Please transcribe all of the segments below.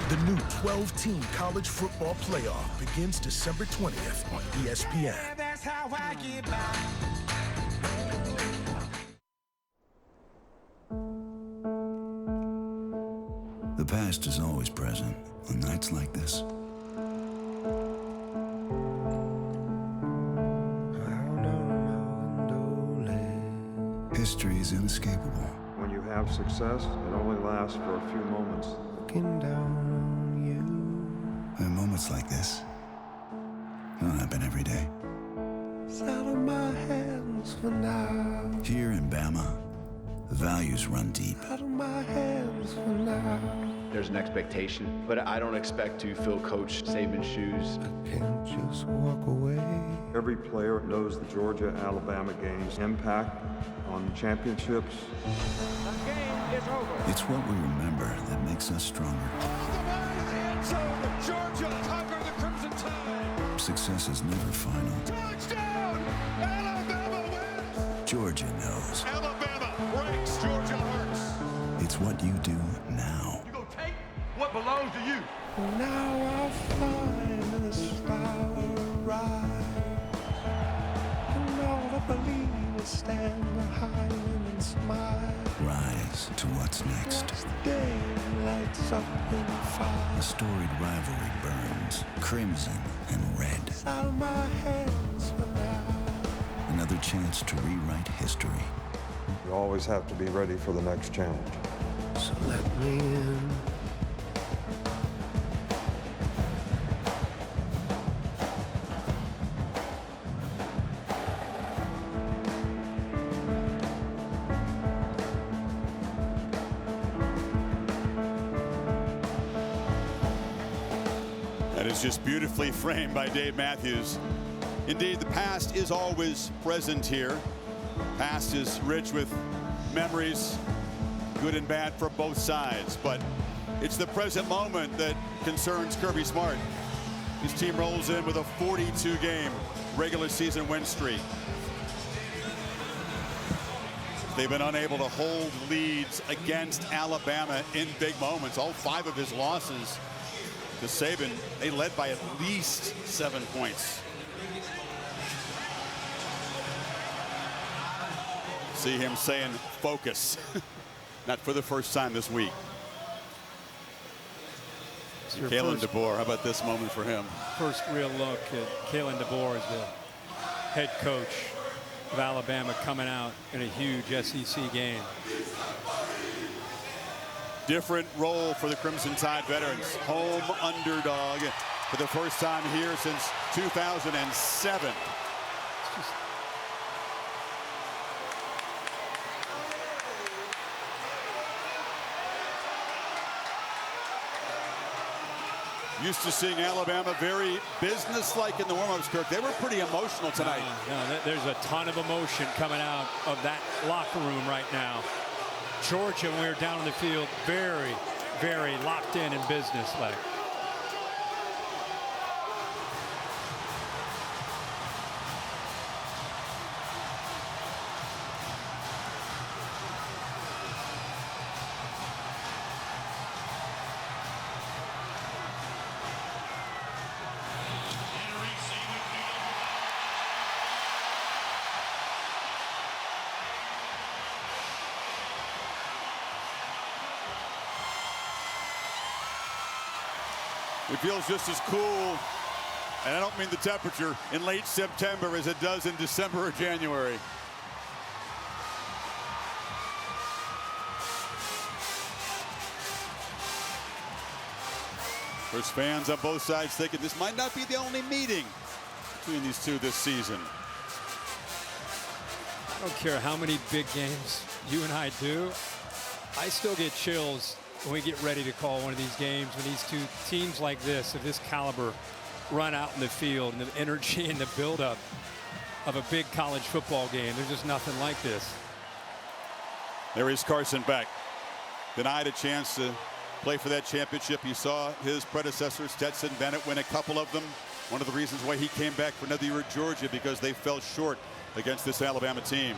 The new 12-team college football playoff begins December 20th on ESPN. Yeah, that's how I get by. The past is always present on nights like this. History is inescapable. When you have success, it only lasts for a few moments. Looking down on you. And moments like this don't happen every day. It's out of my hands for now. Here in Bama, the values run deep. Out of my hands for now. There's an expectation, but I don't expect to fill Coach Saban's shoes. I can't just walk away. Every player knows the Georgia-Alabama game's impact on championships. The game is over. It's what we remember that makes us stronger. Georgia conquered the Crimson Tide. Success is never final. Touchdown! Alabama wins! Georgia knows. Alabama breaks Georgia hearts. It's what you do now. You gonna take what belongs to you. Now I find this flower ride. And all I believe is stand behind and smile. Rise to what's next. Watch the day lights up in fire. A storied rivalry burns, crimson and red. It's out of my hands for now. Another chance to rewrite history. You always have to be ready for the next challenge. So let me in. That is just beautifully framed by Dave Matthews. Indeed, the past is always present here. Past is rich with memories, good and bad for both sides, but it's the present moment that concerns Kirby Smart. His team rolls in with a 42-game regular season win streak. They've been unable to hold leads against Alabama in big moments. All 5 of his losses to Saban, they led by at least 7 points. See him saying focus. Not for the first time this week. Kalen DeBoer, how about this moment for him? First real look at Kalen DeBoer as the head coach of Alabama coming out in a huge SEC game. Different role for the Crimson Tide veterans. Home underdog for the first time here since 2007. Used to seeing Alabama very businesslike in the warm-ups, Kirk. They were pretty emotional tonight. There's a ton of emotion coming out of that locker room right now. Georgia, when we were down on the field, very, very locked in business-like. It feels just as cool, and I don't mean the temperature, in late September as it does in December or January. There's fans on both sides thinking this might not be the only meeting between these two this season. I don't care how many big games you and I do, I still get chills when we get ready to call one of these games, when these two teams like this, of this caliber, run out in the field, and the energy and the buildup of a big college football game. There's just nothing like this. There is Carson Beck. Denied a chance to play for that championship. You saw his predecessor, Stetson Bennett, win a couple of them. One of the reasons why he came back for another year at Georgia, because they fell short against this Alabama team.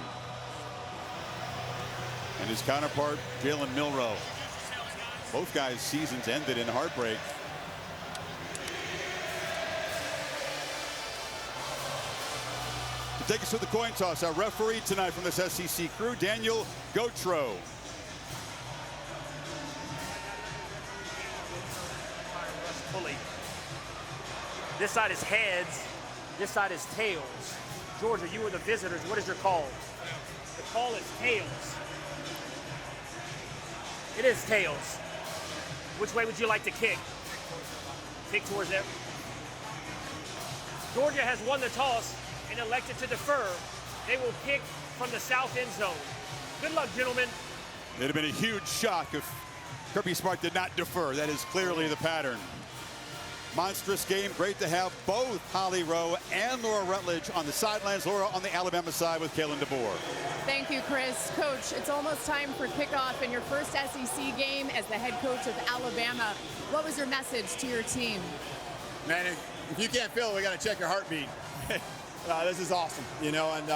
And his counterpart, Jalen Milroe. Both guys' seasons ended in heartbreak. To take us to the coin toss, our referee tonight from this SEC crew, Daniel Gautreaux. Fully. This side is heads, this side is tails. Georgia, you are the visitors. What is your call? The call is tails. It is tails. Which way would you like to kick? Kick towards them. Georgia has won the toss and elected to defer. They will kick from the south end zone. Good luck, gentlemen. It'd have been a huge shock if Kirby Smart did not defer. That is clearly the pattern. Monstrous game. Great to have both Holly Rowe and Laura Rutledge on the sidelines. Laura on the Alabama side with Kalen DeBoer. Thank you, Chris. Coach, it's almost time for kickoff in your first SEC game as the head coach of Alabama. What was your message to your team? Man, if you can't feel it, we got to check your heartbeat. This is awesome, you know, and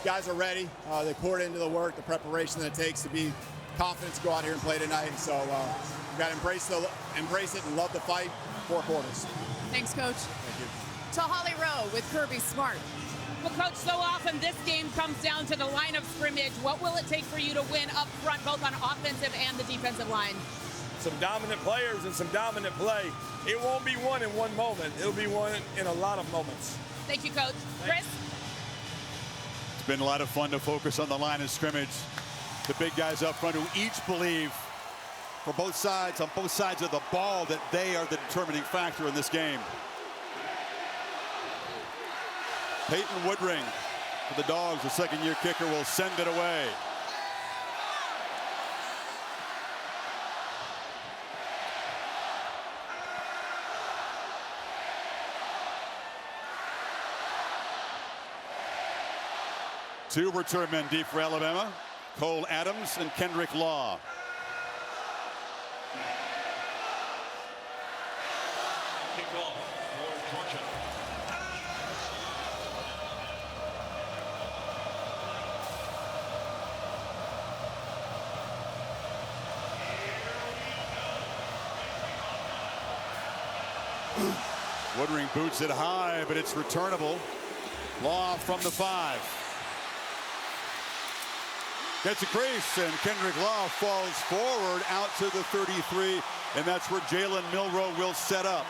guys are ready. They poured into the work, the preparation that it takes to be confident to go out here and play tonight. And so we got to embrace it and love the fight. 4 quarters. Thanks, Coach. Thank you. To Holly Rowe with Kirby Smart. Well, Coach, so often this game comes down to the line of scrimmage. What will it take for you to win up front, both on offensive and the defensive line? Some dominant players and some dominant play. It won't be won in one moment. It'll be won in a lot of moments. Thank you, Coach. Chris? It's been a lot of fun to focus on the line of scrimmage. The big guys up front who each believe for both sides, on both sides of the ball, that they are the determining factor in this game. Peyton Woodring for the Dogs, the second-year kicker, will send it away. Two return men deep for Alabama, Cole Adams and Kendrick Law. Woodring boots it high, but it's returnable. Law from the 5. Gets a crease, and Kendrick Law falls forward out to the 33, and that's where Jalen Milroe will set up.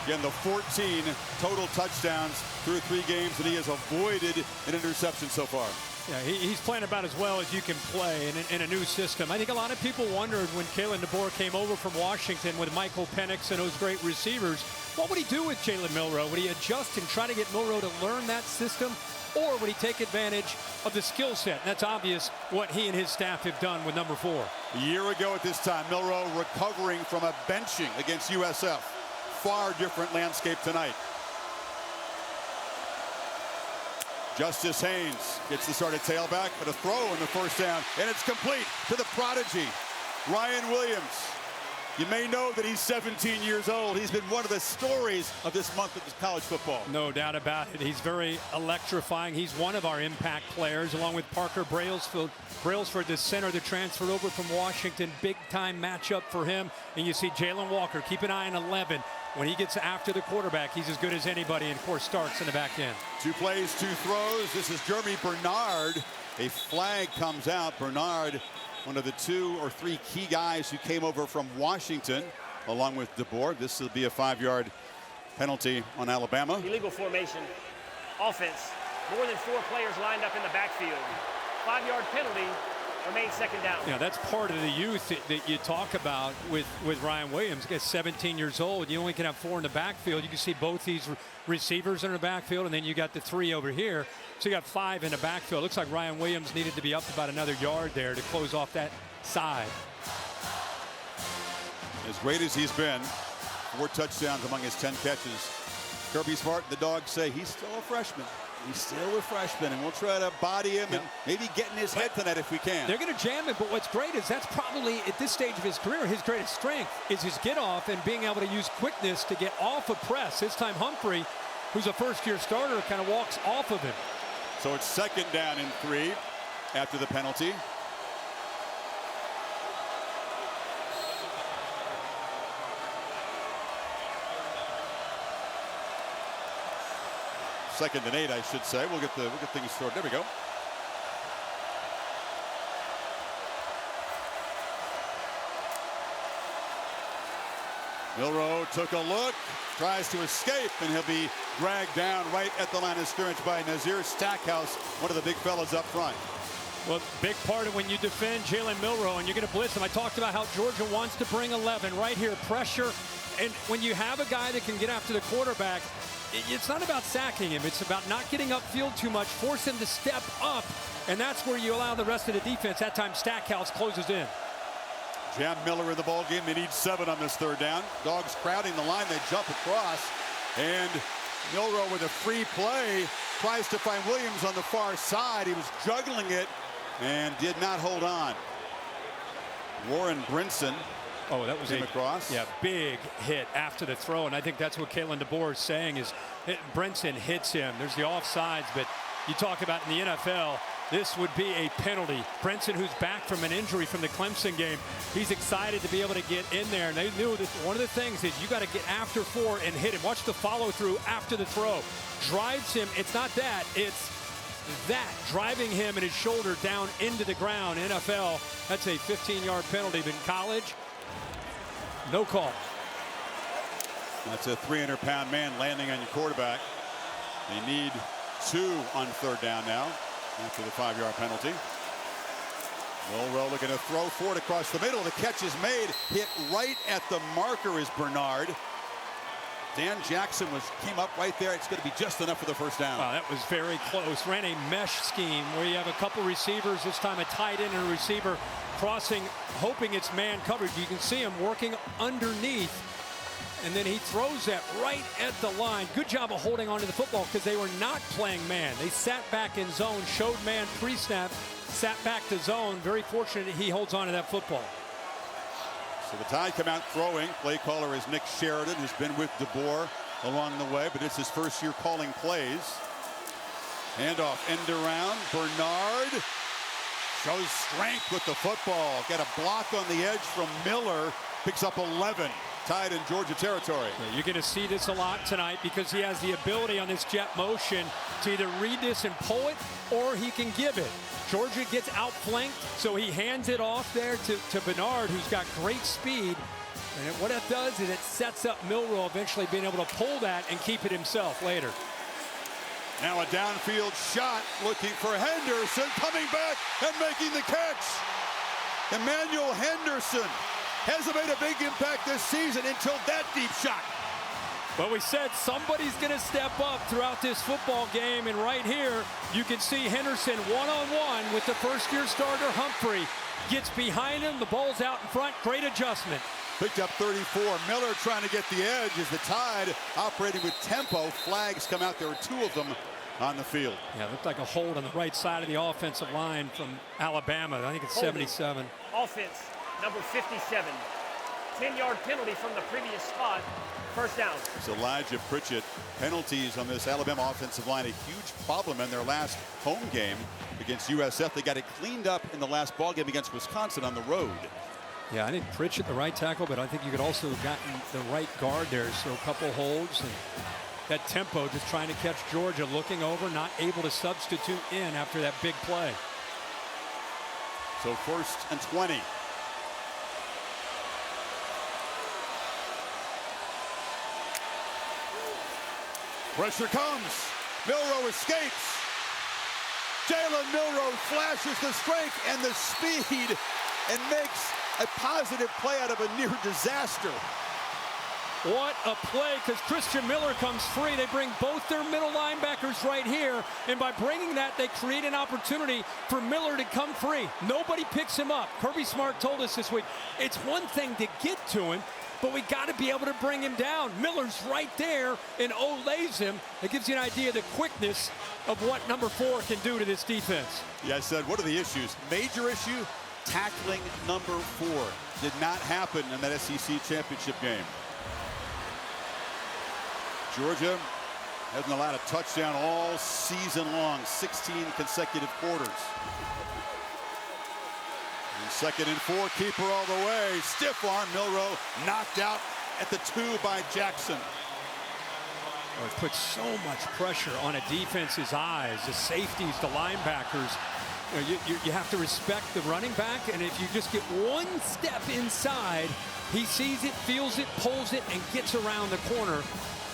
Again, the 14 total touchdowns through 3 games, and he has avoided an interception so far. Yeah, he's playing about as well as you can play in a new system. I think a lot of people wondered when Kalen DeBoer came over from Washington with Michael Penix and those great receivers, what would he do with Jalen Milroe? Would he adjust and try to get Milroe to learn that system? Or would he take advantage of the skill set? And that's obvious what he and his staff have done with number 4. A year ago at this time, Milroe recovering from a benching against USF. Far different landscape tonight. Justice Haynes gets the start at tailback, but a throw in the first down, and it's complete to the prodigy, Ryan Williams. You may know that he's 17 years old. He's been one of the stories of this month of college football. No doubt about it. He's very electrifying. He's one of our impact players, along with Parker Brailsford. Brailsford, the center that transferred over from Washington. Big-time matchup for him. And you see Jalen Walker. Keep an eye on 11. When he gets after the quarterback, he's as good as anybody, and of course starts in the back end. 2 plays, 2 throws. This is Jeremy Bernard. A flag comes out. Bernard, one of the 2 or 3 key guys who came over from Washington, along with DeBoer. This will be a 5-yard penalty on Alabama. Illegal formation. Offense. More than 4 players lined up in the backfield. 5-yard penalty. Remains second down. Yeah, that's part of the youth that you talk about with Ryan Williams. He's 17 years old. You only can have 4 in the backfield. You can see both these receivers in the backfield, and then you got the 3 over here. So you got 5 in the backfield. Looks like Ryan Williams needed to be up about another yard there to close off that side. As great as he's been, 4 touchdowns among his 10 catches. Kirby Smart and the Dogs say he's still a freshman. He's still a freshman, and we'll try to body him and maybe get in his head tonight if we can. They're going to jam him, but what's great is that's probably, at this stage of his career, his greatest strength is his get-off and being able to use quickness to get off a press. This time Humphrey, who's a first-year starter, kind of walks off of him. So it's second down and 3 after the penalty. Second and 8, I should say. We'll get things started. There we go. Milroe took a look, tries to escape, and he'll be dragged down right at the line of scrimmage by Nazir Stackhouse, one of the big fellas up front. Well, big part of when you defend Jalen Milroe and you're going to blitz him. I talked about how Georgia wants to bring 11 right here, pressure. And when you have a guy that can get after the quarterback, it's not about sacking him. It's about not getting upfield too much, force him to step up, and that's where you allow the rest of the defense. That time Stackhouse closes in. Jam Miller in the ball game. They need 7 on this third down. Dogs crowding the line. They jump across, and Milroe with a free play tries to find Williams on the far side. He was juggling it and did not hold on. Warren Brinson. Oh, that was across. Yeah, big hit after the throw, and I think that's what Kalen DeBoer is saying is Brinson hits him. There's the offsides, but you talk about in the NFL, this would be a penalty. Brinson, who's back from an injury from the Clemson game, he's excited to be able to get in there. And they knew that one of the things is you got to get after 4 and hit him. Watch the follow through after the throw. Drives him. It's not that. It's that. Driving him and his shoulder down into the ground. NFL, that's a 15-yard penalty. But in college, no call. That's a 300-pound man landing on your quarterback. They need 2 on third down now after the 5-yard penalty. Milroe looking to throw for it across the middle. The catch is made. Hit right at the marker is Bernard. Dan Jackson came up right there. It's going to be just enough for the first down. Wow, that was very close. Ran a mesh scheme where you have a couple receivers, this time a tight end and a receiver crossing, hoping it's man coverage. You can see him working underneath, and then he throws that right at the line. Good job of holding on to the football because they were not playing man. They sat back in zone, showed man pre-snap, sat back to zone. Very fortunate he holds on to that football. So the Tide come out throwing. Play caller is Nick Sheridan, who's been with DeBoer along the way, but it's his first year calling plays. Handoff, end around. Bernard shows strength with the football. Got a block on the edge from Miller. Picks up 11. Tide in Georgia territory. Yeah, you're going to see this a lot tonight because he has the ability on this jet motion to either read this and pull it or he can give it. Georgia gets outflanked, so he hands it off there to Bernard, who's got great speed. And what it does is it sets up Milroe eventually being able to pull that and keep it himself later. Now a downfield shot looking for Henderson, coming back and making the catch. Emmanuel Henderson hasn't made a big impact this season until that deep shot. But we said somebody's going to step up throughout this football game, and right here you can see Henderson one-on-one with the first-year starter Humphrey. Gets behind him, the ball's out in front, great adjustment. Picked up 34. Miller trying to get the edge as the Tide operating with tempo. Flags come out. There are 2 of them on the field. Yeah, it looked like a hold on the right side of the offensive line from Alabama. I think it's 77. Offense, number 57. 10-yard penalty from the previous spot. First down. It's Elijah Pritchett. Penalties on this Alabama offensive line, a huge problem in their last home game against USF. They got it cleaned up in the last ball game against Wisconsin on the road. Yeah, I think Pritchett the right tackle, but I think you could also have gotten the right guard there. So a couple holds and that tempo, just trying to catch Georgia, looking over, not able to substitute in after that big play. So 1st and 20. Pressure comes. Milroe escapes. Jalen Milroe flashes the strength and the speed and makes a positive play out of a near disaster. What a play, because Christian Miller comes free. They bring both their middle linebackers right here, and by bringing that, they create an opportunity for Miller to come free. Nobody picks him up. Kirby Smart told us this week, it's one thing to get to him, but we got to be able to bring him down. Miller's right there and olays him. It gives you an idea of the quickness of what number 4 can do to this defense. Yeah, I said, what are the issues? Major issue, tackling number 4. Did not happen in that SEC championship game. Georgia hasn't allowed a touchdown all season long, 16 consecutive quarters. And 2nd and 4, keeper all the way. Stiff arm, Milroe knocked out at the 2 by Jackson. It puts so much pressure on a defense's eyes, the safeties, the linebackers. You have to respect the running back, and if you just get one step inside, he sees it, feels it, pulls it, and gets around the corner.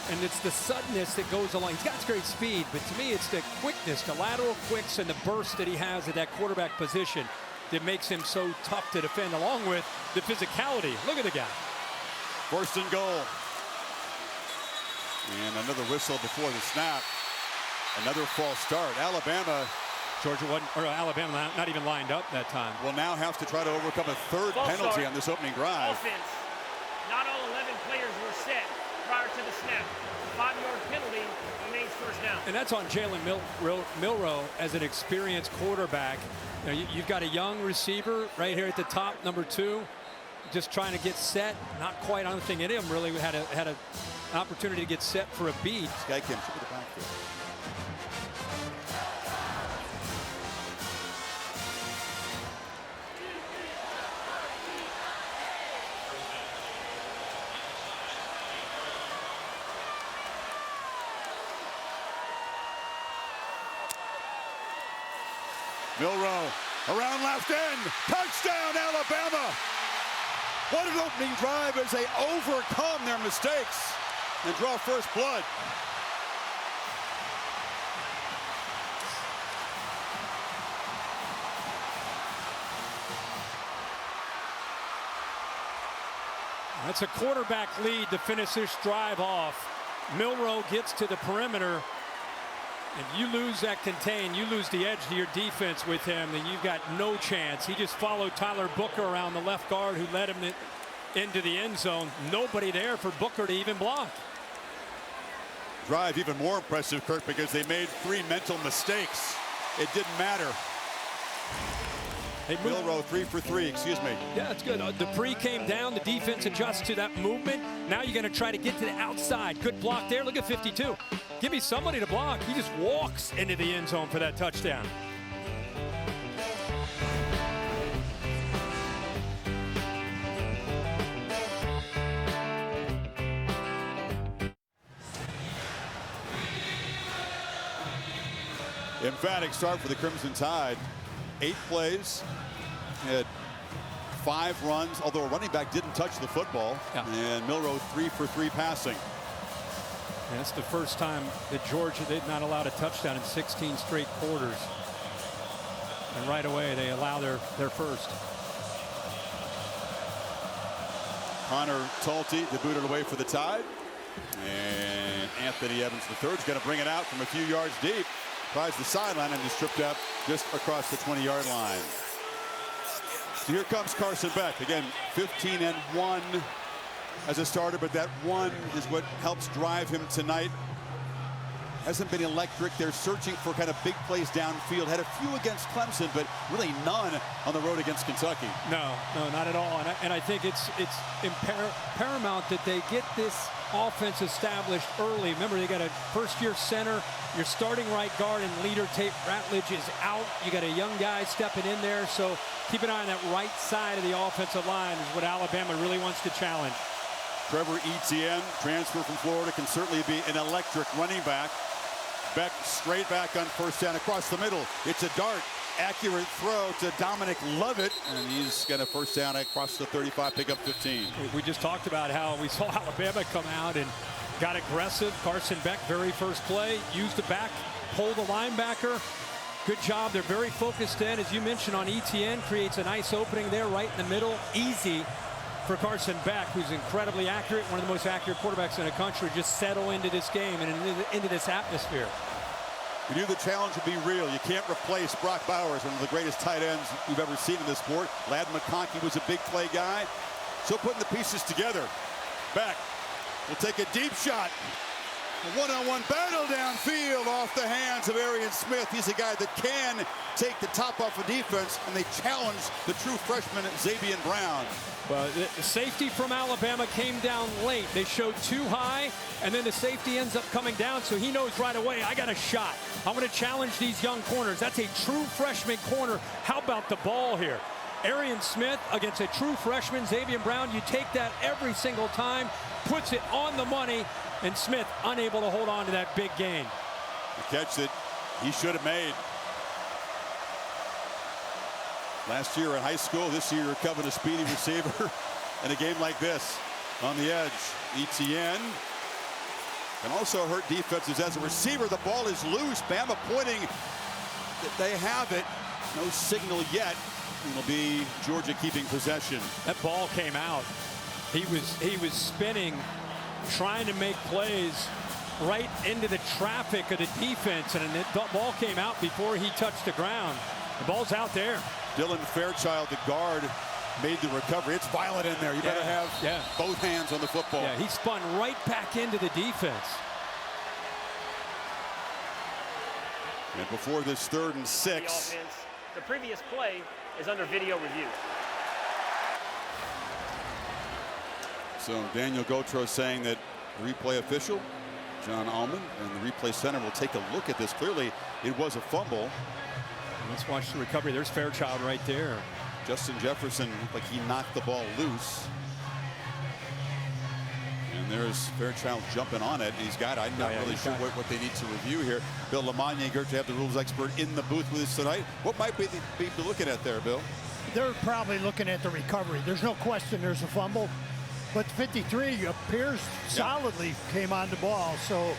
And it's the suddenness that goes along. He's got great speed, but to me, it's the quickness, the lateral quicks, and the burst that he has at that quarterback position that makes him so tough to defend, along with the physicality. Look at the guy. First and goal. And another whistle before the snap. Another false start. Alabama not even lined up that time. Will now have to try to overcome a third penalty on this opening drive. Offense. Not all 11 players were set prior to the snap. 5-yard penalty remains first down. And that's on Jalen Milroe as an experienced quarterback. You've got a young receiver right here at the top, number 2, just trying to get set. Not quite, I don't think any of them really had an opportunity to get set for a beat. This guy came through the backfield. Milroe around left end. Touchdown, Alabama. What an opening drive as they overcome their mistakes and draw first blood. That's a quarterback lead to finish this drive off. Milroe gets to the perimeter. If you lose that contain, you lose the edge to your defense with him, then you've got no chance. He just followed Tyler Booker around the left guard, who led him into the end zone. Nobody there for Booker to even block. Drive even more impressive, Kirk, because they made 3 mental mistakes. It didn't matter. Hey, Milroe 3 for 3, excuse me. Yeah, it's good. Dupree came down. The defense adjusts to that movement. Now you're going to try to get to the outside. Good block there. Look at 52. Give me somebody to block. He just walks into the end zone for that touchdown. Emphatic start for the Crimson Tide. 8 plays, had 5 runs, although a running back didn't touch the football. Yeah. And Milroe 3 for 3 passing. And it's the first time that Georgia, they've not allowed a touchdown in 16 straight quarters. And right away, they allow their first. Connor Talty debuted away for the Tide. And Anthony Evans III is going to bring it out from a few yards deep. Tries the sideline and is tripped up just across the 20-yard line. So here comes Carson Beck. Again, 15-1 as a starter, but that 1 is what helps drive him tonight. Hasn't been electric. They're searching for kind of big plays downfield. Had a few against Clemson, but really none on the road against Kentucky. No, not at all. And I think it's paramount that they get this offense established early. Remember, they got a first-year center. Your starting right guard and leader Tate Ratledge is out. You got a young guy stepping in there. So keep an eye on that right side of the offensive line is what Alabama really wants to challenge. Trevor Etienne, transfer from Florida, can certainly be an electric running back. Beck straight back on first down across the middle. It's a dart. Accurate throw to Dominic Lovett, and he's got a first down across the 35, pick up 15. We just talked about how we saw Alabama come out and got aggressive. Carson Beck, very first play, used the back, pulled the linebacker. Good job. They're very focused in, as you mentioned, on Etienne. Creates a nice opening there right in the middle. Easy for Carson Beck, who's incredibly accurate, one of the most accurate quarterbacks in the country, just settle into this game and into this atmosphere. We knew the challenge would be real. You can't replace Brock Bowers, one of the greatest tight ends we've ever seen in this sport. Ladd McConkey was a big play guy. So putting the pieces together. Beck will take a deep shot. A one-on-one battle downfield off the hands of Arian Smith. He's a guy that can take the top off of defense, and they challenge the true freshman Xavier Brown. Well, the safety from Alabama came down late. They showed too high, and then the safety ends up coming down, so he knows right away, I got a shot. I'm going to challenge these young corners. That's a true freshman corner. How about the ball here? Arian Smith against a true freshman, Xavier Brown. You take that every single time, puts it on the money, And Smith unable to hold on to that big gain. The catch that he should have made. Last year in high school, this year covering a speedy receiver in a game like this. On the edge, Etienne can also hurt defenses as a receiver. The ball is loose. Bama pointing that they have it. No signal yet. It'll be Georgia keeping possession. That ball came out. He was spinning, trying to make plays right into the traffic of the defense, and the ball came out before he touched the ground. The ball's out there. Dylan Fairchild, the guard, made the recovery. It's violent in there. You better have both hands on the football. Yeah, he spun right back into the defense. And before this 3rd and 6. The previous play is under video review. So Daniel Gautreaux saying that the replay official, John Allman, and the replay center will take a look at this. Clearly, it was a fumble. Let's watch the recovery. There's Fairchild right there. Justin Jefferson looked like he knocked the ball loose. And there's Fairchild jumping on it. He's got, I'm not really sure what they need to review here. Bill Lamagna, great to have the rules expert in the booth with us tonight. What might be looking at there, Bill? They're probably looking at the recovery. There's no question there's a fumble. But 53 appears solidly came on the ball. So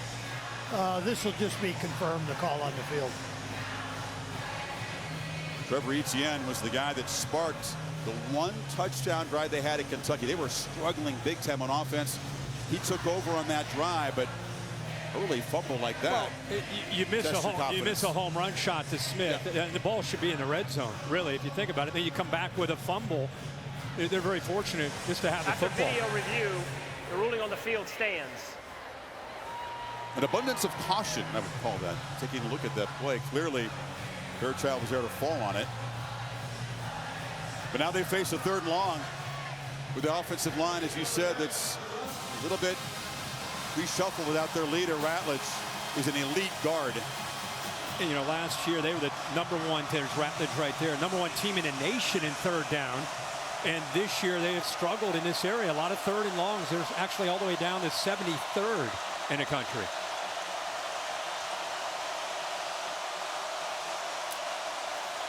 this will just be confirmed, the call on the field. Trevor Etienne was the guy that sparked the one touchdown drive they had at Kentucky. They were struggling big time on offense. He took over on that drive, but early fumble like that. Well, you miss a home run shot to Smith. Yeah. The ball should be in the red zone, really, if you think about it. Then you come back with a fumble. They're very fortunate just to have the football. After video review, the ruling on the field stands. An abundance of caution, I would call that. Taking a look at that play, clearly Fairchild was there to fall on it. But now they face a 3rd and long with the offensive line, as you said, that's a little bit reshuffled without their leader. Ratledge is an elite guard. And, you know, last year they were the #1, there's Ratledge right there, #1 team in the nation in 3rd down. And this year they have struggled in this area. A lot of 3rd and longs. There's actually all the way down to 73rd in the country.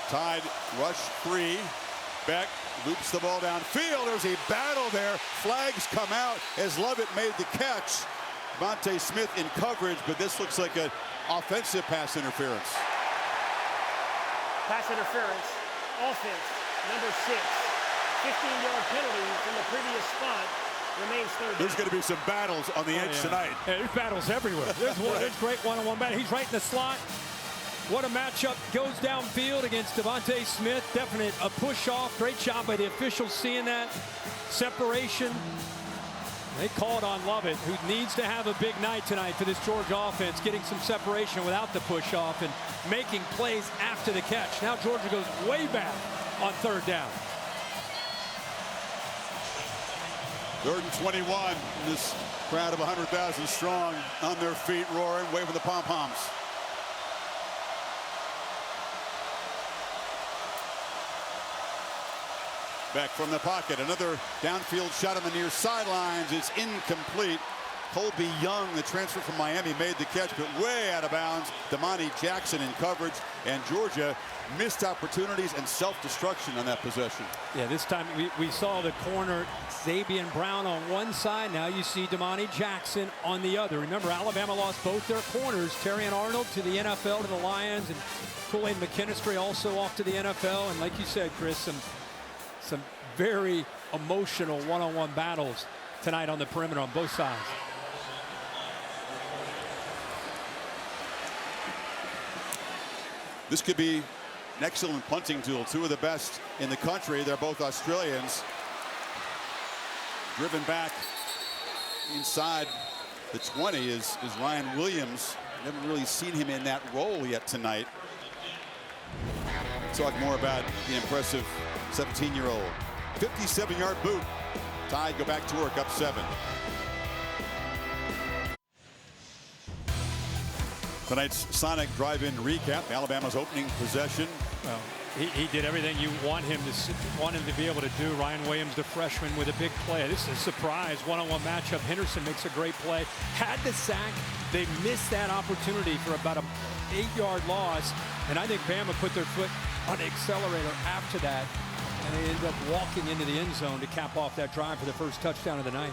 Tide rush 3. Beck loops the ball downfield. There's a battle there. Flags come out as Lovett made the catch. Devontae Smith in coverage, but this looks like an offensive pass interference. Pass interference, offense, number 6. 15-yard penalty from the previous spot. Remains 3rd down. There's going to be some battles on the edge tonight. Yeah, there's battles everywhere. There's great one-on-one battle. He's right in the slot. What a matchup. Goes downfield against Devontae Smith. Definite a push off. Great job by the officials seeing that. Separation. They call it on Lovett, who needs to have a big night tonight for this Georgia offense, getting some separation without the push off and making plays after the catch. Now Georgia goes way back on 3rd down. 3rd and 21. This crowd of 100,000 strong on their feet, roaring, waving the pom-poms. Back from the pocket, another downfield shot on the near sidelines. It's incomplete. Colby Young, the transfer from Miami, made the catch, but way out of bounds. Damani Jackson in coverage, and Georgia missed opportunities and self-destruction on that possession. Yeah, this time we saw the corner, Zabian Brown on one side. Now you see Damani Jackson on the other. Remember, Alabama lost both their corners. Terrion Arnold to the NFL, to the Lions, and Kool-Aid McKinstry also off to the NFL. And like you said, Chris, some very emotional one-on-one battles tonight on the perimeter on both sides. This could be an excellent punting tool. 2 of the best in the country. They're both Australians. Driven back inside the 20 is Ryan Williams. Never really seen him in that role yet tonight. We'll talk more about the impressive 17-year-old. 57-yard boot. Tide go back to work, up 7. Tonight's Sonic Drive-In recap. Alabama's opening possession. He did everything you want him to be able to do. Ryan Williams, the freshman, with a big play. This is a surprise one-on-one matchup. Henderson makes a great play. Had the sack. They missed that opportunity for about an 8-yard loss. And I think Bama put their foot on the accelerator after that. And they ended up walking into the end zone to cap off that drive for the first touchdown of the night.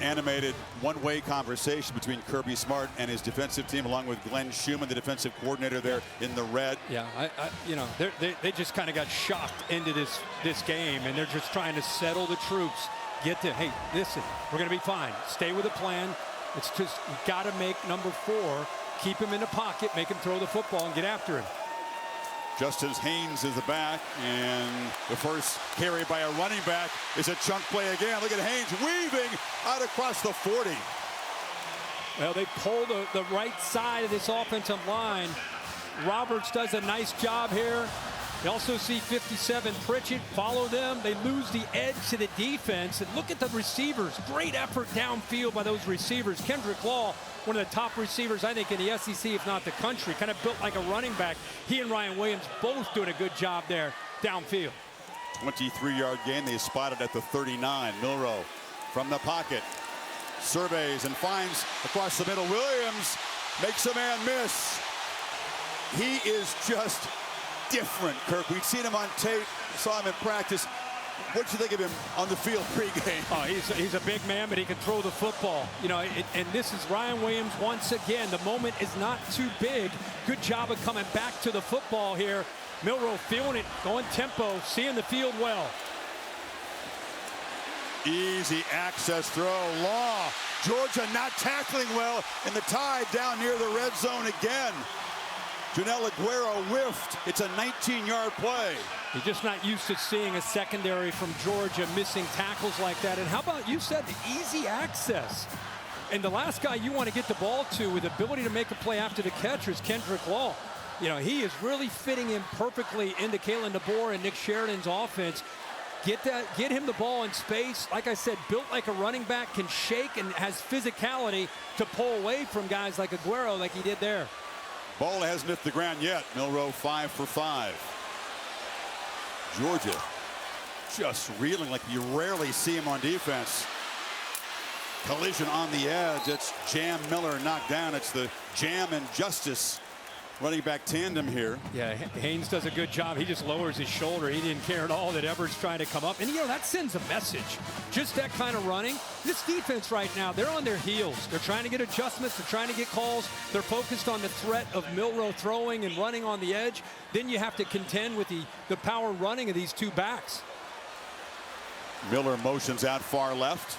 Animated one-way conversation between Kirby Smart and his defensive team, along with Glenn Schumann, the defensive coordinator there in the red. Yeah, you know, they just kind of got shocked into this game, and they're just trying to settle the troops. Hey, listen, we're going to be fine. Stay with the plan. It's just, we got to make number 4, keep him in the pocket, make him throw the football, and get after him. Justice Haynes is the back, and the first carry by a running back is a chunk play again. Look at Haynes weaving out across the 40. Well, they pull the right side of this offensive line. Roberts does a nice job here. You also see 57 Pritchett follow them. They lose the edge to the defense. And look at the receivers. Great effort downfield by those receivers. Kendrick Law, one of the top receivers, I think, in the SEC, if not the country. Kind of built like a running back. He and Ryan Williams both doing a good job there downfield. 23-yard gain. They spotted at the 39. Milroe from the pocket. Surveys and finds across the middle. Williams makes a man miss. He is just different, Kirk. We've seen him on tape, saw him in practice. What do you think of him on the field pregame? Oh, he's a big man, but he can throw the football. You know, and this is Ryan Williams once again. The moment is not too big. Good job of coming back to the football here. Milroe feeling it, going tempo, seeing the field well. Easy access throw. Law. Georgia not tackling well, and the Tide down near the red zone again. Janelle Aguero whiffed. It's a 19-yard play. You're just not used to seeing a secondary from Georgia missing tackles like that. And how about, you said, the easy access. And the last guy you want to get the ball to with the ability to make a play after the catch is Kendrick Law. You know, he is really fitting in perfectly into Kalen DeBoer and Nick Sheridan's offense. Get him the ball in space. Like I said, built like a running back, can shake and has physicality to pull away from guys like Aguero like he did there. Ball hasn't hit the ground yet. Milroe 5 for 5. Georgia just reeling like you rarely see him on defense. Collision on the edge. It's Jam Miller knocked down. It's the Jam and Justice running back tandem here. Yeah, Haynes does a good job. He just lowers his shoulder. He didn't care at all that Everett's trying to come up. And, you know, that sends a message. Just that kind of running. This defense right now, they're on their heels. They're trying to get adjustments. They're trying to get calls. They're focused on the threat of Milroe throwing and running on the edge. Then you have to contend with the power running of these two backs. Miller motions out far left.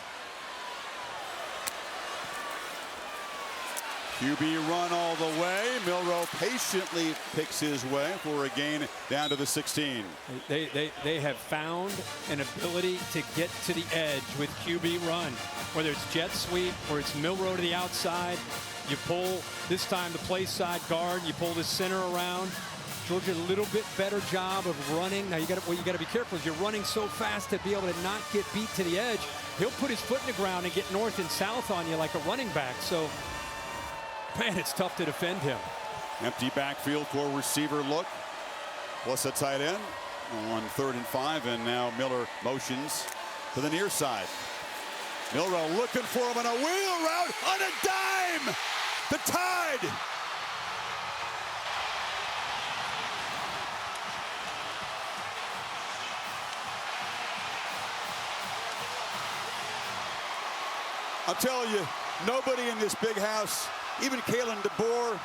QB run all the way. Milroe patiently picks his way for a gain down to the 16. They have found an ability to get to the edge with QB run. Whether it's jet sweep or it's Milroe to the outside, you pull this time the play side guard, you pull the center around. Georgia a little bit better job of running. Now you got to be careful is you're running so fast to be able to not get beat to the edge. He'll put his foot in the ground and get north and south on you like a running back. So, man, it's tough to defend him. Empty backfield for receiver look. Plus a tight end on 3rd and 5, and now Miller motions to the near side. Milroe looking for him on a wheel route on a dime. The Tide. I'll tell you, nobody in this big house, even Kalen DeBoer,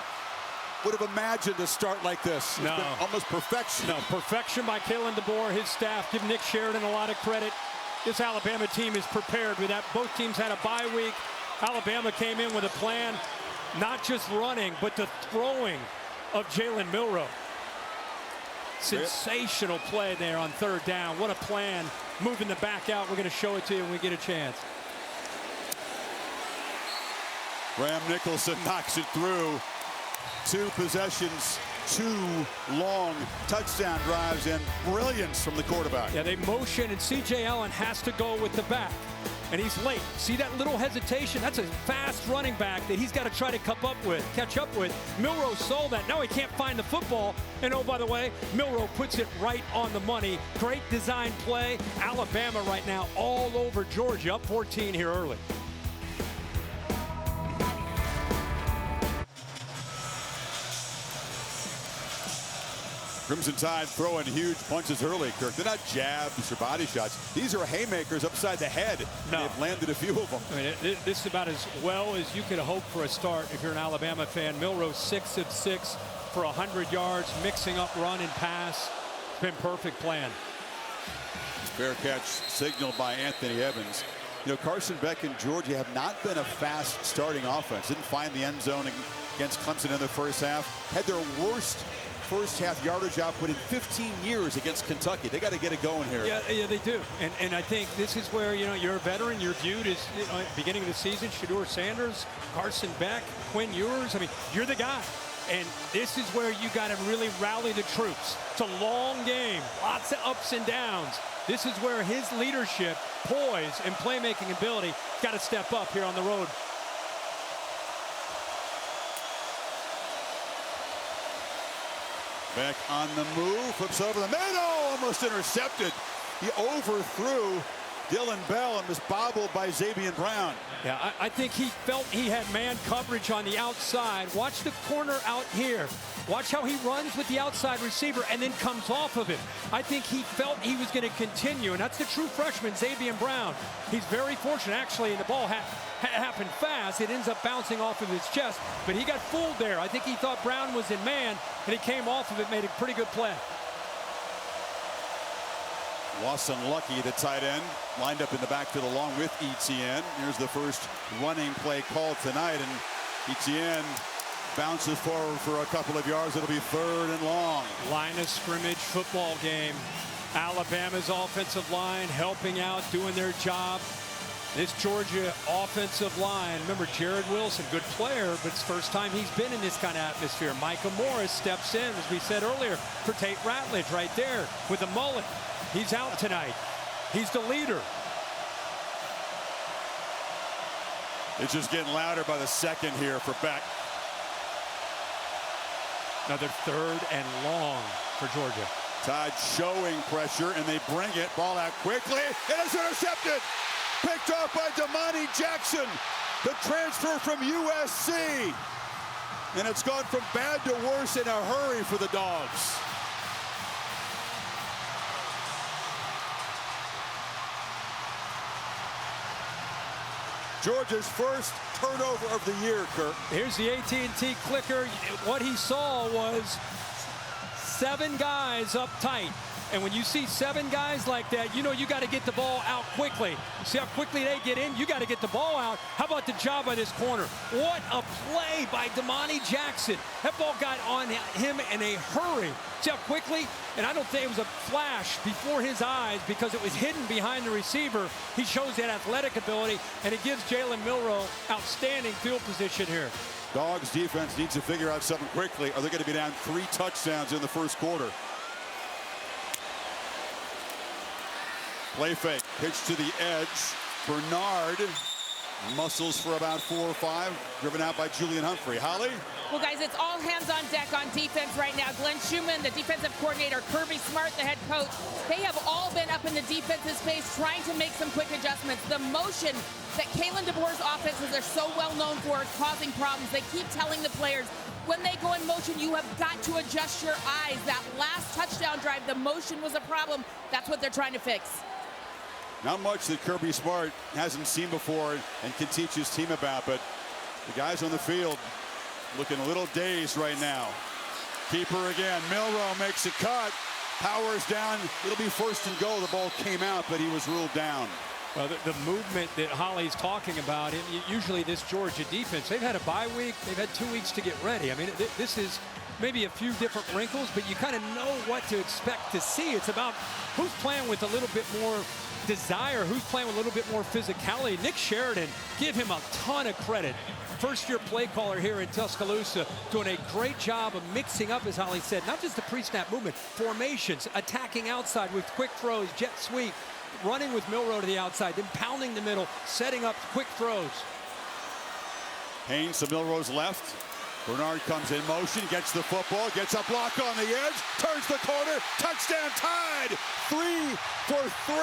would have imagined a start like this. It's been almost perfection. No, perfection by Kalen DeBoer, his staff. Give Nick Sheridan a lot of credit. This Alabama team is prepared with that. Both teams had a bye week. Alabama came in with a plan, not just running, but the throwing of Jalen Milroe. Sensational play there on 3rd down. What a plan. Moving the back out. We're going to show it to you when we get a chance. Graham Nicholson knocks it through. 2 possessions, 2 long touchdown drives, and brilliance from the quarterback. Yeah, they motion, and C.J. Allen has to go with the back. and he's late. See that little hesitation? That's a fast running back that he's got to try to catch up with. Milroe saw that. Now he can't find the football. And oh, by the way, Milroe puts it right on the money. Great design play. Alabama right now all over Georgia, up 14 here early. Crimson Tide throwing huge punches early, Kirk. They're not jabs or body shots. These are haymakers upside the head. No. They've landed a few of them. I mean, this is about as well as you could hope for a start if you're an Alabama fan. Milroe 6 of 6 for 100 yards, mixing up run and pass. It's been perfect plan. Fair catch signaled by Anthony Evans. You know, Carson Beck and Georgia have not been a fast starting offense. Didn't find the end zone against Clemson in the first half. Had their worst first half yardage output in 15 years against Kentucky. They got to get it going here. Yeah, they do. And I think this is where, you're a veteran. You're viewed as, beginning of the season, Shedeur Sanders, Carson Beck, Quinn Ewers. I mean, you're the guy. And this is where you got to really rally the troops. It's a long game, lots of ups and downs. This is where his leadership, poise, and playmaking ability got to step up here on the road. Beck on the move, flips over the middle, almost intercepted. He overthrew Dylan Bell and was bobbled by Xavier Brown. Yeah, I think he felt he had man coverage on the outside. Watch the corner out here. Watch how he runs with the outside receiver and then comes off of it. I think he felt he was going to continue, and that's the true freshman, Xavier Brown. He's very fortunate, actually, and the ball happened fast. It ends up bouncing off of his chest, but he got fooled there. I think he thought Brown was in man, and he came off of it, made a pretty good play. Lawson Lucky, the tight end, lined up in the backfield along with Etienne. Here's the first running play called tonight, and Etienne bounces forward for a couple of yards. It'll be 3rd and long. Line of scrimmage football game. Alabama's offensive line helping out, doing their job. This Georgia offensive line, remember Jared Wilson, good player, but it's the first time he's been in this kind of atmosphere. Micah Morris steps in, as we said earlier, for Tate Ratledge right there with the mullet. He's out tonight. He's the leader. It's just getting louder by the second here for Beck. Another 3rd and long for Georgia. Tide showing pressure, and they bring it. Ball out quickly. It is intercepted. Picked off by Damani Jackson, the transfer from USC. And it's gone from bad to worse in a hurry for the Dogs. Georgia's first turnover of the year, Kirk. Here's the AT&T clicker. What he saw was 7 guys up tight. And when you see 7 guys like that, you got to get the ball out quickly. You see how quickly they get in? You got to get the ball out. How about the job by this corner? What a play by Damani Jackson. That ball got on him in a hurry. See how quickly? And I don't think it was a flash before his eyes because it was hidden behind the receiver. He shows that athletic ability, and it gives Jalen Milroe outstanding field position here. Dogs defense needs to figure out something quickly, or they're going to be down 3 touchdowns in the first quarter. Play fake, pitch to the edge. Bernard muscles for about 4 or 5, driven out by Julian Humphrey. Holly? Well, guys, it's all hands on deck on defense right now. Glenn Schumann, the defensive coordinator, Kirby Smart, the head coach, they have all been up in the defensive space trying to make some quick adjustments. The motion that Kalen DeBoer's offenses are so well known for is causing problems. They keep telling the players, when they go in motion, you have got to adjust your eyes. That last touchdown drive, the motion was a problem. That's what they're trying to fix. Not much that Kirby Smart hasn't seen before and can teach his team about, but the guys on the field looking a little dazed right now. Keeper again. Milroe makes a cut. Powers down. It'll be 1st and goal. The ball came out, but he was ruled down. Well, the movement that Holly's talking about, usually this Georgia defense, they've had a bye week. They've had 2 weeks to get ready. I mean, this is maybe a few different wrinkles, but you kind of know what to expect to see. It's about who's playing with a little bit more desire, who's playing with a little bit more physicality. Nick Sheridan, give him a ton of credit. First-year play caller here in Tuscaloosa, doing a great job of mixing up, as Holly said, not just the pre-snap movement, formations, attacking outside with quick throws, jet sweep. running with Milroe to the outside, then pounding the middle, setting up quick throws. Haynes to Milroe's left. Bernard comes in motion, gets the football, gets a block on the edge, turns the corner, touchdown Tide! 3 for 3.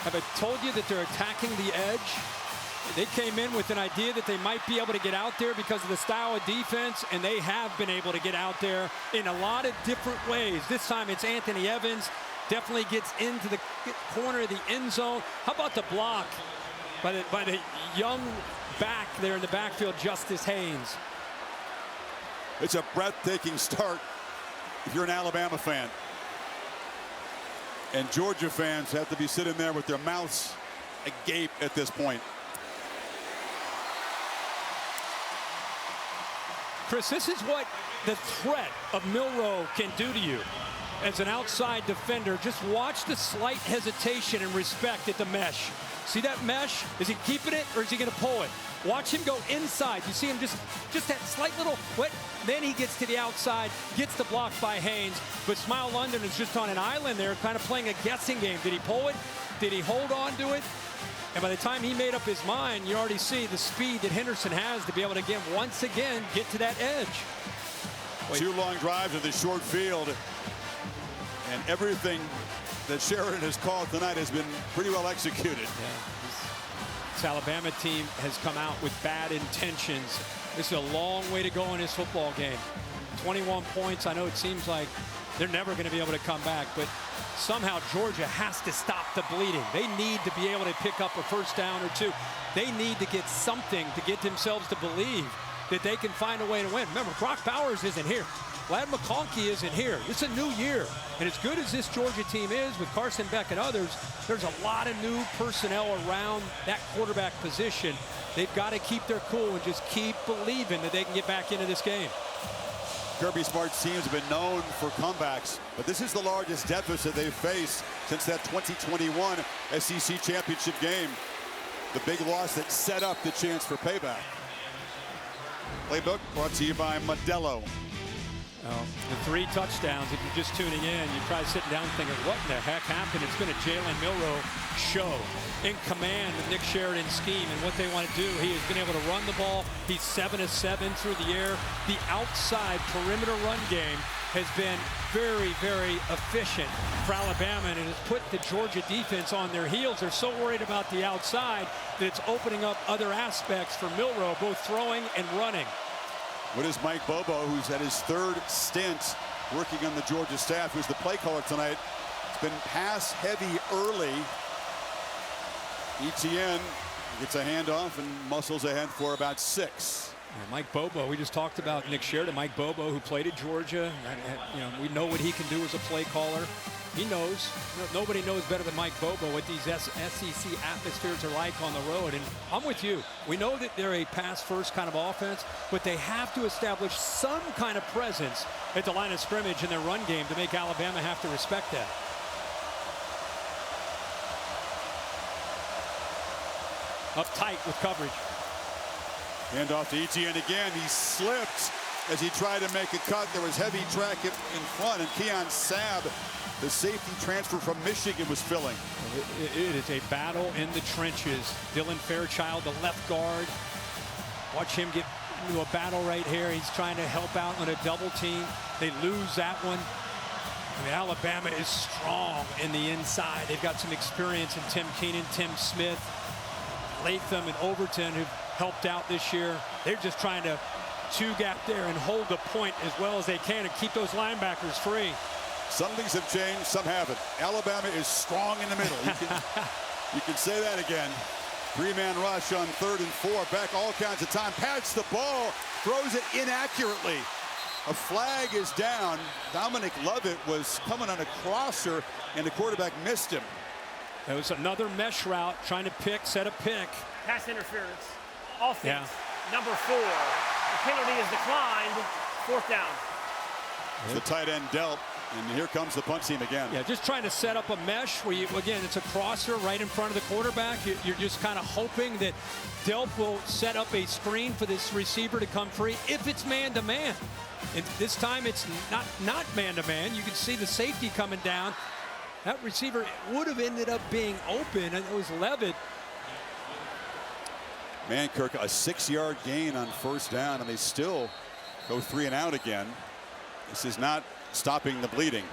Have I told you that they're attacking the edge? They came in with an idea that they might be able to get out there because of the style of defense, and they have been able to get out there in a lot of different ways. This time it's Anthony Evans. Definitely gets into the corner of the end zone. How about the block by the young back there in the backfield, Justice Haynes? It's a breathtaking start if you're an Alabama fan. And Georgia fans have to be sitting there with their mouths agape at this point. Chris, this is what the threat of Milroe can do to you. As an outside defender, just watch the slight hesitation and respect at the mesh. See that mesh? Is he keeping it or is he going to pull it? Watch him go inside. You see him just that slight little what? Then he gets to the outside, gets the block by Haynes. But Smile London is just on an island there, kind of playing a guessing game. Did he pull it? Did he hold on to it? And by the time he made up his mind, you already see the speed that Henderson has to be able to once again get to that edge. Two long drives in the short field. And everything that Sheridan has called tonight has been pretty well executed. Yeah. This Alabama team has come out with bad intentions. This is a long way to go in this football game. 21 points. I know it seems like they're never going to be able to come back, but somehow Georgia has to stop the bleeding. They need to be able to pick up a first down or two. They need to get something to get themselves to believe that they can find a way to win. Remember, Brock Bowers isn't here. Ladd McConkey isn't here. It's a new year. And as good as this Georgia team is with Carson Beck and others, there's a lot of new personnel around that quarterback position. They've got to keep their cool and just keep believing that they can get back into this game. Kirby Smart's teams have been known for comebacks, but this is the largest deficit they've faced since that 2021 SEC championship game. The big loss that set up the chance for payback. Playbook brought to you by Modelo. The 3 touchdowns, if you're just tuning in, you're probably sitting down thinking, what in the heck happened? It's been a Jalen Milroe show in command of Nick Sheridan's scheme and what they want to do. He has been able to run the ball. He's 7 of 7 through the air. The outside perimeter run game has been very, very efficient for Alabama, and it has put the Georgia defense on their heels. They're so worried about the outside that it's opening up other aspects for Milroe, both throwing and running. What is Mike Bobo, who's at his 3rd stint working on the Georgia staff, who's the play caller tonight? It's been pass heavy early. Etienne gets a handoff and muscles ahead for about 6. Mike Bobo, we just talked about Nick Sheridan. Mike Bobo, who played at Georgia. We know what he can do as a play caller. He knows. Nobody knows better than Mike Bobo what these SEC atmospheres are like on the road. And I'm with you. We know that they're a pass-first kind of offense, but they have to establish some kind of presence at the line of scrimmage in their run game to make Alabama have to respect that. Up tight with coverage. Hand off to Etienne again. He slipped as he tried to make a cut. There was heavy track in front, and Keon Sabb, the safety transfer from Michigan, was filling. It is a battle in the trenches. Dylan Fairchild, the left guard. Watch him get into a battle right here. He's trying to help out on a double team. They lose that one. I mean, Alabama is strong in the inside. They've got some experience in Tim Keenan, Tim Smith, Latham, and Overton, who've helped out this year. They're just trying to two-gap there and hold the point as well as they can and keep those linebackers free. Some things have changed, some haven't. Alabama is strong in the middle. You can say that again. 3-man rush on 3rd and 4. Beck all kinds of time. Pats the ball, throws it inaccurately. A flag is down. Dominic Lovett was coming on a crosser, and the quarterback missed him. It was another mesh route, trying to set a pick. Pass interference. Offense, number 4. The penalty is declined. 4th down. The tight end dealt. And here comes the punt team again. Yeah, just trying to set up a mesh where, again, it's a crosser right in front of the quarterback. You're just kind of hoping that Delp will set up a screen for this receiver to come free if it's man-to-man. And this time it's not man-to-man. You can see the safety coming down. That receiver would have ended up being open, and it was Levitt. Mankirk, a 6-yard gain on first down, and they still go 3 and out again. This is not stopping the bleeding.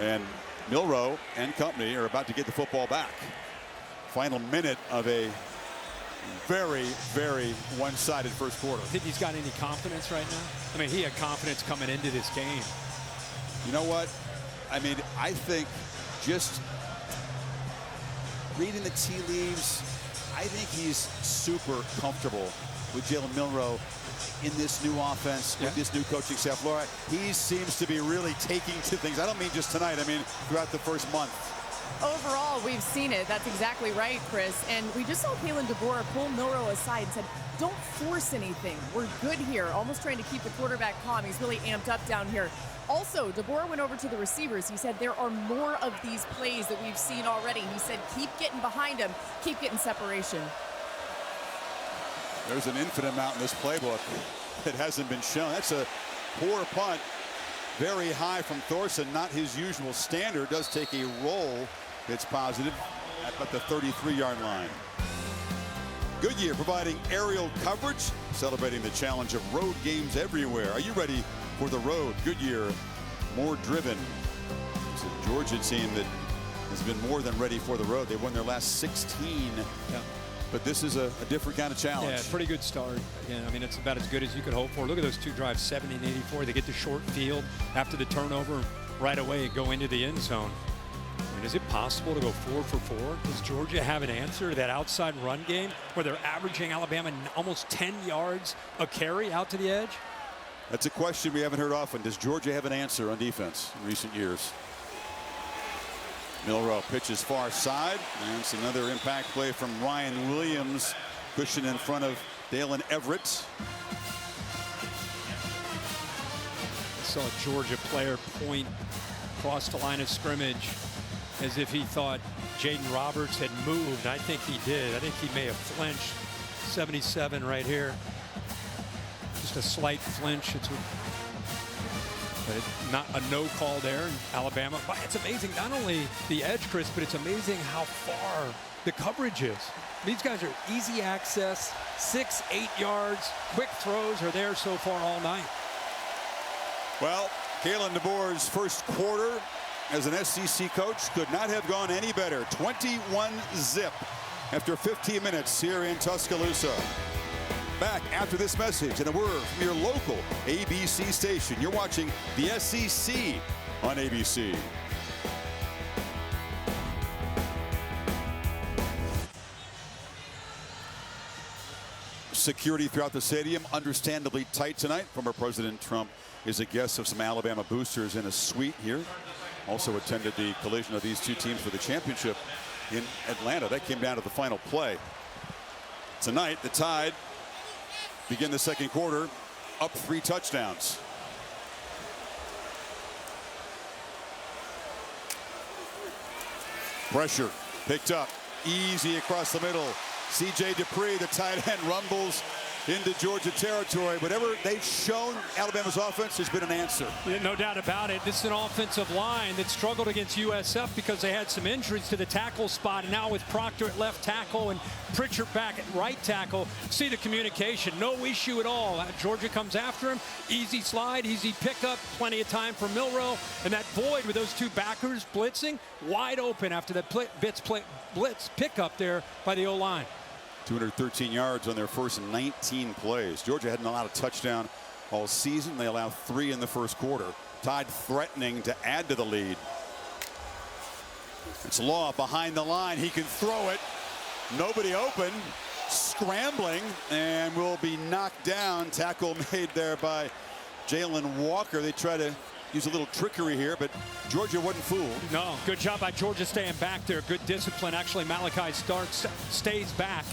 And Milroe and company are about to get the football back. Final minute of a very, very one-sided first quarter. Think he's got any confidence right now? I mean, he had confidence coming into this game. You know what? I mean, I think just reading the tea leaves, I think he's super comfortable with Jalen Milroe in this new offense, with this new coaching staff. Laura, he seems to be really taking to things. I don't mean just tonight. I mean throughout the first month. Overall, we've seen it. That's exactly right, Chris. And we just saw Kalen DeBoer pull Milroe aside and said, don't force anything. We're good here. Almost trying to keep the quarterback calm. He's really amped up down here. Also, DeBoer went over to the receivers. He said there are more of these plays that we've seen already. He said keep getting behind him, keep getting separation. There's an infinite amount in this playbook that hasn't been shown. That's a poor punt. Very high from Thorson, not his usual standard. Does take a roll. It's positive at about the 33-yard line. Goodyear providing aerial coverage, celebrating the challenge of road games everywhere. Are you ready for the road? Goodyear, more driven. It's a Georgia team that has been more than ready for the road. They won their last 16. Yeah. But this is a different kind of challenge. Yeah, pretty good start. Again, I mean, it's about as good as you could hope for. Look at those 2 drives, 70 and 84. They get to short field after the turnover right away and go into the end zone. I mean, is it possible to go 4 for 4? Does Georgia have an answer to that outside run game where they're averaging Alabama almost 10 yards a carry out to the edge? That's a question we haven't heard often. Does Georgia have an answer on defense in recent years? Milroe pitches far side, and it's another impact play from Ryan Williams, cushion in front of Dalen Everett. I saw a Georgia player point across the line of scrimmage as if he thought Jaden Roberts had moved. I think he did. I think he may have flinched. 77 right here. Just a slight flinch. But not a no call there in Alabama. But it's amazing, not only the edge, Chris, but it's amazing how far the coverage is. These guys are easy access, 6, 8 yards, quick throws are there so far all night. Well, Kalen DeBoer's first quarter as an SEC coach could not have gone any better. 21-zip after 15 minutes here in Tuscaloosa. Back after this message and a word from your local ABC station. You're watching the SEC on ABC. Security throughout the stadium understandably tight tonight. Former President Trump is a guest of some Alabama boosters in a suite here. Also attended the collision of these two teams for the championship in Atlanta. That came down to the final play. Tonight, the Tide begin the second quarter up 3 touchdowns. Pressure picked up easy across the middle. C.J. Dupree, the tight end, rumbles into Georgia territory. Whatever they've shown Alabama's offense has been an answer. Yeah, no doubt about it. This is an offensive line that struggled against USF because they had some injuries to the tackle spot. And now with Proctor at left tackle and Pritchard back at right tackle, see the communication. No issue at all. Georgia comes after him. Easy slide, easy pickup. Plenty of time for Milroe. And that void with those 2 backers blitzing, wide open after that blitz pickup there by the O-line. 213 yards on their first 19 plays. Georgia hadn't allowed a touchdown all season. They allowed 3 in the first quarter. Tide threatening to add to the lead. It's Law behind the line. He can throw it. Nobody open. Scrambling and will be knocked down. Tackle made there by Jalen Walker. They try to use a little trickery here, but Georgia wasn't fooled. No, good job by Georgia staying back there. Good discipline. Actually, Malachi Starks stays back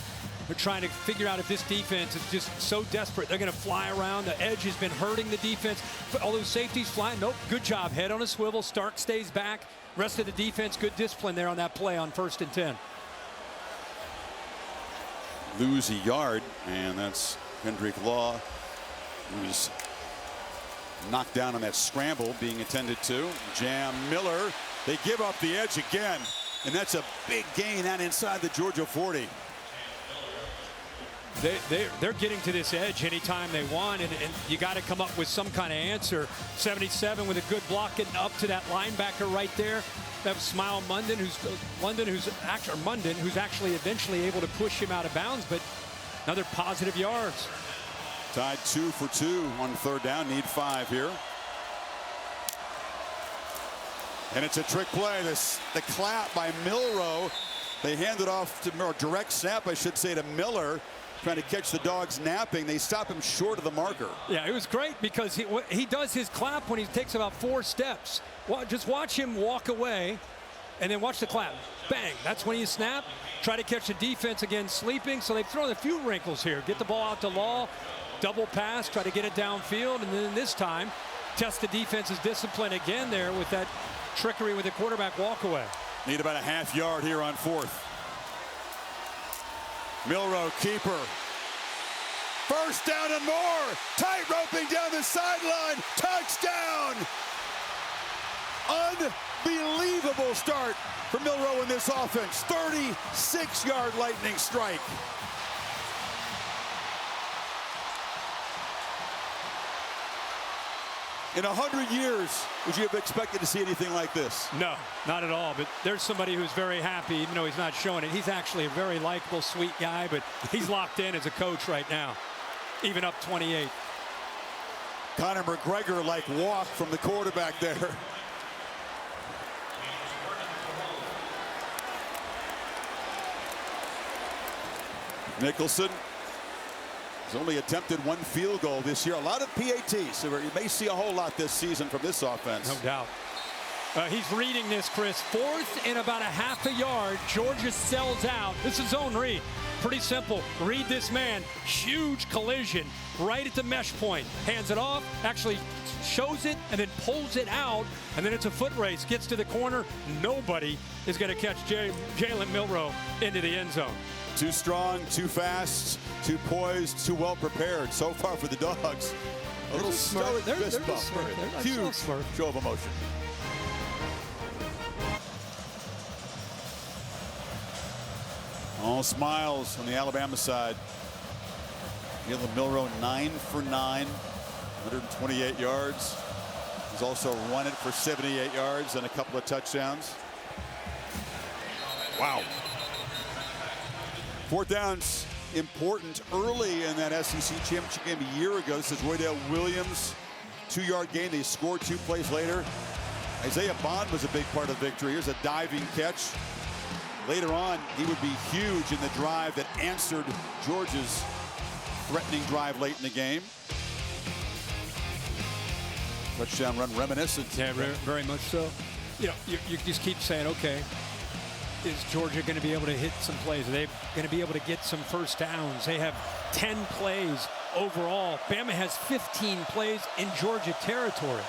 They're trying to figure out if this defense is just so desperate. They're going to fly around. The edge has been hurting the defense. All those safeties flying. Nope, good job. Head on a swivel. Stark stays back. Rest of the defense, good discipline there on that play on 1st and 10. Lose a yard, and that's Kendrick Law, who's knocked down on that scramble being attended to. Jam Miller. They give up the edge again, and that's a big gain out inside the Georgia 40. They're getting to this edge anytime they want, and you got to come up with some kind of answer. 77 with a good block getting up to that linebacker right there. That was Smile Munden, who's actually eventually able to push him out of bounds, but another positive yards. Tied 2 for 2 on 3rd down. Need 5 here. And it's a trick play. The clap by Milroe. They hand it off to Milroe. Direct snap, I should say, to Miller. Trying to catch the dogs napping. They stop him short of the marker. Yeah, it was great because he does his clap when he takes about 4 steps. Well, just watch him walk away and then watch the clap. Bang, that's when you snap. Try to catch the defense again sleeping. So they've thrown a few wrinkles here. Get the ball out to Law, double pass, try to get it downfield, and then this time test the defense's discipline again there with that trickery with the quarterback walk away. Need about a half yard here on 4th. Milroe, keeper. 1st down and more. Tight roping down the sideline. Touchdown. Unbelievable start for Milroe in this offense. 36-yard lightning strike. In 100 years, would you have expected to see anything like this? No, not at all. But there's somebody who's very happy, even though he's not showing it. He's actually a very likable, sweet guy, but he's locked in as a coach right now, even up 28. Conor McGregor-like walk from the quarterback there. Nicholson has only attempted 1 field goal this year. A lot of PATs, so you may see a whole lot this season from this offense. No doubt. He's reading this, Chris. 4th and about a half a yard. Georgia sells out. This is zone read. Pretty simple. Read this man. Huge collision right at the mesh point. Hands it off, actually shows it, and then pulls it out. And then it's a foot race. Gets to the corner. Nobody is going to catch Jalen Milroe into the end zone. Too strong, too fast, too poised, too well prepared. So far for the Dogs. A little stoic fist bump. Huge show of emotion. All smiles on the Alabama side. Jalen Milroe 9 for 9, 128 yards. He's also run it for 78 yards and a couple of touchdowns. Wow. 4th down's important early in that SEC championship game a year ago. This is Roydell Williams, 2-yard gain. They scored 2 plays later. Isaiah Bond was a big part of the victory. Here's a diving catch. Later on, he would be huge in the drive that answered Georgia's threatening drive late in the game. Touchdown run reminiscent. Yeah, very much so. You know, you just keep saying, okay, is Georgia going to be able to hit some plays? Are they going to be able to get some 1st downs? They have 10 plays overall. Bama has 15 plays in Georgia territory.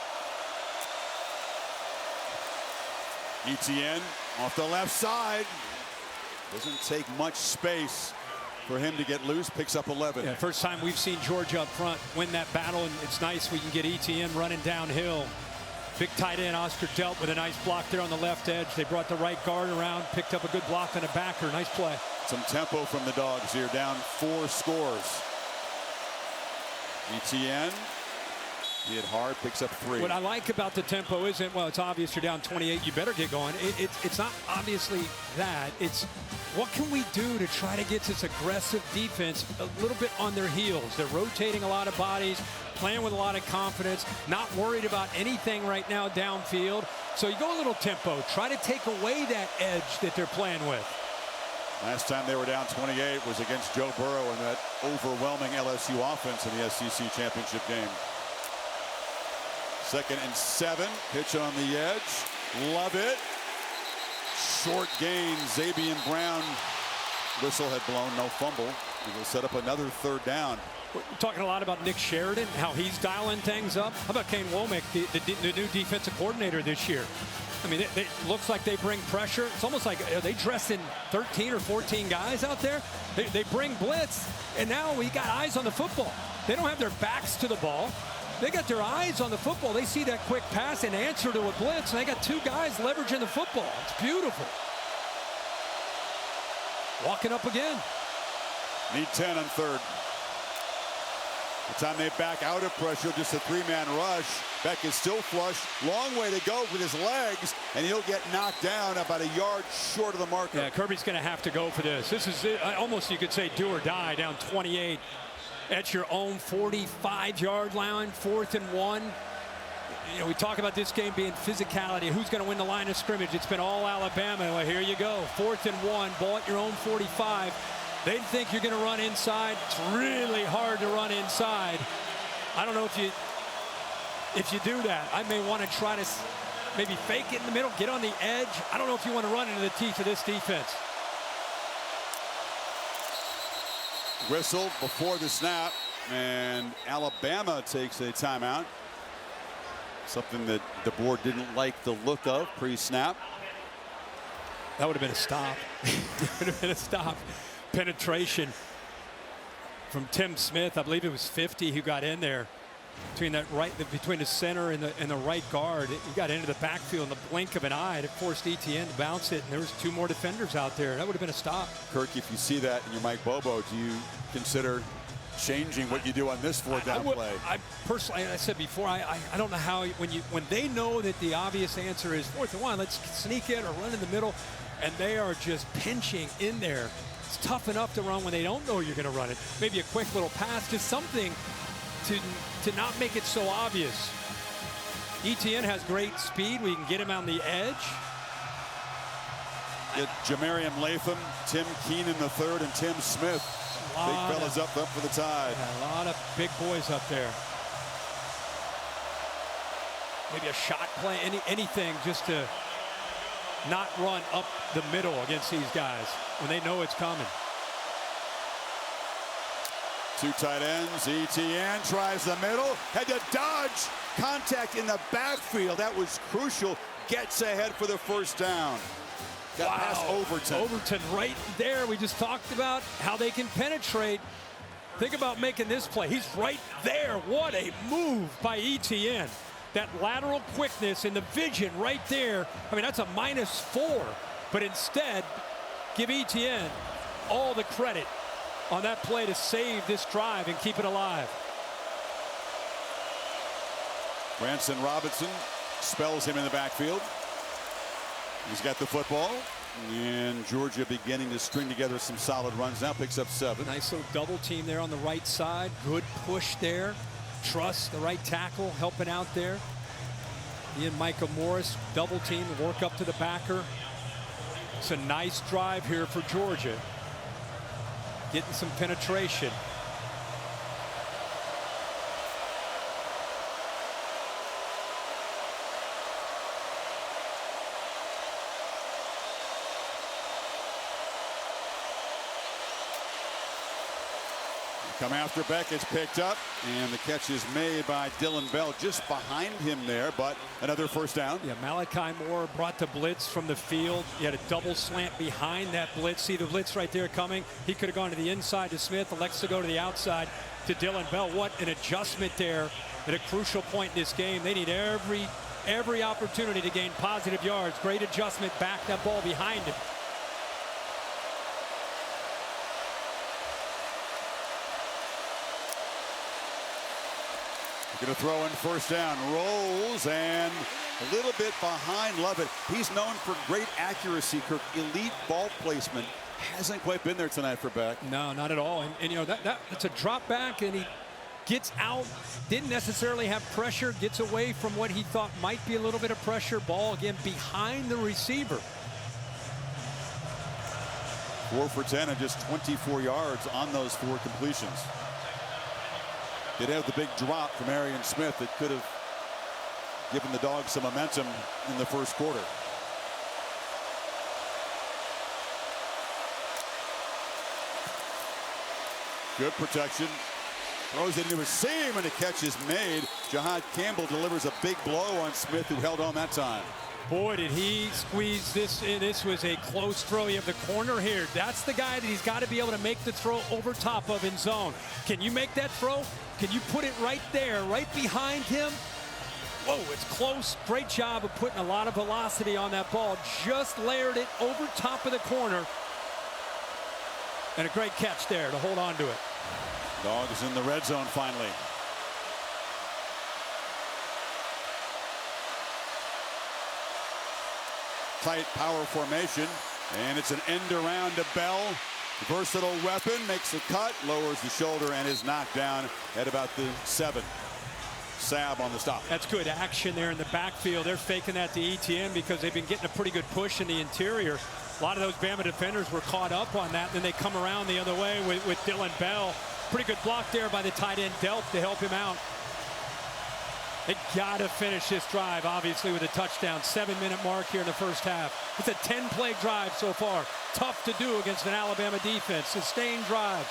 Etienne off the left side. Doesn't take much space for him to get loose. Picks up 11. Yeah, first time we've seen Georgia up front win that battle, and it's nice we can get Etienne running downhill. Big tight end Oscar Delp with a nice block there on the left edge. They brought the right guard around, picked up a good block on a backer. Nice play. Some tempo from the Dogs here, down 4 scores. Etienne hit hard, picks up 3. What I like about the tempo isn't, well, it's obvious you're down 28, you better get going. It's not obviously that. It's what can we do to try to get this aggressive defense a little bit on their heels. They're rotating a lot of bodies, playing with a lot of confidence, not worried about anything right now downfield. So you go a little tempo, try to take away that edge that they're playing with. Last time they were down 28 was against Joe Burrow in that overwhelming LSU offense in the SEC championship game. 2nd and 7, pitch on the edge. Love it. Short gain. Zabian Brown. Whistle had blown, no fumble. They'll set up another third down. We're talking a lot about Nick Sheridan, how he's dialing things up. How about Kane Womack, the new defensive coordinator this year? I mean, it looks like they bring pressure. It's almost like, are they dressed in 13 or 14 guys out there? They bring blitz, and now we got eyes on the football. They don't have their backs to the ball. They got their eyes on the football. They see that quick pass and answer to a blitz, and they got two guys leveraging the football. It's beautiful. Walking up again. Need 10 on third. The time they back out of pressure, just a three-man rush. Beck is still flush. Long way to go with his legs, and he'll get knocked down about a yard short of the marker. Yeah, Kirby's going to have to go for this. This is almost, you could say, do or die, down 28 at your own 45-yard line, 4th and 1. You know, we talk about this game being physicality. Who's going to win the line of scrimmage? It's been all Alabama. Well, here you go. 4th and 1, ball at your own 45. They think you're going to run inside. It's really hard to run inside. I don't know if you do that. I may want to try to maybe fake it in the middle, get on the edge. I don't know if you want to run into the teeth of this defense. Whistle before the snap, and Alabama takes a timeout. Something that the board didn't like the look of pre-snap. That would have been a stop. Would have been a stop. Penetration from Tim Smith. I believe it was 50 who got in there between the center and the right guard. He got into the backfield in the blink of an eye. It forced Etienne to bounce it, and there was two more defenders out there. That would have been a stop. Kirk, if you see that and you're Mike Bobo, do you consider changing what you do on this fourth down play? I personally, I said before, I don't know how when they know that the obvious answer is 4th and 1, let's sneak it or run in the middle, and they are just pinching in there. It's tough enough to run when they don't know you're going to run it. Maybe a quick little pass, just something to not make it so obvious. Etienne has great speed. We can get him on the edge. Get Jamarian Latham, Tim Keenan the third, and Tim Smith. Big fellas up for the Tide. Yeah, a lot of big boys up there. Maybe a shot play, anything just to not run up the middle against these guys when they know it's coming. Two tight ends. Etienne tries the middle. Had to dodge contact in the backfield. That was crucial. Gets ahead for the first down. Got past Overton. Overton right there. We just talked about how they can penetrate. Think about making this play. He's right there. What a move by Etienne. That lateral quickness and the vision right there. I mean, that's a -4. But instead, give Etienne all the credit on that play to save this drive and keep it alive. Branson Robinson spells him in the backfield. He's got the football, and Georgia beginning to string together some solid runs. Now picks up 7. Nice little double team there on the right side. Good push there. Truss, the right tackle, helping out there. He and Micah Morris double team, work up to the backer. It's a nice drive here for Georgia. Getting some penetration. Come after Beck, it's picked up, and the catch is made by Dylan Bell just behind him there, but another first down. Yeah, Malachi Moore brought the blitz from the field. He had a double slant behind that blitz. See the blitz right there coming. He could have gone to the inside to Smith, elects to go to the outside to Dylan Bell. What an adjustment there at a crucial point in this game. They need every opportunity to gain positive yards. Great adjustment, back that ball behind him. Going to throw in first down. Rolls and a little bit behind Lovett. He's known for great accuracy, Kirk. Elite ball placement. Hasn't quite been there tonight for Beck. No, not at all. And you know, that's a drop back, and he gets out. Didn't necessarily have pressure. Gets away from what he thought might be a little bit of pressure. Ball again behind the receiver. 4 for 10 and just 24 yards on those 4 completions. Did have the big drop from Arian Smith that could have given the Dogs some momentum in the first quarter. Good protection. Throws it into a seam, and the catch is made. Jahad Campbell delivers a big blow on Smith, who held on that time. Boy, did he squeeze this in. This was a close throw. You have the corner here. That's the guy that he's got to be able to make the throw over top of in zone. Can you make that throw? Can you put it right there, right behind him? Whoa, it's close. Great job of putting a lot of velocity on that ball. Just layered it over top of the corner. And a great catch there to hold on to it. Dogs in the red zone finally. Tight power formation, and it's an end around to Bell. Versatile weapon, makes a cut, lowers the shoulder, and is knocked down at about the 7. Sabb on the stop. That's good action there in the backfield. They're faking that to ETN because they've been getting a pretty good push in the interior. A lot of those Bama defenders were caught up on that. Then they come around the other way with Dylan Bell. Pretty good block there by the tight end Delp to help him out. They got to finish this drive, obviously, with a touchdown. 7-minute mark here in the first half. It's a 10-play drive so far. Tough to do against an Alabama defense. Sustained drives.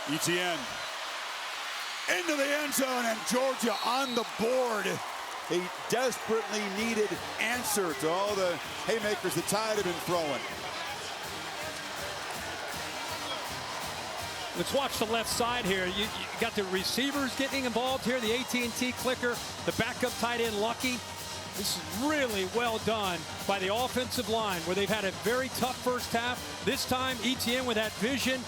ETN into the end zone, and Georgia on the board. A desperately needed answer to all the haymakers the Tide have been throwing. Let's watch the left side here. You got the receivers getting involved here, the AT&T clicker, the backup tight end Lucky. This is really well done by the offensive line, where they've had a very tough first half. This time, ETN with that vision.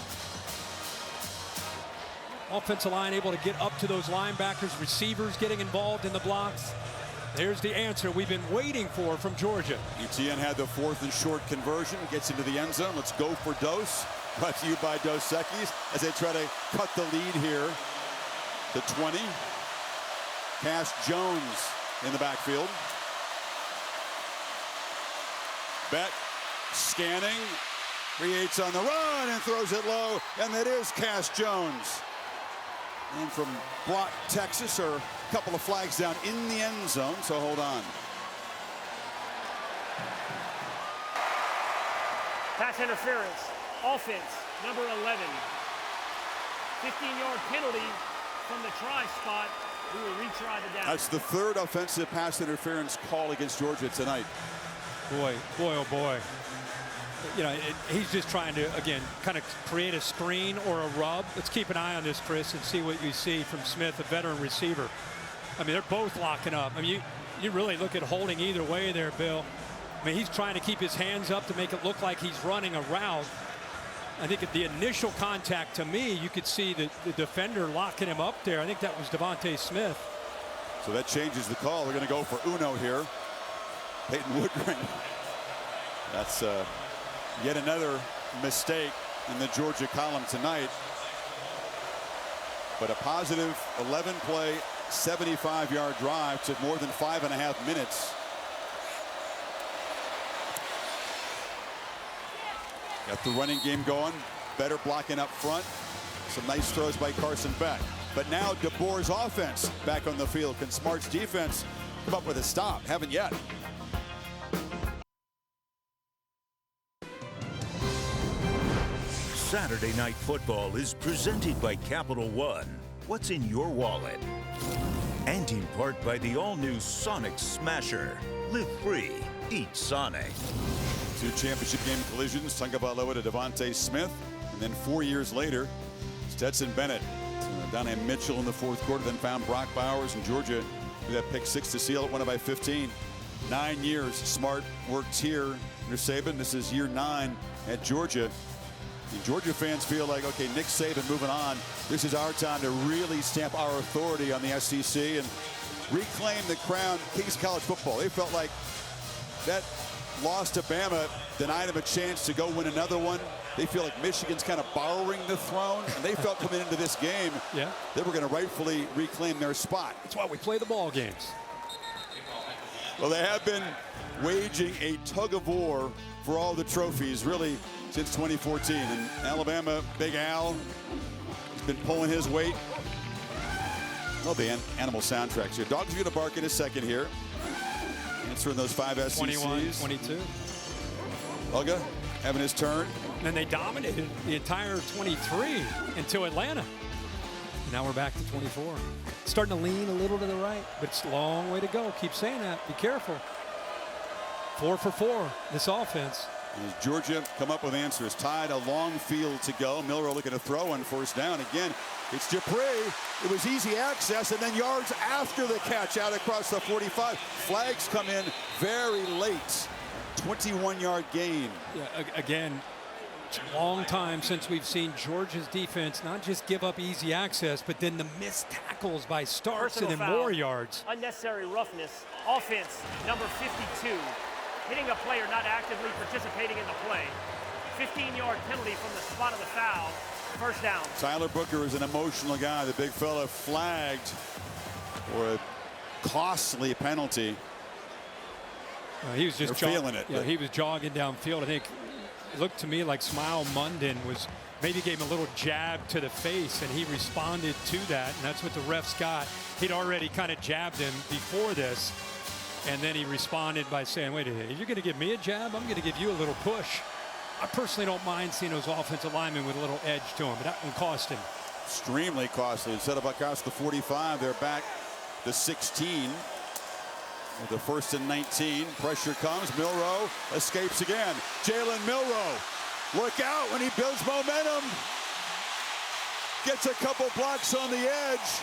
Offensive line able to get up to those linebackers, receivers getting involved in the blocks. There's the answer we've been waiting for from Georgia. ETN had the 4th and short conversion, gets into the end zone. Let's go for Dose. Brought to you by Dos Equis as they try to cut the lead here. The 20. Cash Jones in the backfield. Bet scanning, creates on the run and throws it low, and that is Cash Jones. And from Brock, Texas, are a couple of flags down in the end zone, so hold on. Pass interference. Offense, number 11. 15-yard penalty from the try spot. We will retry the down. That's the 3rd offensive pass interference call against Georgia tonight. Boy, oh boy. You know, he's just trying to, again, kind of create a screen or a rub. Let's keep an eye on this, Chris, and see what you see from Smith, a veteran receiver. I mean, they're both locking up. I mean, you really look at holding either way there, Bill. I mean, he's trying to keep his hands up to make it look like he's running a route. I think at the initial contact, to me, you could see the defender locking him up there. I think that was Devontae Smith. So that changes the call. They're going to go for Uno here. Peyton Woodring. That's yet another mistake in the Georgia column tonight. But a positive 11-play, 75-yard drive took more than 5.5 minutes. Got the running game going, better blocking up front. Some nice throws by Carson Beck. But now DeBoer's offense back on the field. Can Smart's defense come up with a stop? Haven't yet. Saturday Night Football is presented by Capital One. What's in your wallet? And in part by the all-new Sonic Smasher. Live free, eat Sonic. 2 championship game collisions, Tagovailoa to Devontae Smith, and then 4 years later, Stetson Bennett. Donnie Mitchell in the 4th quarter, then found Brock Bowers, and Georgia with that pick 6 to seal it, won it by 15. 9 years, Smart worked here under Saban. This is year 9 at Georgia. And Georgia fans feel like, okay, Nick Saban moving on. This is our time to really stamp our authority on the SEC and reclaim the crown. Kings College football. They felt like that loss to Bama denied him a chance to go win another one. They feel like Michigan's kind of borrowing the throne, and they felt coming into this game, they were going to rightfully reclaim their spot. That's why we play the ball games. Well, they have been waging a tug of war for all the trophies, really, since 2014. And Alabama, Big Al, has been pulling his weight. Love the animal soundtracks here. Dogs are going to bark in a second here. Answering those 5 SECs. 21, 22. Uga having his turn. And they dominated the entire 23 until Atlanta. And now we're back to 24. Starting to lean a little to the right, but it's a long way to go. Keep saying that. Be careful. 4 for 4, this offense. As Georgia come up with answers, tied, a long field to go. Milroe looking to throw on first down. Again, it's Dupree. It was easy access, and then yards after the catch out across the 45. Flags come in very late. 21-yard gain. Yeah, again, it's a long time since we've seen Georgia's defense not just give up easy access, but then the missed tackles by Starks and then more yards. Unnecessary roughness. Offense, number 52. Hitting a player not actively participating in the play. 15-yard penalty from the spot of the foul. First down. Tyler Booker is an emotional guy. The big fella flagged for a costly penalty. He was just feeling it. Yeah, he was jogging downfield. I think it looked to me like Smile Munden was maybe gave him a little jab to the face, and he responded to that, and that's what the refs got. He'd already kind of jabbed him before this, and then he responded by saying, wait a minute, you're going to give me a jab? I'm going to give you a little push. I personally don't mind seeing those offensive linemen with a little edge to them, but that one cost him. Extremely costly. Instead of across the 45, they're back to 16. With the 1st and 19, pressure comes. Milroe escapes again. Jalen Milroe, look out when he builds momentum. Gets a couple blocks on the edge.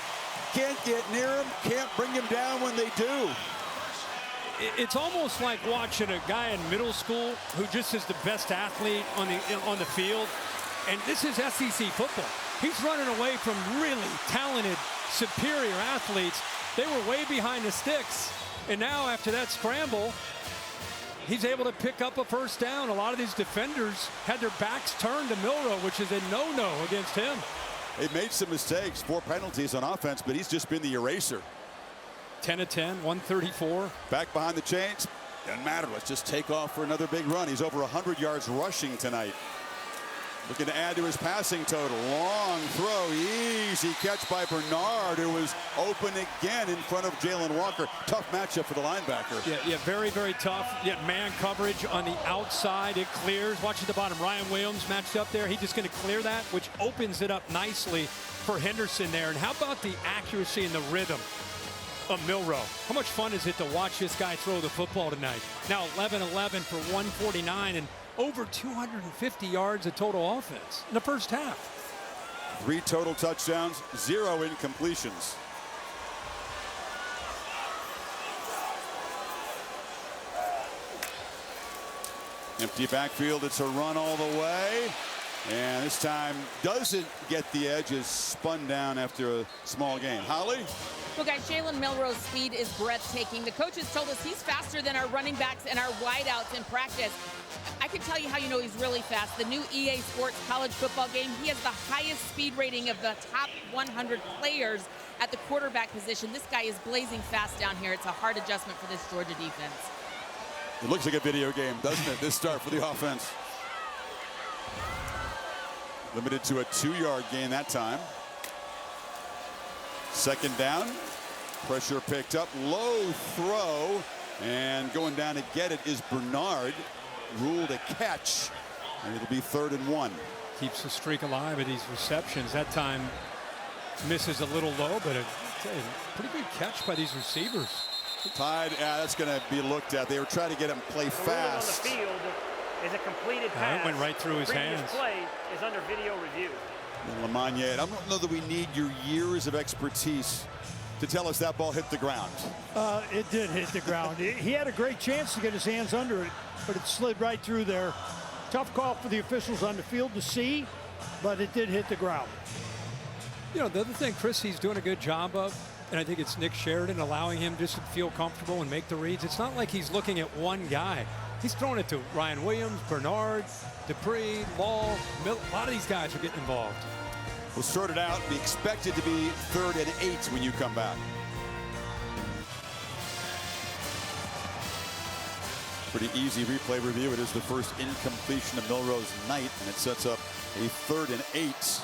Can't get near him. Can't bring him down when they do. It's almost like watching a guy in middle school who just is the best athlete on the field. And this is SEC football. He's running away from really talented, superior athletes. They were way behind the sticks. And now after that scramble, he's able to pick up a first down. A lot of these defenders had their backs turned to Milroe, which is a no-no against him. They made some mistakes, 4 penalties on offense, but he's just been the eraser. 10 of 10, 134. Back behind the chains. Doesn't matter. Let's just take off for another big run. He's over 100 yards rushing tonight. Looking to add to his passing total. Long throw. Easy catch by Bernard, who was open again in front of Jalen Walker. Tough matchup for the linebacker. Yeah, very, very tough. Yet man coverage on the outside. It clears. Watch at the bottom. Ryan Williams matched up there. He's just going to clear that, which opens it up nicely for Henderson there. And how about the accuracy and the rhythm of Milroe? How much fun is it to watch this guy throw the football tonight? Now 11-11 for 149 and over 250 yards of total offense in the first half. 3 total touchdowns, 0 incompletions. Empty backfield. It's a run all the way. And this time doesn't get the edge, is spun down after a small gain. Holly? Well, guys, Jalen Milroe's speed is breathtaking. The coaches told us he's faster than our running backs and our wideouts in practice. I can tell you how you know he's really fast. The new EA Sports college football game, he has the highest speed rating of the top 100 players at the quarterback position. This guy is blazing fast down here. It's a hard adjustment for this Georgia defense. It looks like a video game, doesn't it? This start for the offense. Limited to a 2-yard gain that time. Second down. Pressure picked up. Low throw. And going down to get it is Bernard. Ruled a catch. And it'll be 3rd and 1. Keeps the streak alive at these receptions. That time misses a little low, but a pretty good catch by these receivers. Tide, that's going to be looked at. They were trying to get him to play fast. On the field is a completed pass. It went right through his hands. Previous play is under video review. And Lamagna, I don't know that we need your years of expertise to tell us that ball hit the ground. It did hit the ground. He had a great chance to get his hands under it, but it slid right through there. Tough call for the officials on the field to see, but it did hit the ground. You know, the other thing, Chris, he's doing a good job of, and I think it's Nick Sheridan allowing him just to feel comfortable and make the reads. It's not like he's looking at one guy. He's throwing it to Ryan Williams, Bernard, Dupree, Law, a lot of these guys are getting involved. We'll start it out. Be expected to be 3rd and 8 when you come back. Pretty easy replay review. It is the first incompletion of Milroe's night, and it sets up a 3rd and 8.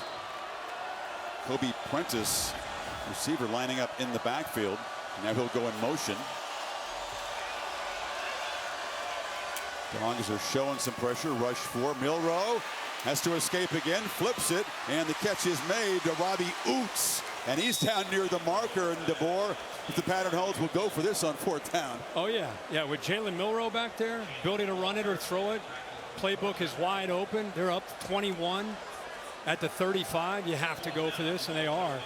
Kobe Prentice, receiver, lining up in the backfield. Now he'll go in motion. Dogs are showing some pressure. Rush 4. Milroe has to escape again. Flips it. And the catch is made to Robbie Oots. And he's down near the marker. And DeBoer, if the pattern holds, will go for this on 4th down. Oh, yeah. Yeah, with Jalen Milroe back there, ability to run it or throw it. Playbook is wide open. They're up 21 at the 35. You have to go for this, and they are.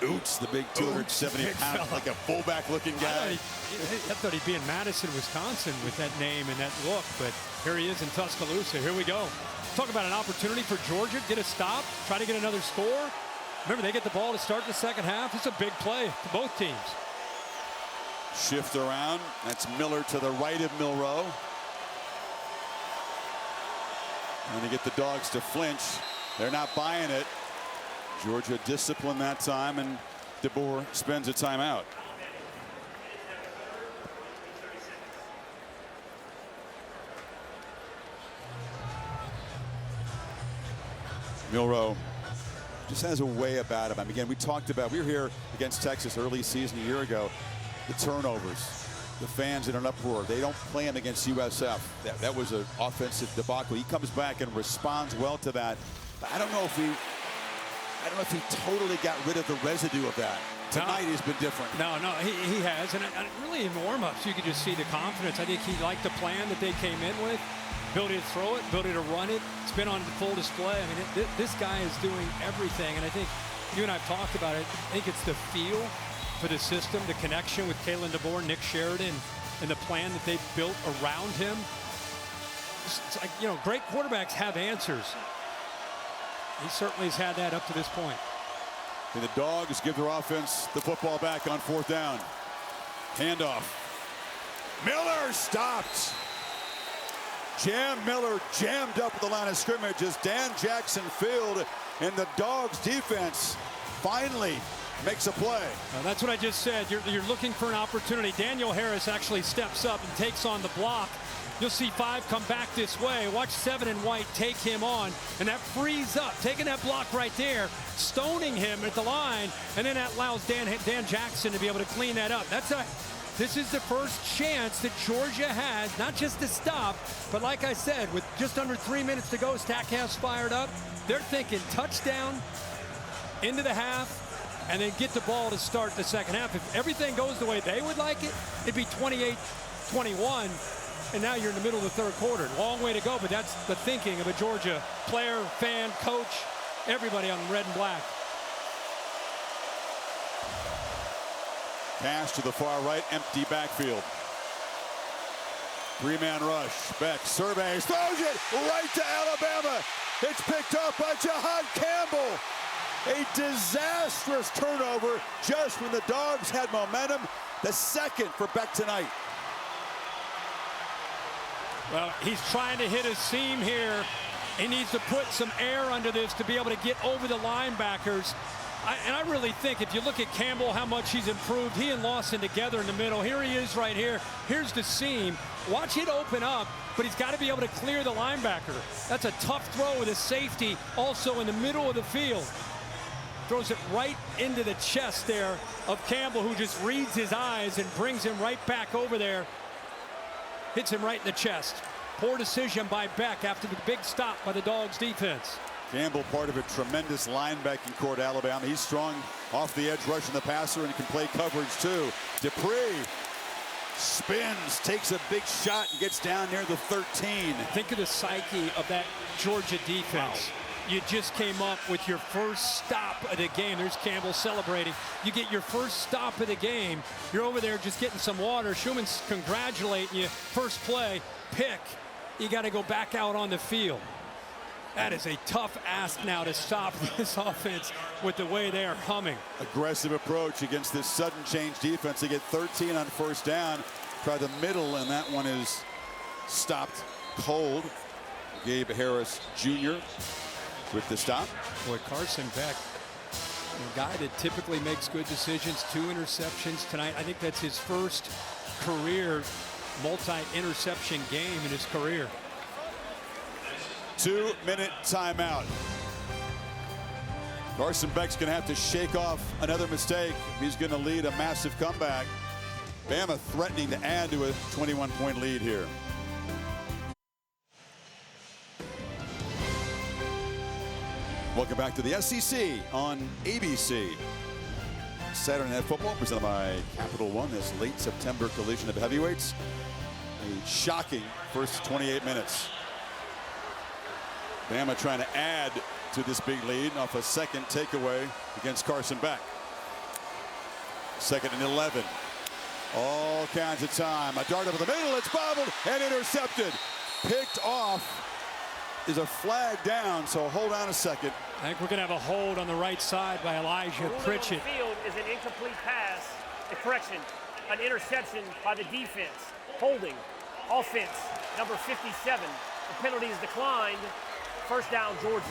Oots, the big 270-pound, like a fullback-looking guy. I thought he'd be in Madison, Wisconsin with that name and that look, but here he is in Tuscaloosa. Here we go. Talk about an opportunity for Georgia. Get a stop, try to get another score. Remember, they get the ball to start the second half. It's a big play for both teams. Shift around. That's Miller to the right of Milroe. And to get the Dogs to flinch. They're not buying it. Georgia disciplined that time, and DeBoer spends a timeout. Milroe just has a way about him. I mean, again, we were here against Texas early season a year ago. The turnovers, the fans in an uproar. They don't play him against USF. That was an offensive debacle. He comes back and responds well to that. But I don't know if he totally got rid of the residue of that. Tonight he's been different. No, he has. And really in warm-ups, you could just see the confidence. I think he liked the plan that they came in with. Ability to throw it, ability to run it. It's been on full display. I mean, this guy is doing everything. And I think you and I have talked about it. I think it's the feel for the system, the connection with Kalen DeBoer, Nick Sheridan, and the plan that they've built around him. It's like, you know, great quarterbacks have answers. He certainly has had that up to this point. And the Dogs give their offense the football back on 4th down. Handoff. Miller stopped. Miller jammed up at the line of scrimmage as Dan Jackson Field and the Dogs defense finally makes a play. That's what I just said. You're looking for an opportunity. Daniel Harris actually steps up and takes on the block. You'll see 5 come back this way. Watch 7 and White take him on, and that frees up, taking that block right there, stoning him at the line, and then that allows Dan Jackson to be able to clean that up. This is the first chance that Georgia has, not just to stop, but like I said, with just under 3 minutes to go, Stackhouse fired up. They're thinking touchdown into the half, and then get the ball to start the second half. If everything goes the way they would like it, it'd be 28-21. And now you're in the middle of the third quarter. Long way to go, but that's the thinking of a Georgia player, fan, coach, everybody on red and black. Pass to the far right, empty backfield. 3-man rush. Beck surveys, throws it right to Alabama. It's picked up by Jahad Campbell. A disastrous turnover just when the Dogs had momentum. The second for Beck tonight. Well, he's trying to hit a seam here. He needs to put some air under this to be able to get over the linebackers. And I really think if you look at Campbell, how much he's improved. He and Lawson together in the middle. Here he is right here. Here's the seam. Watch it open up, but he's got to be able to clear the linebacker. That's a tough throw with a safety also in the middle of the field. Throws it right into the chest there of Campbell, who just reads his eyes and brings him right back over there. Hits him right in the chest. Poor decision by Beck after the big stop by the Dogs defense. Campbell, part of a tremendous linebacking core at Alabama. He's strong off the edge, rushing the passer, and can play coverage too. Dupree spins, takes a big shot, and gets down near the 13. Think of the psyche of that Georgia defense. Wow. You just came up with your first stop of the game. There's Campbell celebrating. You get your first stop of the game. You're over there just getting some water. Schuman's congratulating you. First play, pick. You got to go back out on the field. That is a tough ask now to stop this offense with the way they are humming. Aggressive approach against this sudden change defense. They get 13 on 1st down. Try the middle, and that one is stopped cold. Gabe Harris Jr. with the stop. Boy, Carson Beck, a guy that typically makes good decisions. 2 interceptions tonight. I think that's his first career multi-interception game in his career. 2-minute timeout. Carson Beck's going to have to shake off another mistake. He's going to lead a massive comeback. Bama threatening to add to a 21-point lead here. Welcome back to the SEC on ABC. Saturday Night Football presented by Capital One. This late September collision of heavyweights. A shocking first 28 minutes. Bama trying to add to this big lead off a second takeaway against Carson Beck. 2nd and 11. All kinds of time. A dart over the middle. It's bobbled and intercepted. Picked off. Is a flag down, so hold on a second. I think we're going to have a hold on the right side by Elijah Pritchett. Field is an incomplete pass. A correction, an interception by the defense. Holding, offense, number 57. The penalty is declined. First down, Georgia.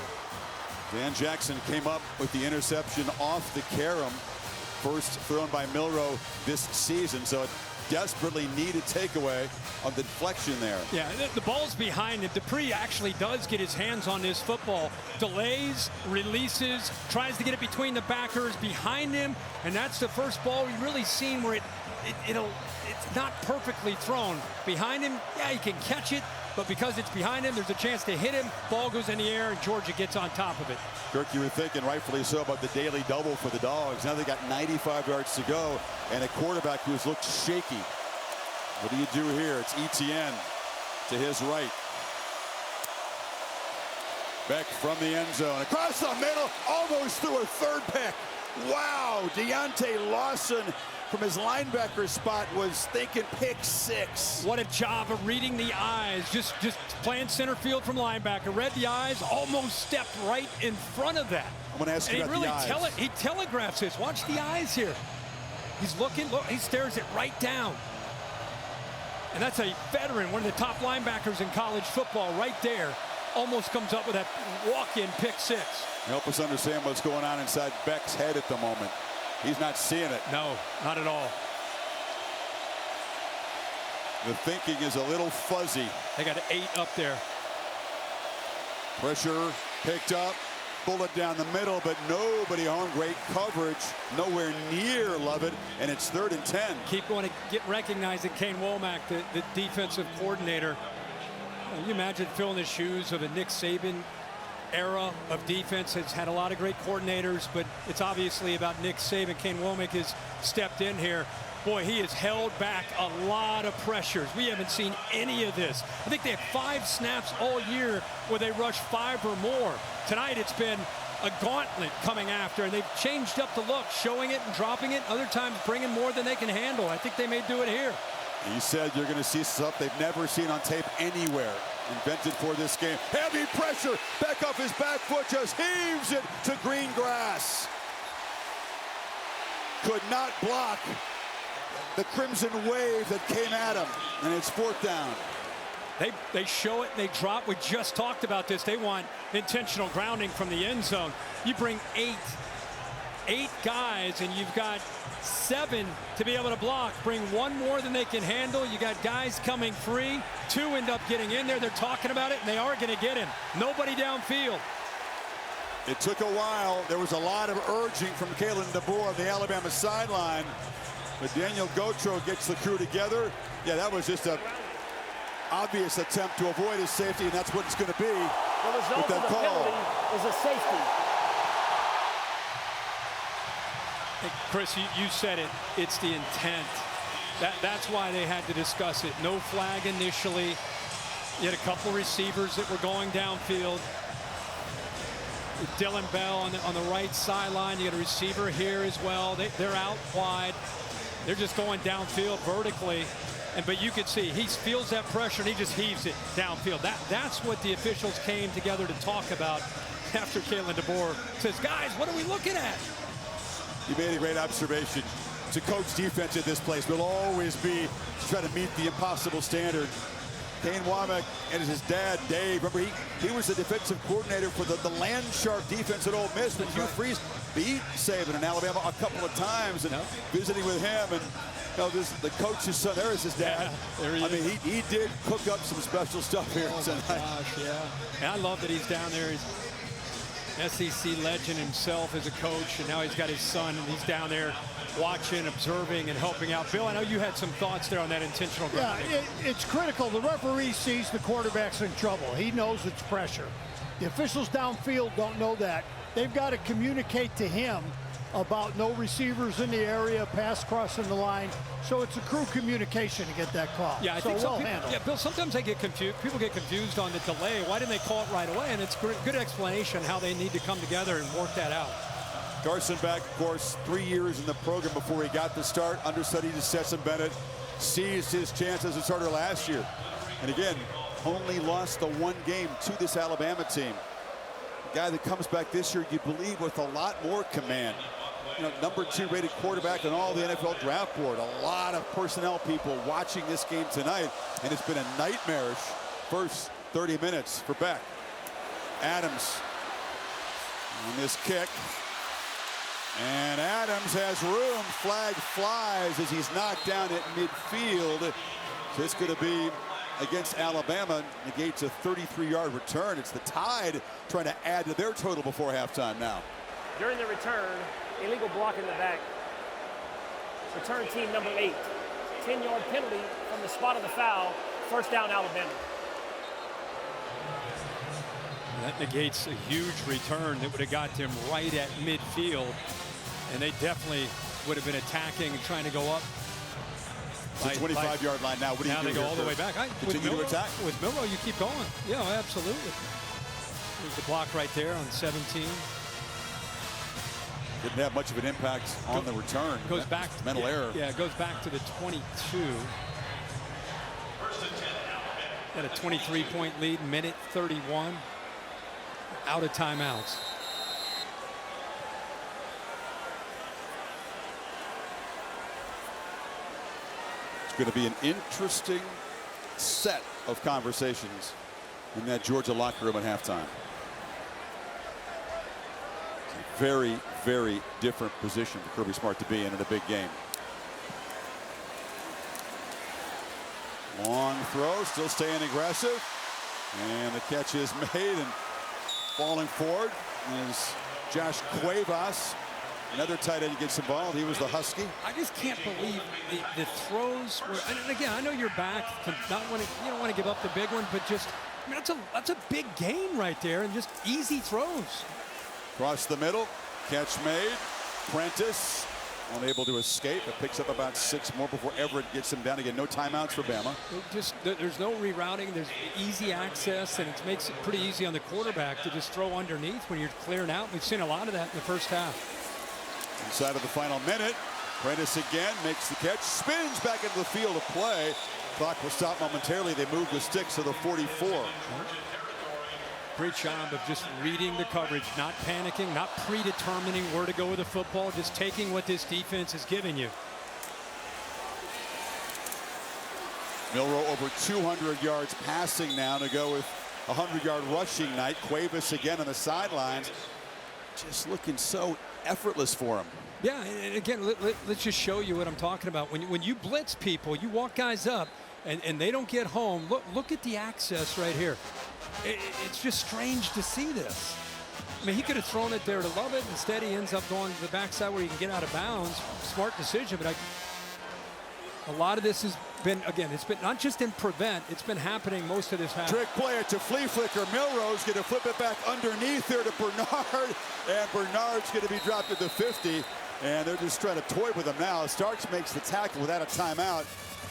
Dan Jackson came up with the interception off the carom. First thrown by Milroe this season, so it desperately needed takeaway on the deflection there. Yeah, the ball's behind him. Dupree actually does get his hands on this football. Delays, releases, tries to get it between the backers behind him, and that's the first ball we've really seen where it's not perfectly thrown. Behind him, yeah, he can catch it, but because it's behind him, there's a chance to hit him. Ball goes in the air, and Georgia gets on top of it. Kirk, you were thinking rightfully so about the daily double for the Dogs. Now they got 95 yards to go and a quarterback who's looked shaky. What do you do here? It's Etienne to his right. Beck from the end zone. Across the middle, almost through a third pick. Wow, Deontay Lawson from his linebacker spot was thinking pick 6. What a job of reading the eyes. Just playing center field from linebacker. Read the eyes, almost stepped right in front of that. I'm going to ask you about the eyes. He telegraphs this. Watch the eyes here. He's looking, look, he stares it right down. And that's a veteran, one of the top linebackers in college football right there. Almost comes up with that walk-in pick 6. Help us understand what's going on inside Beck's head at the moment. He's not seeing it. No, not at all. The thinking is a little fuzzy. They got 8 up there. Pressure picked up, bullet down the middle, but nobody on. Great coverage, nowhere near Lovett, and it's 3rd and 10. Keep going to get recognized at Kane Womack, the defensive coordinator. Can you imagine filling the shoes of a Nick Saban era of defense? Has had a lot of great coordinators, but it's obviously about Nick Saban. Kane Womack has stepped in here. Boy, he has held back a lot of pressures. We haven't seen any of this. I think they have 5 snaps all year where they rush 5 or more. Tonight it's been a gauntlet coming after, and they've changed up the look, showing it and dropping it, other times bringing more than they can handle. I think they may do it here. He said you're going to see stuff they've never seen on tape anywhere. Invented for this game. Heavy pressure. Back off his back foot, just heaves it to green grass. Could not block the crimson wave that came at him. And it's 4th down. They show it and they drop. We just talked about this. They want intentional grounding from the end zone. You bring 8 guys and you've got 7 to be able to block. Bring 1 more than they can handle. You got guys coming free. 2 end up getting in there. They're talking about it, and they are going to get him. Nobody downfield. It took a while. There was a lot of urging from Kalen DeBoer on the Alabama sideline. But Daniel Gotro gets the crew together. Yeah, that was just an obvious attempt to avoid his safety, and that's what it's going to be. The result of the penalty is a safety. Chris, you said it. It's the intent. That's why they had to discuss it. No flag initially. You had a couple receivers that were going downfield. Dylan Bell on the right sideline. You got a receiver here as well. They're out wide. They're just going downfield vertically. But you could see he feels that pressure and he just heaves it downfield. That's what the officials came together to talk about after Kalen DeBoer says, guys, what are we looking at? You made a great observation. To coach defense at this place will always be to try to meet the impossible standard. Kane Womack and his dad, Dave, remember he was the defensive coordinator for the Land Shark defense at Ole Miss when Hugh Freeze beat Saban in Alabama a couple of times, and visiting with him, and the coach's son, there is his dad. Yeah, there he is. I mean, he did cook up some special stuff here tonight. Gosh, yeah. And I love that he's down there. He's SEC legend himself as a coach, and now he's got his son, and he's down there watching, observing, and helping out. Bill, I know you had some thoughts there on that intentional grounding. Yeah, it's critical. The referee sees the quarterback's in trouble. He knows it's pressure. The officials downfield don't know that. They've got to communicate to him about no receivers in the area, pass crossing the line. So it's a crew communication to get that call. Yeah, I so think well people, handled. yeah, Bill, sometimes they get confused. People get confused on the delay. Why didn't they call it right away? And it's a good explanation how they need to come together and work that out. Carson Beck, of course, 3 years in the program before he got the start. Understudy to Stetson Bennett. Seized his chance as a starter last year. And again, only lost the one game to this Alabama team. A guy that comes back this year, you believe, with a lot more command. You know, number 2 rated quarterback on all the NFL draft board. A lot of personnel people watching this game tonight, and it's been a nightmarish first 30 minutes for Beck. Adams on this kick. And Adams has room. Flag flies as he's knocked down at midfield. So it's going to be against Alabama. Negates a 33-yard return. It's the Tide trying to add to their total before halftime now. During the return, illegal block in the back. Return team number 8. 10-yard penalty from the spot of the foul. First down, Alabama. That negates a huge return that would have got them right at midfield. And they definitely would have been attacking and trying to go up. It's a 25-yard line now. What do you do? Now they go all the way back. Continue to attack? With Milroe, you keep going. Yeah, absolutely. There's the block right there on 17. Didn't have much of an impact on the return. Goes back. Mental error. Yeah, it goes back to the 22. Got a 23-point lead, minute 31. Out of timeouts. It's going to be an interesting set of conversations in that Georgia locker room at halftime. It's a very, very different position for Kirby Smart to be in a big game. Long throw, still staying aggressive. And the catch is made, and falling forward is Josh Cuevas. Another tight end gets involved. He was the Husky. I just can't believe the throws were. And again, I know you're back to not want to. You don't want to give up the big one, but just I mean, that's a big gain right there, and just easy throws. Across the middle, catch made. Prentice unable to escape. It picks up about 6 more before Everett gets him down again. No timeouts for Bama. There's no rerouting. There's easy access, and it makes it pretty easy on the quarterback to just throw underneath when you're clearing out. We've seen a lot of that in the first half. Inside of the final minute, Prentice again makes the catch, spins back into the field of play. Clock will stop momentarily. They move the sticks to the 44. Great job of just reading the coverage, not panicking, not predetermining where to go with the football, just taking what this defense is giving you. Milroe over 200 yards passing now to go with a 100-yard rushing night. Cuevas again on the sidelines. Just looking so effortless for him. Yeah, and again, let's just show you what I'm talking about. When you blitz people, you walk guys up, and they don't get home. Look at the access right here. It's just strange to see this. I mean, he could have thrown it there to Lovett. Instead, he ends up going to the backside where he can get out of bounds. Smart decision, but a lot of this has been, again, it's been not just in prevent, it's been happening most of this half. Trick play to flea flicker. Milroe's going to flip it back underneath there to Bernard, and Bernard's going to be dropped at the 50, and they're just trying to toy with him now. Starks makes the tackle without a timeout.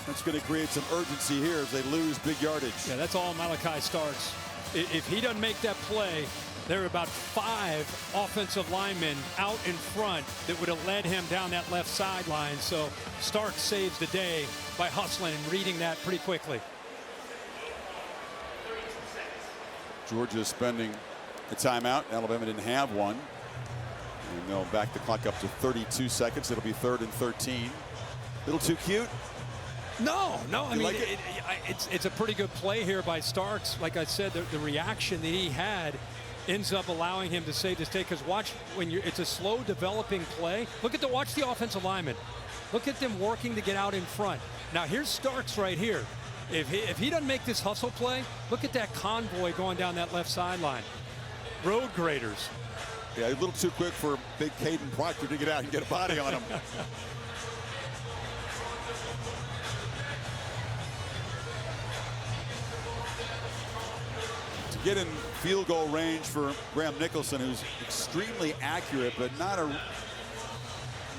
That's going to create some urgency here as they lose big yardage. Yeah, that's all Malachi Starks. If he doesn't make that play, there are about 5 offensive linemen out in front that would have led him down that left sideline. So Starks saves the day by hustling and reading that pretty quickly. Georgia spending a timeout. Alabama didn't have one. And they'll back the clock up to 32 seconds. It'll be 3rd and 13. Little too cute. No, I mean, like it's a pretty good play here by Starks. Like I said, the reaction that he had ends up allowing him to save this day. Because watch, it's a slow developing play. Watch the offensive lineman. Look at them working to get out in front. Now here's Starks right here. If he doesn't make this hustle play, look at that convoy going down that left sideline. Road graders. Yeah, a little too quick for big Caden Proctor to get out and get a body on him. Get in field goal range for Graham Nicholson, who's extremely accurate, but not a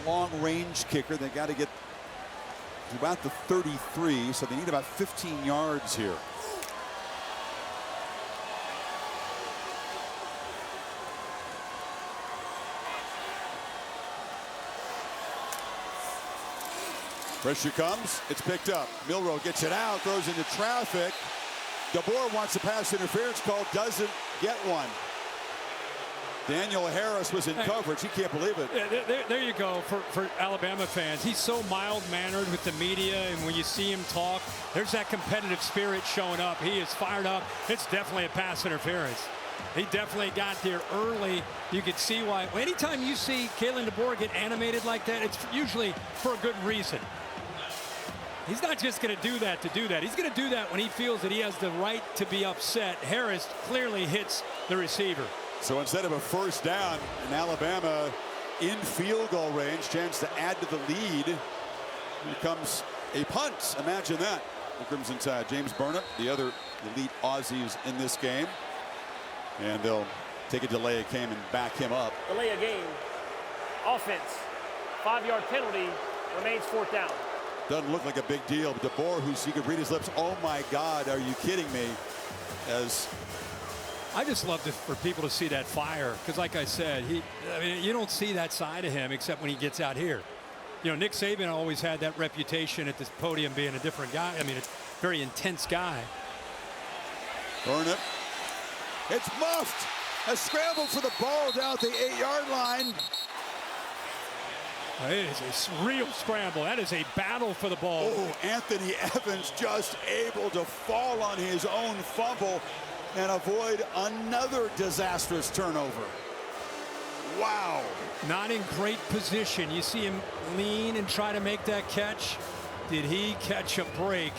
long range kicker. They got to get to about the 33, so they need about 15 yards here. Pressure comes, it's picked up. Milroe gets it out, throws into traffic. DeBoer wants a pass interference call, doesn't get one. Daniel Harris was in coverage. He can't believe it. There you go for Alabama fans. He's so mild-mannered with the media, and when you see him talk, there's that competitive spirit showing up. He is fired up. It's definitely a pass interference. He definitely got there early. You could see why. Anytime you see Kalen DeBoer get animated like that, it's usually for a good reason. He's not just going to do that to do that. He's going to do that when he feels that he has the right to be upset. Harris clearly hits the receiver. So instead of a first down in Alabama in field goal range, chance to add to the lead, here comes a punt. Imagine that. The Crimson Tide. James Burnett, the other elite Aussies in this game. And they'll take a delay of game and back him up. Delay of game. Offense. 5-yard penalty. Remains 4th down. Doesn't look like a big deal. But DeBoer, who's, you could read his lips, oh my God, are you kidding me? As I just love for people to see that fire, because like I said, I mean, you don't see that side of him except when he gets out here. You know, Nick Saban always had that reputation at this podium being a different guy. I mean, a very intense guy. Burnett. It's muffed. A scramble for the ball down at the 8-yard line. It is a real scramble. That is a battle for the ball. Oh, Anthony Evans just able to fall on his own fumble and avoid another disastrous turnover. Wow. Not in great position. You see him lean and try to make that catch. Did he catch a break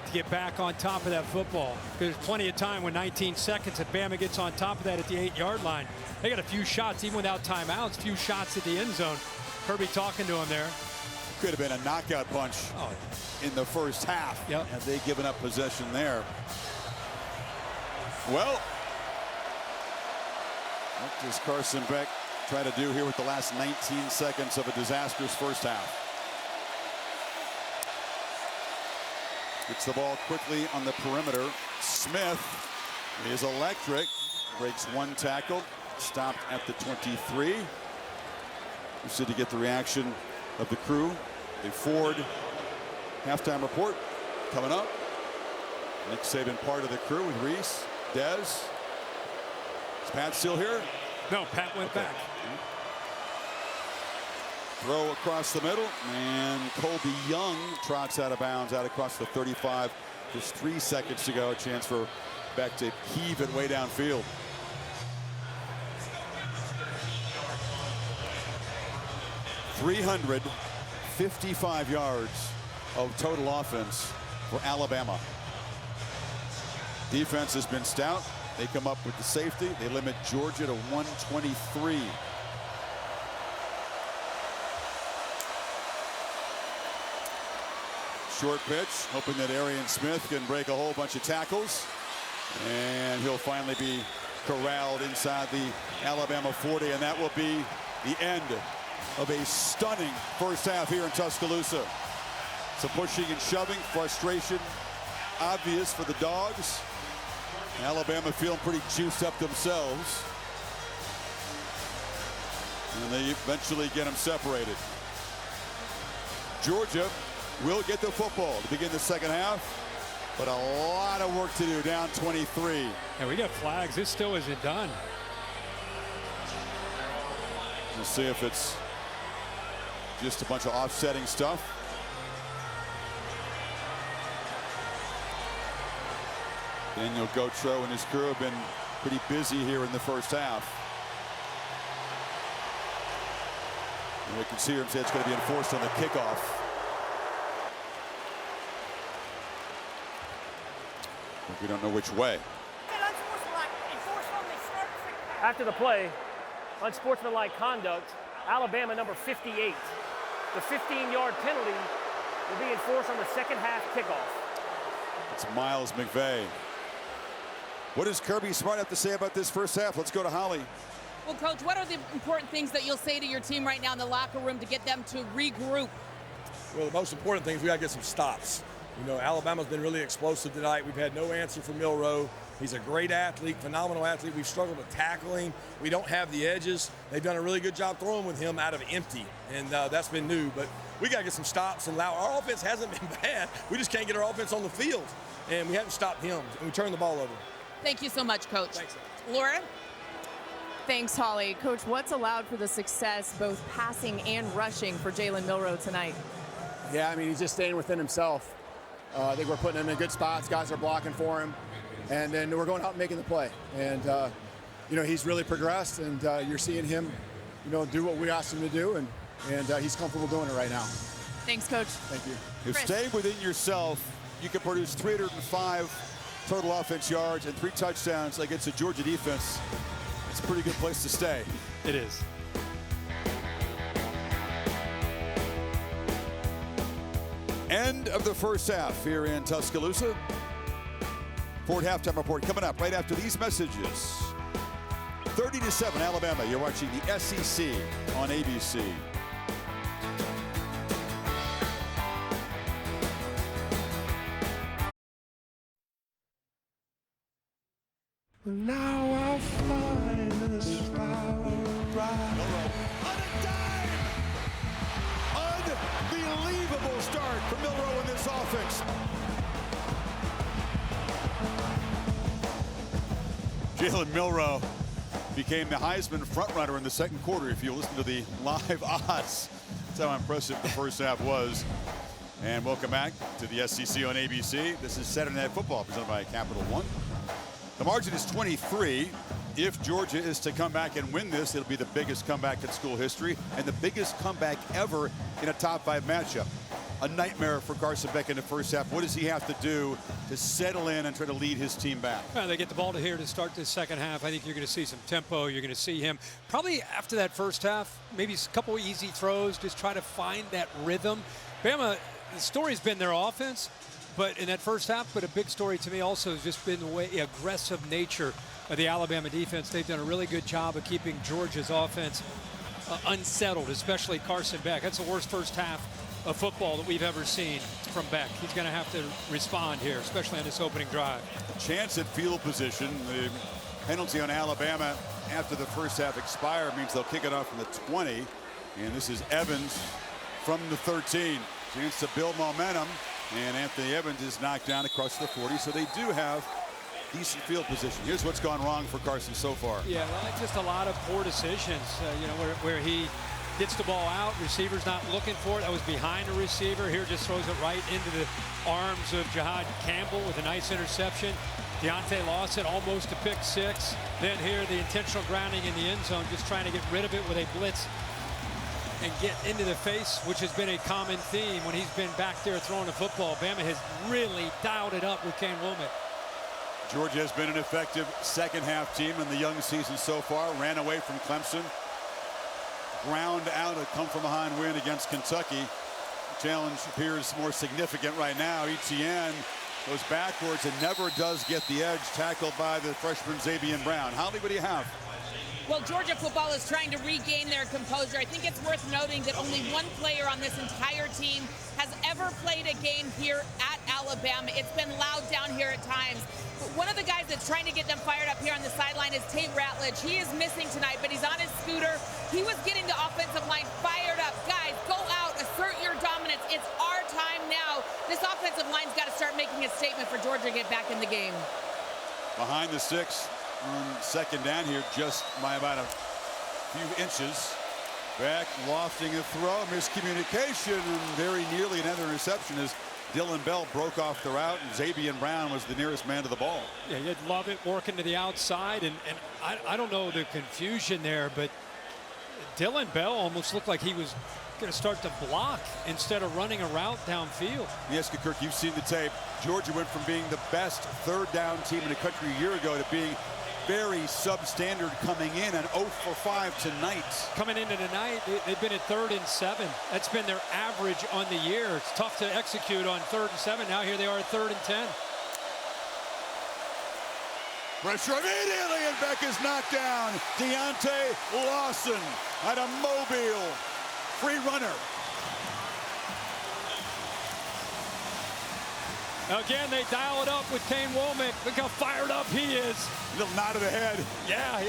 to get back on top of that football? There's plenty of time with 19 seconds if Bama gets on top of that at the 8-yard line. They got a few shots, even without timeouts, few shots at the end zone. Kirby talking to him there. Could have been a knockout punch in the first half. Yep. Had they given up possession there. Well, what does Carson Beck try to do here with the last 19 seconds of a disastrous first half? Gets the ball quickly on the perimeter. Smith is electric. Breaks one tackle. Stopped at the 23. Interested to get the reaction of the crew. A Ford halftime report coming up. Nick Saban part of the crew with Reese, Dez. Is Pat still here? No, Pat went back. Throw across the middle, and Colby Young trots out of bounds out across the 35. Just 3 seconds to go. A chance for Beck to heave it way downfield. $355 yards of total offense for Alabama. Defense has been stout. They come up with the safety. They limit Georgia to 123. Short pitch, hoping that Arian Smith can break a whole bunch of tackles. And he'll finally be corralled inside the Alabama 40, and that will be the end of a stunning first half here in Tuscaloosa. Some pushing and shoving, frustration obvious for the Dogs. Alabama feeling pretty juiced up themselves. And they eventually get them separated. Georgia will get the football to begin the second half, but a lot of work to do, down 23. And we got flags. This still isn't done. We'll see if it's just a bunch of offsetting stuff. Daniel Gautreaux and his crew have been pretty busy here in the first half. And we can see here, it's going to be enforced on the kickoff. But we don't know which way. After the play, unsportsmanlike conduct, Alabama number 58. The 15-yard penalty will be enforced on the second half kickoff. It's Miles McVay. What does Kirby Smart have to say about this first half? Let's go to Holly. Well, Coach, what are the important things that you'll say to your team right now in the locker room to get them to regroup? Well, the most important thing is we got to get some stops. You know, Alabama's been really explosive tonight. We've had no answer for Milroe. He's a great athlete, phenomenal athlete. We've struggled with tackling. We don't have the edges. They've done a really good job throwing with him out of empty, and that's been new. But we got to get some stops and allow. Our offense hasn't been bad. We just can't get our offense on the field, and we haven't stopped him, and we turned the ball over. Thank you so much, Coach. Thanks. Laura? Thanks, Holly. Coach, what's allowed for the success, both passing and rushing, for Jalen Milroe tonight? Yeah, I mean, he's just staying within himself. I think we're putting him in good spots. Guys are blocking for him. And then we're going out and making the play. And, you know, he's really progressed, and you're seeing him, you know, do what we asked him to do, and he's comfortable doing it right now. Thanks, Coach. Thank you. If staying within yourself, you can produce 305 total offense yards and 3 touchdowns against the Georgia defense. It's a pretty good place to stay. It is. End of the first half here in Tuscaloosa. Ford halftime report coming up right after these messages. 30-7 Alabama. You're watching the SEC on ABC. Now I'll find this flower right. Unbelievable start for Milroe in this offense. Jalen Milroe became the Heisman frontrunner in the second quarter if you listen to the live odds. That's how impressive the first half was. And welcome back to the SEC on ABC. This is Saturday Night Football presented by Capital One. The margin is 23. If Georgia is to come back and win this, it'll be the biggest comeback in school history and the biggest comeback ever in a top 5 matchup. A nightmare for Carson Beck in the first half. What does he have to do to settle in and try to lead his team back? Well, they get the ball to here to start this second half. I think you're going to see some tempo. You're going to see him probably after that first half, maybe a couple easy throws, just try to find that rhythm. Bama, the story's been their offense, but in that first half, but a big story to me also has just been the aggressive nature of the Alabama defense. They've done a really good job of keeping Georgia's offense unsettled, especially Carson Beck. That's the worst first half of football that we've ever seen from Beck. He's going to have to respond here, especially on this opening drive. A chance at field position. The penalty on Alabama after the first half expired means they'll kick it off from the 20. And this is Evans from the 13. Chance to build momentum. And Anthony Evans is knocked down across the 40. So they do have decent field position. Here's what's gone wrong for Carson so far. Yeah, well, just a lot of poor decisions, you know, where he gets the ball out, receiver's not looking for it. That was behind the receiver. Here just throws it right into the arms of Jahad Campbell with a nice interception. Deontay Lawson almost a pick 6. Then here the intentional grounding in the end zone, just trying to get rid of it with a blitz and get into the face, which has been a common theme when he's been back there throwing the football. Bama has really dialed it up with Kane Wilmot. Georgia has been an effective second half team in the young season so far. Ran away from Clemson. Ground out a come from behind win against Kentucky. The challenge appears more significant right now. Etienne goes backwards and never does get the edge, tackled by the freshman Xavier Brown. Holly, what do you have? Well, Georgia football is trying to regain their composure. I think it's worth noting that only one player on this entire team has ever played a game here at Alabama. It's been loud down here at times. But one of the guys that's trying to get them fired up here on the sideline is Tate Ratledge. He is missing tonight, but he's on his scooter. He was getting the offensive line fired up. Guys, go out, assert your dominance. It's our time now. This offensive line's got to start making a statement for Georgia to get back in the game. Behind the 6 on second down here, just by about a few inches. Beck lofting a throw, miscommunication, and very nearly another interception as Dylan Bell broke off the route, and Xavier Brown was the nearest man to the ball. Yeah, you'd love it working to the outside, and I don't know the confusion there, but Dylan Bell almost looked like he was going to start to block instead of running a route downfield. Yes, Kirk, you've seen the tape. Georgia went from being the best third down team in the country a year ago to being very substandard coming in, and 0 for 5 tonight. Coming into tonight, they've been at 3rd and 7. That's been their average on the year. It's tough to execute on 3rd and 7. Now here they are at 3rd and 10. Pressure immediately, and Beck is knocked down. Deontay Lawson out of Mobile. Free runner. Again, they dial it up with Kane Womack. Look how fired up he is. Little nod of the head. Yeah.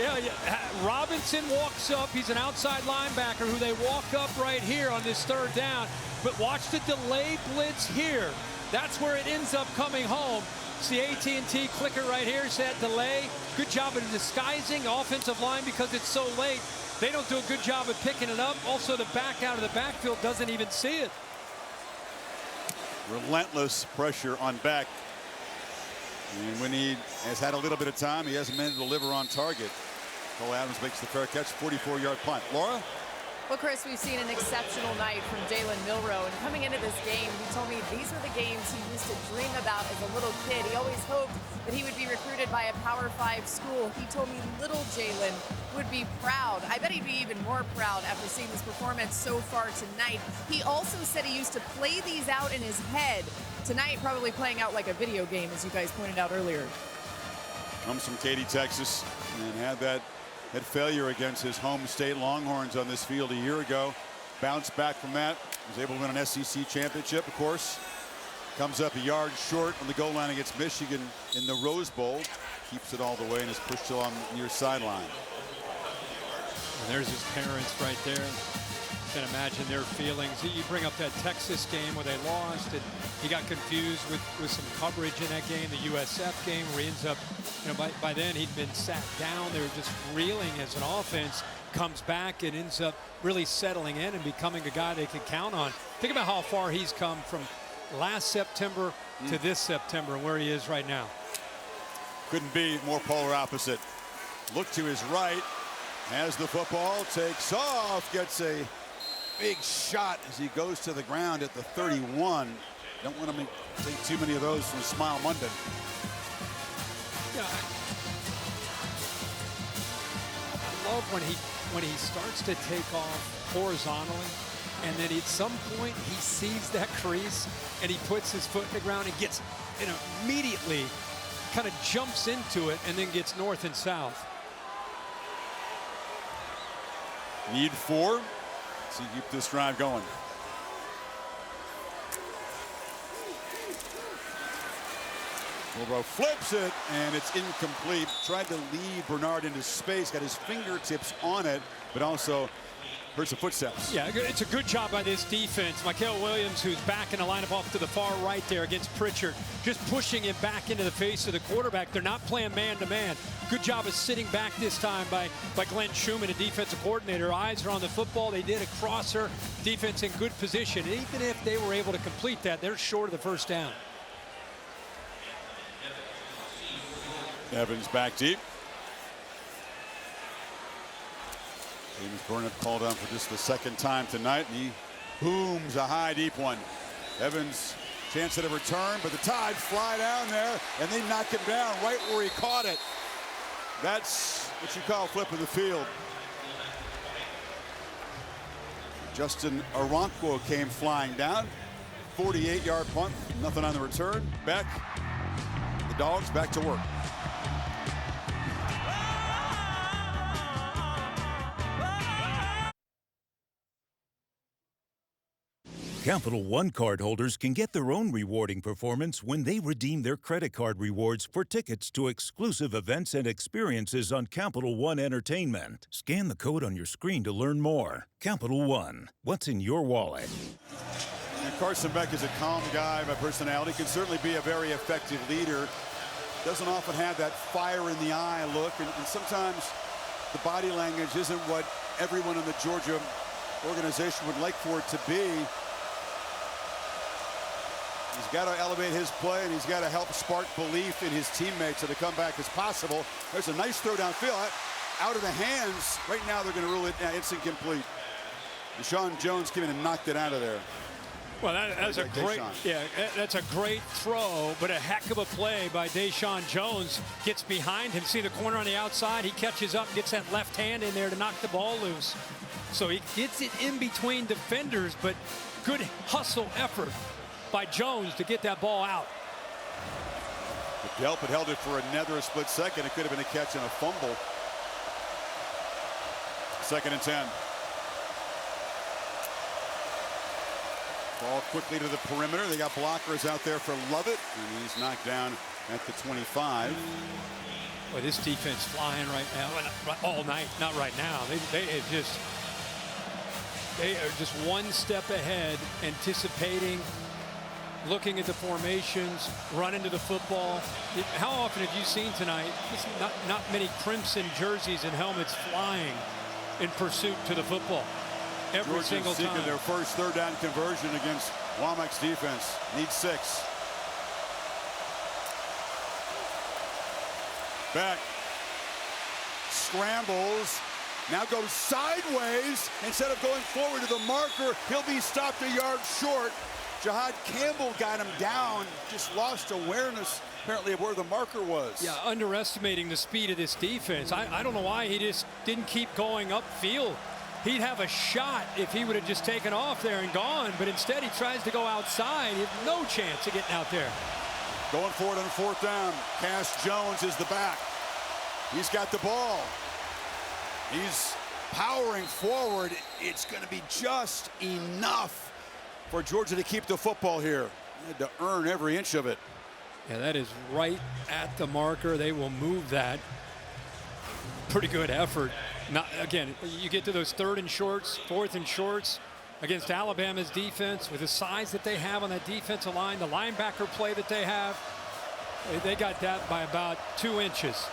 Robinson walks up. He's an outside linebacker who they walk up right here on this third down. But watch the delay blitz here. That's where it ends up coming home. It's the AT&T clicker right here. It's that delay. Good job of disguising offensive line because it's so late. They don't do a good job of picking it up. Also, the back out of the backfield doesn't even see it. Relentless pressure on Beck. And when he has had a little bit of time, he hasn't been able to deliver on target. Cole Adams makes the fair catch, 44-yard punt. Laura? Well, Chris, we've seen an exceptional night from Jalen Milroe, and coming into this game, he told me these were the games he used to dream about as a little kid. He always hoped that he would be recruited by a Power 5 school. He told me little Jalen would be proud. I bet he'd be even more proud after seeing this performance so far tonight. He also said he used to play these out in his head. Tonight, probably playing out like a video game, as you guys pointed out earlier. Comes from Katy, Texas, and had failure against his home state Longhorns on this field a year ago. Bounced back from that. Was able to win an SEC championship, of course. Comes up a yard short on the goal line against Michigan in the Rose Bowl. Keeps it all the way and is pushed along near sideline. And there's his parents right there. Can imagine their feelings. You bring up that Texas game where they lost, and he got confused with some coverage in that game, the USF game, where he ends up, by then he'd been sat down. They were just reeling as an offense. Comes back and ends up really settling in and becoming a guy they can count on. Think about how far he's come from last September to this September and where he is right now. Couldn't be more polar opposite. Look to his right, has the football, takes off, gets a big shot as he goes to the ground at the 31. Don't want to take too many of those from Smile Monday. Yeah, I love when he starts to take off horizontally, and then at some point he sees that crease and he puts his foot in the ground and gets, immediately kind of jumps into it and then gets north and south. Need 4. So keep this drive going. Milroe flips it, and it's incomplete. Tried to lead Bernard into space, got his fingertips on it, but also heard some footsteps. Yeah, it's a good job by this defense. Michael Williams, who's back in the lineup off to the far right there against Pritchard, just pushing him back into the face of the quarterback. They're not playing man-to-man. Good job of sitting back this time by Glenn Schumann, a defensive coordinator. Eyes are on the football. They did a crosser. Defense in good position. And even if they were able to complete that, they're short of the first down. Evans back deep. James Burnett called on for just the second time tonight, and he booms a high deep one. Evans chance at a return, but the Tide fly down there and they knock him down right where he caught it. That's what you call flip of the field. Justin Aranquo came flying down. 48-yard punt, nothing on the return. Beck, the Dogs back to work. Capital One cardholders can get their own rewarding performance when they redeem their credit card rewards for tickets to exclusive events and experiences on Capital One Entertainment. Scan the code on your screen to learn more. Capital One, what's in your wallet? And Carson Beck is a calm guy by personality, can certainly be a very effective leader. Doesn't often have that fire in the eye look, and sometimes the body language isn't what everyone in the Georgia organization would like for it to be. He's got to elevate his play, and he's got to help spark belief in his teammates so the comeback is possible. There's a nice throw downfield. Out of the hands. Right now they're going to rule it it's incomplete. Deshaun Jones came in and knocked it out of there. Well, that's a that's a great throw, but a heck of a play by Deshaun Jones. Gets behind him. See the corner on the outside. He catches up, gets that left hand in there to knock the ball loose. So he gets it in between defenders, but good hustle effort by Jones to get that ball out. If Delp had held it for another split second, it could have been a catch and a fumble. 2nd and 10. Ball quickly to the perimeter. They got blockers out there for Lovett, and he's knocked down at the 25. Boy, this defense flying right now, all night, not right now. They are just one step ahead, anticipating, looking at the formations, running to the football. How often have you seen tonight, not many crimson jerseys and helmets flying in pursuit to the football? Every Georgia's single time. seeking their first 3rd down conversion against Womack's defense. Need 6. Back. Scrambles. Now goes sideways. Instead of going forward to the marker, he'll be stopped a yard short. Jahad Campbell got him down. Just lost awareness, apparently, of where the marker was. Yeah, underestimating the speed of this defense. I don't know why he just didn't keep going upfield. He'd have a shot if he would have just taken off there and gone, but instead he tries to go outside. He has no chance of getting out there. Going forward on 4th down. Cass Jones is the back. He's got the ball. He's powering forward. It's going to be just enough for Georgia to keep the football here. They had to earn every inch of it. Yeah, that is right at the marker. They will move that. Pretty good effort. Not, again, you get to those 3rd and shorts, 4th and shorts against Alabama's defense with the size that they have on that defensive line, the linebacker play that they have. They got that by about 2 inches.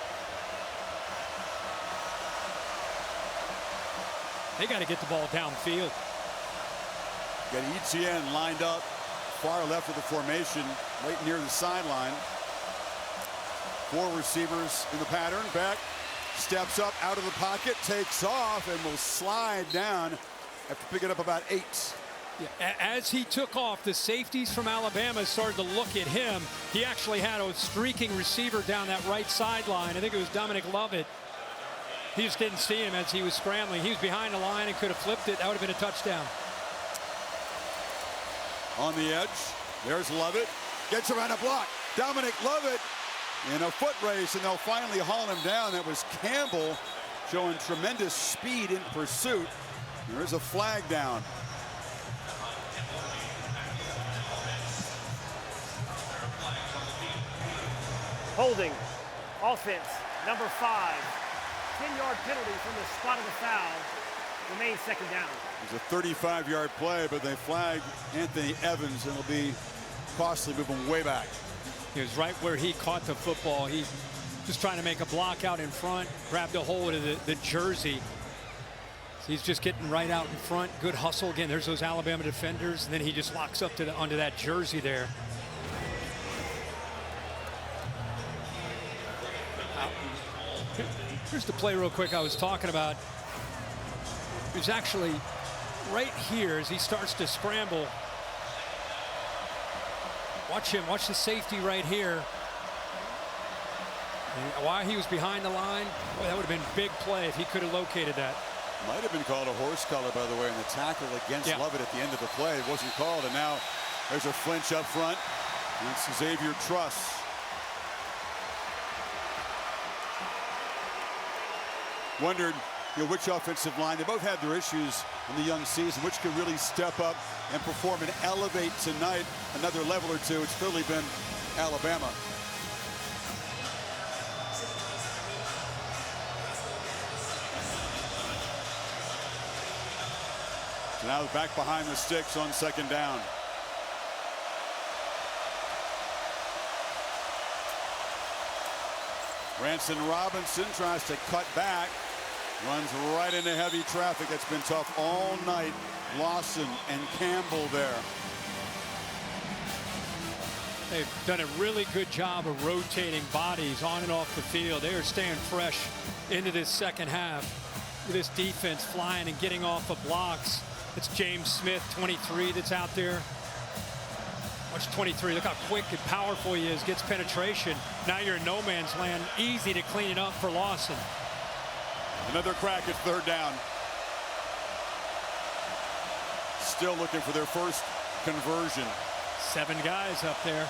They got to get the ball downfield. Got Etienne lined up far left of the formation, right near the sideline. 4 receivers in the pattern. Back. Steps up out of the pocket, takes off, and will slide down after picking up about 8. Yeah, as he took off, the safeties from Alabama started to look at him. He actually had a streaking receiver down that right sideline. I think it was Dominic Lovett. He just didn't see him as he was scrambling. He was behind the line and could have flipped it. That would have been a touchdown. On the edge, there's Lovett. Gets around a block. Dominic Lovett in a foot race, and they'll finally haul him down. That was Campbell showing tremendous speed in pursuit. There's a flag down. Holding, offense, number 5. 10-yard penalty from the spot of the foul. Remains 2nd down. It was a 35-yard play, but they flagged Anthony Evans, and it'll be costly, moving way back. He was right where he caught the football. He just trying to make a block out in front, grabbed a hold of the jersey. So he's just getting right out in front. Good hustle. Again, there's those Alabama defenders, and then he just locks up to onto that jersey there. Here's the play real quick I was talking about. It was actually right here as he starts to scramble. Watch him, watch the safety right here. And while he was behind the line, boy, that would have been a big play if he could have located that. Might have been called a horse collar, by the way, in the tackle against Lovett at the end of the play. It wasn't called, and now there's a flinch up front. And it's Xavier Truss. Wondered, which offensive line, they both had their issues in the young season, which could really step up and perform and elevate tonight another level or two. It's clearly been Alabama. So now back behind the sticks on 2nd down. Ranson Robinson tries to cut back. Runs right into heavy traffic. That's been tough all night. Lawson and Campbell there. They've done a really good job of rotating bodies on and off the field. They are staying fresh into this 2nd half. With this defense flying and getting off of blocks. It's James Smith, 23, that's out there. Watch 23, look how quick and powerful he is, gets penetration. Now you're in no man's land, easy to clean it up for Lawson. Another crack at 3rd down. Still looking for their first conversion. 7 guys up there.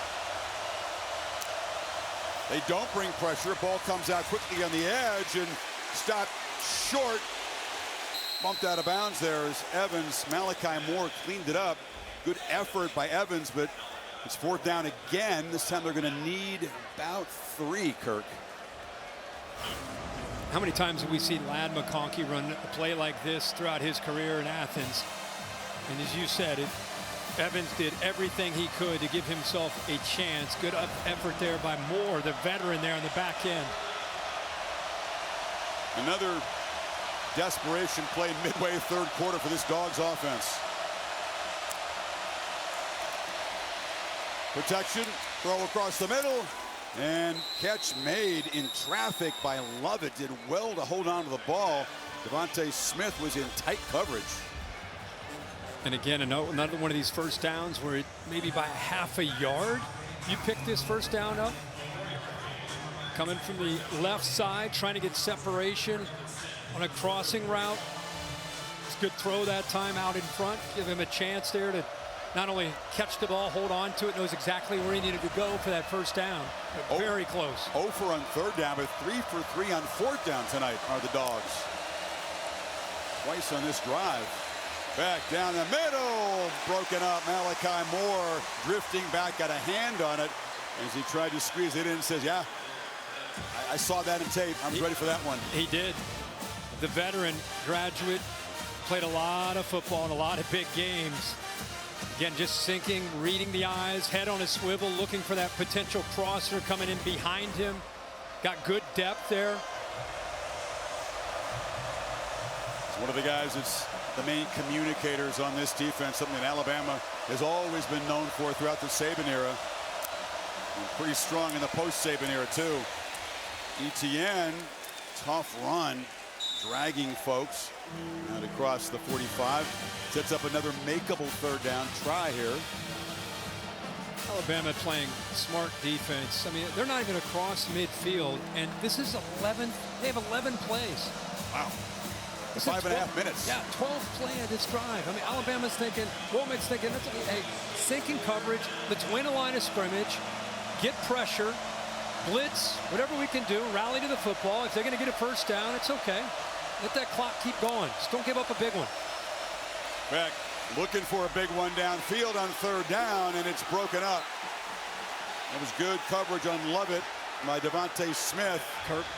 They don't bring pressure. Ball comes out quickly on the edge and stopped short. Bumped out of bounds there as Evans. Malachi Moore cleaned it up. Good effort by Evans, but it's 4th down again. This time they're going to need about 3, Kirk. How many times have we seen Ladd McConkey run a play like this throughout his career in Athens? And as you said, Evans did everything he could to give himself a chance. Good effort there by Moore, the veteran there on the back end. Another desperation play midway 3rd quarter for this Dogs offense. Protection, throw across the middle, and catch made in traffic by Lovett. Did well to hold on to the ball. Devontae Smith was in tight coverage. And again, another one of these first downs where it maybe by a ½ yard, you pick this first down up. Coming from the left side, trying to get separation on a crossing route. It's a good throw that time out in front. Give him a chance there to not only catch the ball, hold on to it, knows exactly where he needed to go for that first down. Very close. 0 for on 3rd down, but 3 for 3 on 4th down tonight are the Dogs. Twice on this drive. Back down the middle, broken up. Malachi Moore drifting back, got a hand on it as he tried to squeeze it in and says, yeah, I saw that in tape. I'm ready for that one. He did. The veteran graduate, played a lot of football in a lot of big games. Again, just sinking, reading the eyes, head on a swivel, looking for that potential crosser coming in behind him. Got good depth there. It's one of the guys that's the main communicators on this defense, something that Alabama has always been known for throughout the Saban era. And pretty strong in the post-Saban era, too. Etienne, tough run, dragging folks out across the 45. Sets up another makeable 3rd down try here. Alabama playing smart defense. I mean, they're not even across midfield, and this is 11. They have 11 plays. Wow. 5.5 minutes. Yeah, 12 play of this drive. I mean, Alabama's thinking, Womack's thinking, hey, sinking coverage, let's win a line of scrimmage, get pressure, blitz, whatever we can do, rally to the football. If they're going to get a first down, it's okay. Let that clock keep going. Just don't give up a big one. Beck looking for a big one downfield on 3rd down, and it's broken up. That was good coverage on Lovett by Devontae Smith.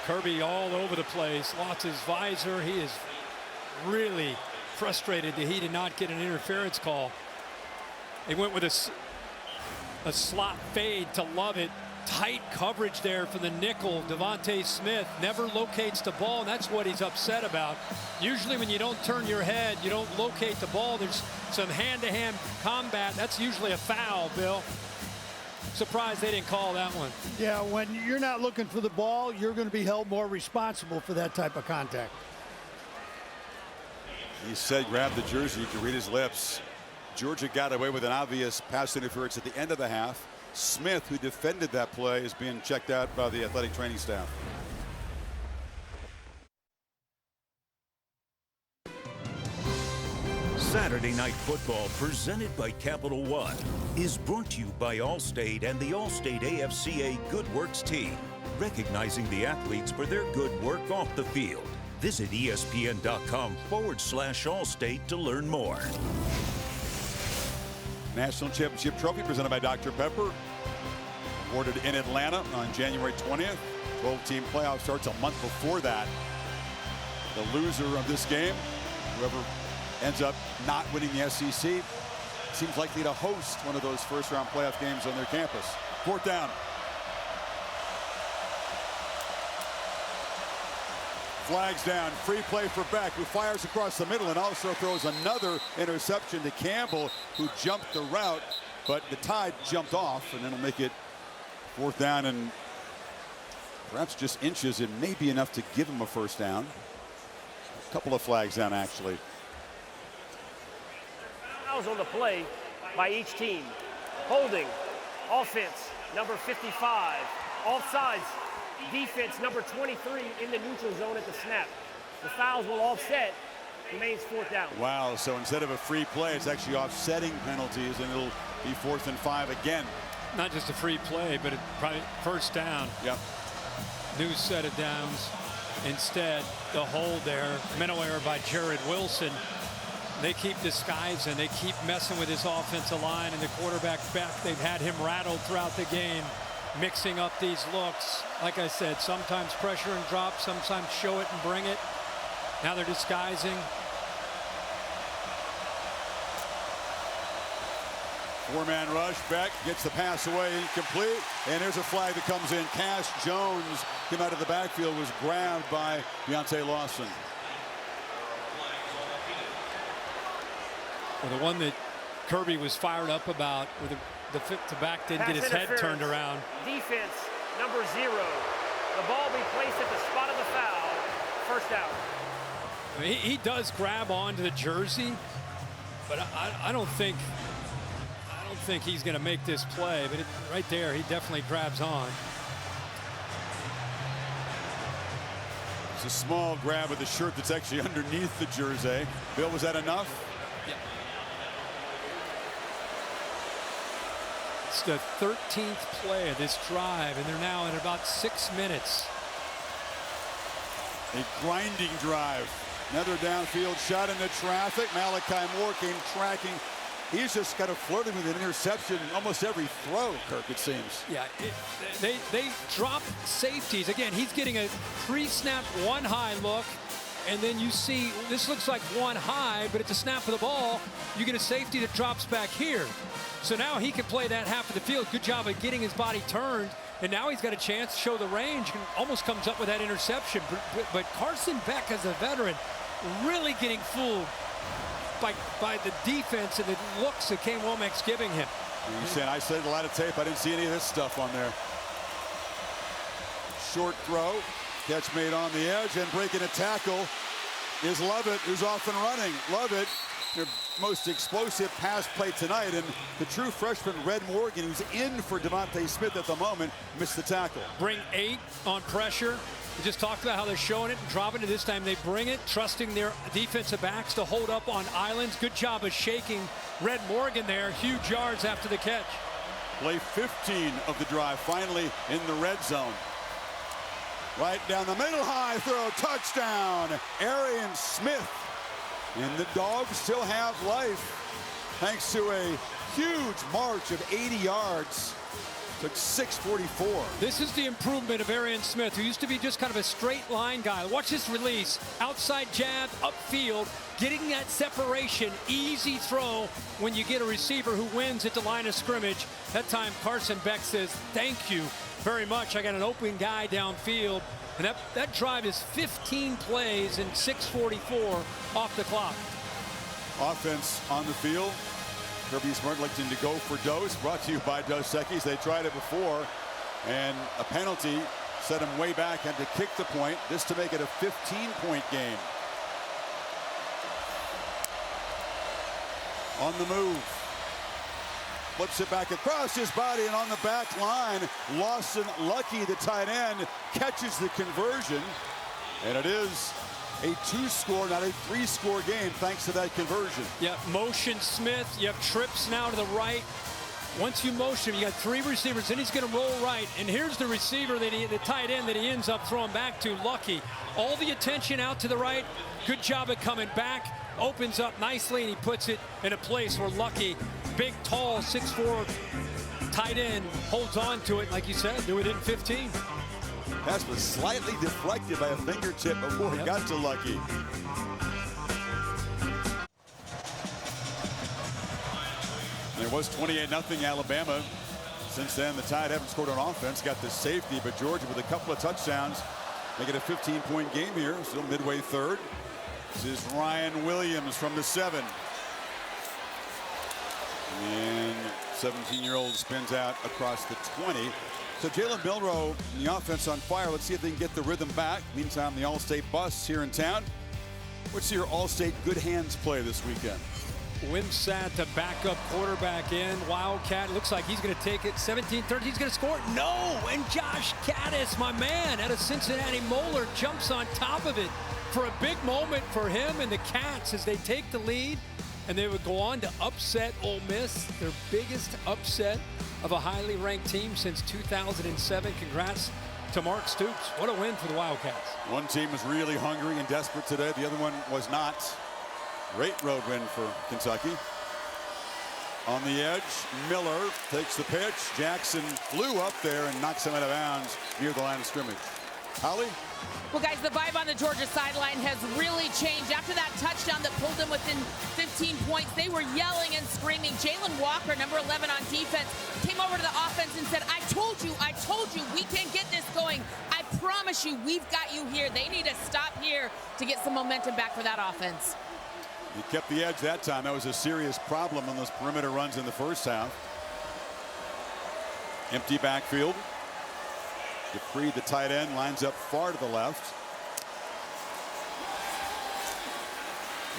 Kirby all over the place, lost his visor. He is really frustrated that he did not get an interference call. He went with a slot fade to Lovett. Tight coverage there for the nickel. Devontae Smith never locates the ball, and that's what he's upset about. Usually when you don't turn your head, you don't locate the ball, there's some hand-to-hand combat. That's usually a foul, Bill. Surprised they didn't call that one. Yeah, when you're not looking for the ball, you're going to be held more responsible for that type of contact. He said grab the jersey. You can read his lips. Georgia got away with an obvious pass interference at the end of the half. Smith, who defended that play, is being checked out by the athletic training staff. Saturday Night Football, presented by Capital One, is brought to you by Allstate and the Allstate AFCA Good Works team, recognizing the athletes for their good work off the field. Visit ESPN.com/Allstate to learn more. National Championship Trophy presented by Dr. Pepper. Awarded in Atlanta on January 20th. 12-team playoff starts a month before that. The loser of this game, whoever ends up not winning the SEC, seems likely to host one of those first-round playoff games on their campus. 4th down. Flags down, free play for Beck, who fires across the middle and also throws another interception to Campbell, who jumped the route, but the Tide jumped off, and then it'll make it 4th down and perhaps just inches. It may be enough to give him a first down. A couple of flags down, actually. Fouls on the play by each team. Holding, offense, number 55. Offsides, defense, number 23 in the neutral zone at the snap. The fouls will offset, remains 4th down. Wow, so instead of a free play, it's actually offsetting penalties, and it'll be 4th and 5 again. Not just a free play, but probably first down. Yep. New set of downs. Instead, the hold there. Mental error by Jared Wilson. They keep disguising. They keep messing with his offensive line and the quarterback back. They've had him rattled throughout the game, mixing up these looks. Like I said, sometimes pressure and drop, sometimes show it and bring it. Now they're disguising. Four-man rush. Beck gets the pass away, incomplete, and there's a flag that comes in. Cash Jones came out of the backfield, was grabbed by Deontay Lawson. Well, the one that Kirby was fired up about, with the fit to back, didn't get his head turned around. Defense, number 0. The ball be placed at the spot of the foul. First down. I mean, he does grab onto the jersey, but I don't think he's going to make this play. But right there, he definitely grabs on. It's a small grab of the shirt that's actually underneath the jersey. Bill, was that enough? Yeah. It's the 13th play of this drive, and they're now at about 6 minutes. A grinding drive. Another downfield shot into traffic. Malachi Moore came tracking. He's just kind of flirting with an interception almost every throw, Kirk, it seems. Yeah, they drop safeties. Again, he's getting a pre-snap one high look, and then you see this looks like one high, but it's a snap of the ball. You get a safety that drops back here. So now he can play that half of the field. Good job of getting his body turned, and now he's got a chance to show the range and almost comes up with that interception. But Carson Beck, as a veteran, really getting fooled by the defense and the looks that Kane Womack's giving him. You said I said a lot of tape. I didn't see any of this stuff on there. Short throw, catch made on the edge, and breaking a tackle is Lovett, who's off and running. Lovett, their most explosive pass play tonight, and the true freshman Red Morgan, who's in for Devontae Smith at the moment, missed the tackle. Bring 8 on pressure. We just talked about how they're showing it and dropping it. This time they bring it, trusting their defensive backs to hold up on islands. Good job of shaking Red Morgan there. Huge yards after the catch. Play 15 of the drive, finally in the red zone. Right down the middle, high throw, touchdown, Arian Smith. And the Dogs still have life thanks to a huge march of 80 yards. Took 6:44. This is the improvement of Arian Smith, who used to be just kind of a straight line guy. Watch this release. Outside jab, upfield, getting that separation. Easy throw when you get a receiver who wins at the line of scrimmage. That time Carson Beck says, thank you very much. I got an open guy downfield. And that drive is 15 plays and 6:44 off the clock. Offense on the field. Kirby Smart electing to go for Dose. Brought to you by Dos Equis. They tried it before, and a penalty set him way back, had to kick the point. This to make it a 15-point game. On the move. Flips it back across his body, and on the back line, Lawson Lucky, the tight end, catches the conversion, and it is a 2-score, not a 3-score game, thanks to that conversion. Yeah, motion Smith. You have trips now to the right. Once you motion him, you got 3 receivers, then he's going to roll right. And here's the receiver, the tight end that he ends up throwing back to, Lucky. All the attention out to the right. Good job of coming back. Opens up nicely, and he puts it in a place where Lucky, big, tall, 6'4", tight end, holds on to it, like you said, do it in 15. Pass was slightly deflected by a fingertip before it got to Lucky. There was 28-0 Alabama. Since then, the Tide haven't scored on offense. Got the safety, but Georgia with a couple of touchdowns. Make it a 15-point game here. Still midway third. This is Ryan Williams from the 7. And 17-year-old spins out across the 20. So Jalen Milroe, the offense on fire. Let's see if they can get the rhythm back. Meantime, the All-State bus here in town. What's your All-State good hands play this weekend? Wimsatt, the backup quarterback in. Wildcat, looks like he's going to take it. 17-13, he's going to score. No! And Josh Caddis, my man, out of Cincinnati Moeller, jumps on top of it for a big moment for him and the Cats as they take the lead. And they would go on to upset Ole Miss, their biggest upset of a highly ranked team since 2007. Congrats to Mark Stoops. What a win for the Wildcats. One team was really hungry and desperate today. The other one was not. Great road win for Kentucky. On the edge, Miller takes the pitch. Jackson flew up there and knocks him out of bounds near the line of scrimmage. Holly? Well, guys, the vibe on the Georgia sideline has really changed. After that touchdown that pulled them within 15 points, they were yelling and screaming. Jalen Walker, number 11 on defense, came over to the offense and said, I told you, we can get this going. I promise you, we've got you here. They need to stop here to get some momentum back for that offense. He kept the edge that time. That was a serious problem on those perimeter runs in the first half. Empty backfield. Dupree, the tight end, lines up far to the left.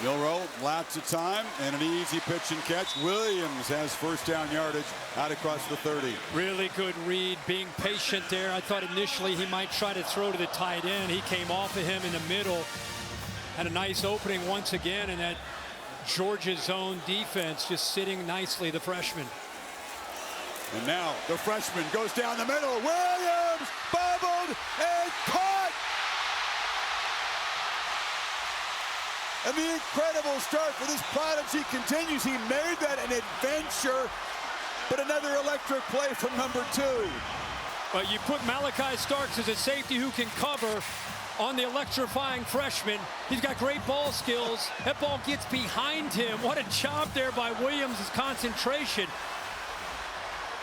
Milroe, lots of time, and an easy pitch and catch. Williams has first down yardage out across the 30. Really good read, being patient there. I thought initially he might try to throw to the tight end. He came off of him in the middle. Had a nice opening once again, and that Georgia zone defense just sitting nicely, the freshman. And now the freshman goes down the middle. Williams bobbled and caught. And the incredible start for this prodigy continues. He made that an adventure, but another electric play from number 2. But you put Malachi Starks as a safety who can cover on the electrifying freshman. He's got great ball skills. That ball gets behind him. What a job there by Williams' concentration.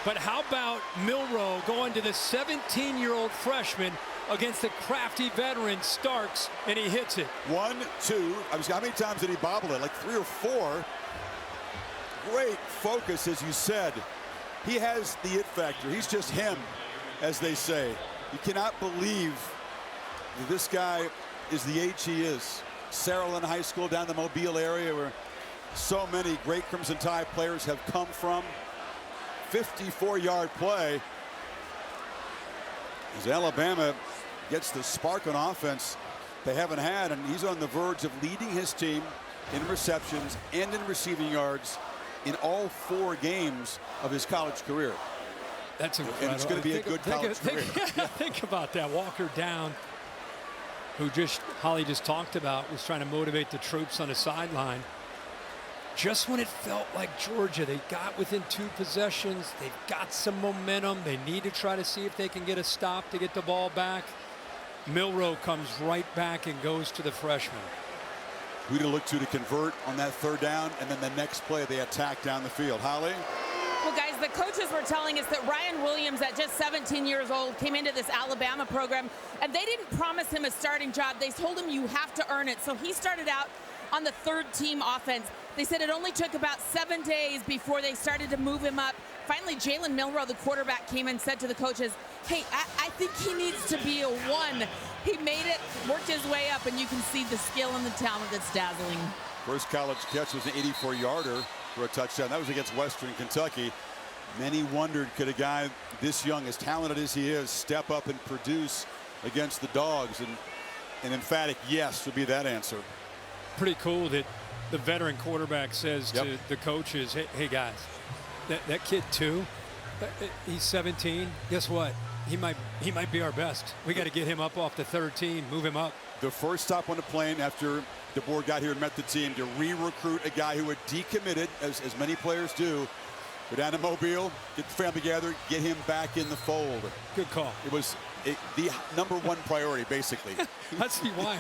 But how about Milroe going to the 17-year-old freshman against the crafty veteran Starks, and he hits it. 1, 2. How many times did he bobble it? Like 3 or 4. Great focus, as you said. He has the it factor. He's just him, as they say. You cannot believe that this guy is the age he is. Saraland High School down the Mobile area, where so many great Crimson Tide players have come from. 54-yard play as Alabama gets the spark on offense they haven't had, and he's on the verge of leading his team in receptions and in receiving yards in all 4 games of his college career. That's incredible. And it's going to be a good college career. Think about that. Walker down, who Holly just talked about, was trying to motivate the troops on the sideline. Just when it felt like Georgia, they got within 2 possessions, they've got some momentum, they need to try to see if they can get a stop to get the ball back. Milroe comes right back and goes to the freshman. Who to look to convert on that 3rd down, and then the next play they attack down the field. Holly? Well, guys, the coaches were telling us that Ryan Williams, at just 17 years old, came into this Alabama program, and they didn't promise him a starting job. They told him you have to earn it. So he started out on the 3rd team offense. They said it only took about 7 days before they started to move him up. Finally, Jalen Milroe, the quarterback, came and said to the coaches, hey, I think he needs to be a 1. He made it, worked his way up, and you can see the skill and the talent that's dazzling. First college catch was an 84-yarder for a touchdown. That was against Western Kentucky. Many wondered, could a guy this young, as talented as he is, step up and produce against the Dogs? And an emphatic yes would be that answer. Pretty cool that the veteran quarterback says to the coaches, hey guys, that kid too, he's 17. Guess what? He might be our best. We got to get him up off the 3rd team, move him up. The first stop on the plane after DeBoer got here and met the team to re-recruit a guy who had decommitted, as many players do. Go down to Mobile, get the family together, get him back in the fold. Good call. It was the number 1 priority, basically. I see why.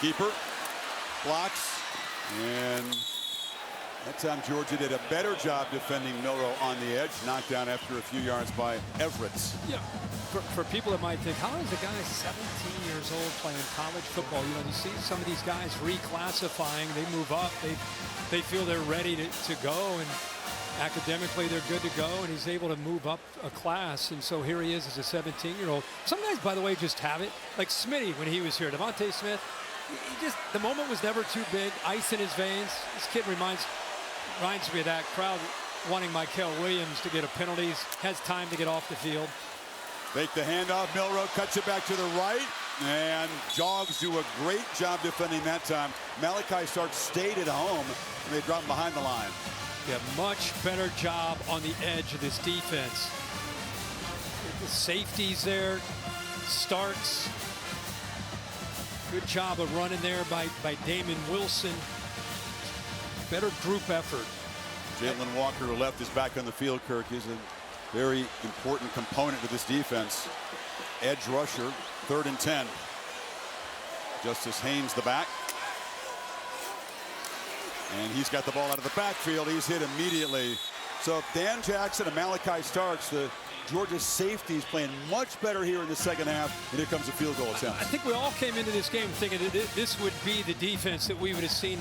Keeper blocks, and that time Georgia did a better job defending Milroe on the edge. Knocked down after a few yards by Everett. Yeah, for people that might think, how is a guy 17 years old playing college football? You know, you see some of these guys reclassifying. They move up. They feel they're ready to go, and academically they're good to go, and he's able to move up a class. And so here he is as a 17-year-old. Some guys, by the way, just have it. Like Smitty when he was here, Devontae Smith. The moment was never too big. Ice in his veins. This kid reminds me of that crowd wanting Michael Williams to get a penalty. Has time to get off the field. Make the handoff. Milroe cuts it back to the right. And Jogs do a great job defending that time. Malachi Stark stayed at home, and they dropped behind the line. Yeah, much better job on the edge of this defense. The safeties there, Starks. Good job of running there by Damon Wilson. Better group effort. Jalen Walker, who left, is back on the field. Kirk is a very important component of this defense. Edge rusher, 3rd and 10. Justice Haynes, the back. And he's got the ball out of the backfield. He's hit immediately. So Dan Jackson and Malachi Starks, the Georgia safeties, playing much better here in the second half. And here comes a field goal attempt. I think we all came into this game thinking that this would be the defense that we would have seen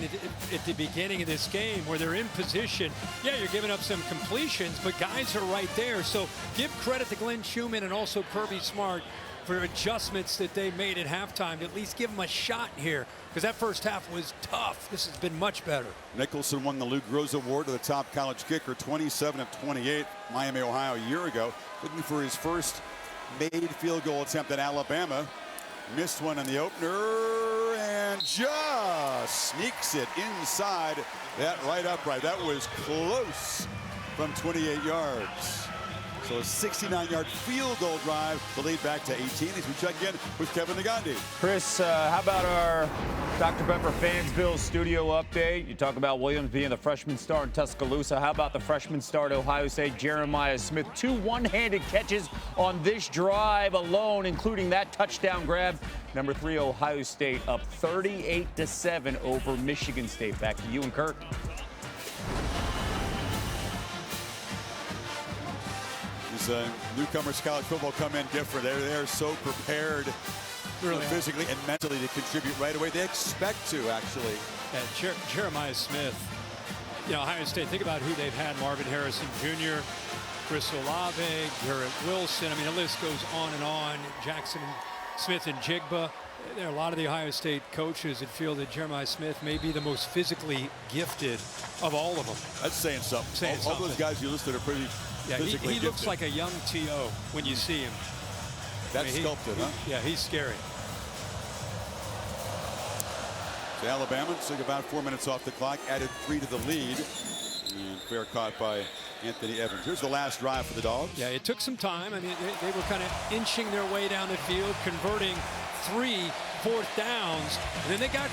at the beginning of this game, where they're in position. Yeah, you're giving up some completions, but guys are right there. So give credit to Glenn Schumann and also Kirby Smart for adjustments that they made at halftime to at least give them a shot here, because that first half was tough. This has been much better. Nicholson won the Lou Groza Award to the top college kicker, 27 of 28, Miami, Ohio, a year ago. Looking for his first made field goal attempt at Alabama. Missed one in the opener and just sneaks it inside that right upright. That was close from 28 yards. So a 69-yard field goal drive to lead back to 18 as we check in with Kevin Negandhi. Chris, how about our Dr. Pepper Fansville studio update? You talk about Williams being the freshman star in Tuscaloosa. How about the freshman star at Ohio State, Jeremiah Smith? 2 one-handed catches on this drive alone, including that touchdown grab. Number 3, Ohio State up 38-7 over Michigan State. Back to you and Kirk. Newcomers college football come in different. They're so prepared really physically and mentally to contribute right away. They expect to, actually. Yeah, Jeremiah Smith, Ohio State, think about who they've had. Marvin Harrison Jr., Chris Olave, Garrett Wilson. I mean, the list goes on and on. Jackson Smith and Jigba. There are a lot of the Ohio State coaches that feel that Jeremiah Smith may be the most physically gifted of all of them. That's saying something. All those guys you listed are pretty physically he looks like a young T.O. when you see him. That's sculpted, huh? Yeah, he's scary. So Alabama took about 4 minutes off the clock, added 3 to the lead. And fair caught by Anthony Evans. Here's the last drive for the Dogs. Yeah, it took some time. I mean, they were kind of inching their way down the field, converting 3 fourth downs. And then they got,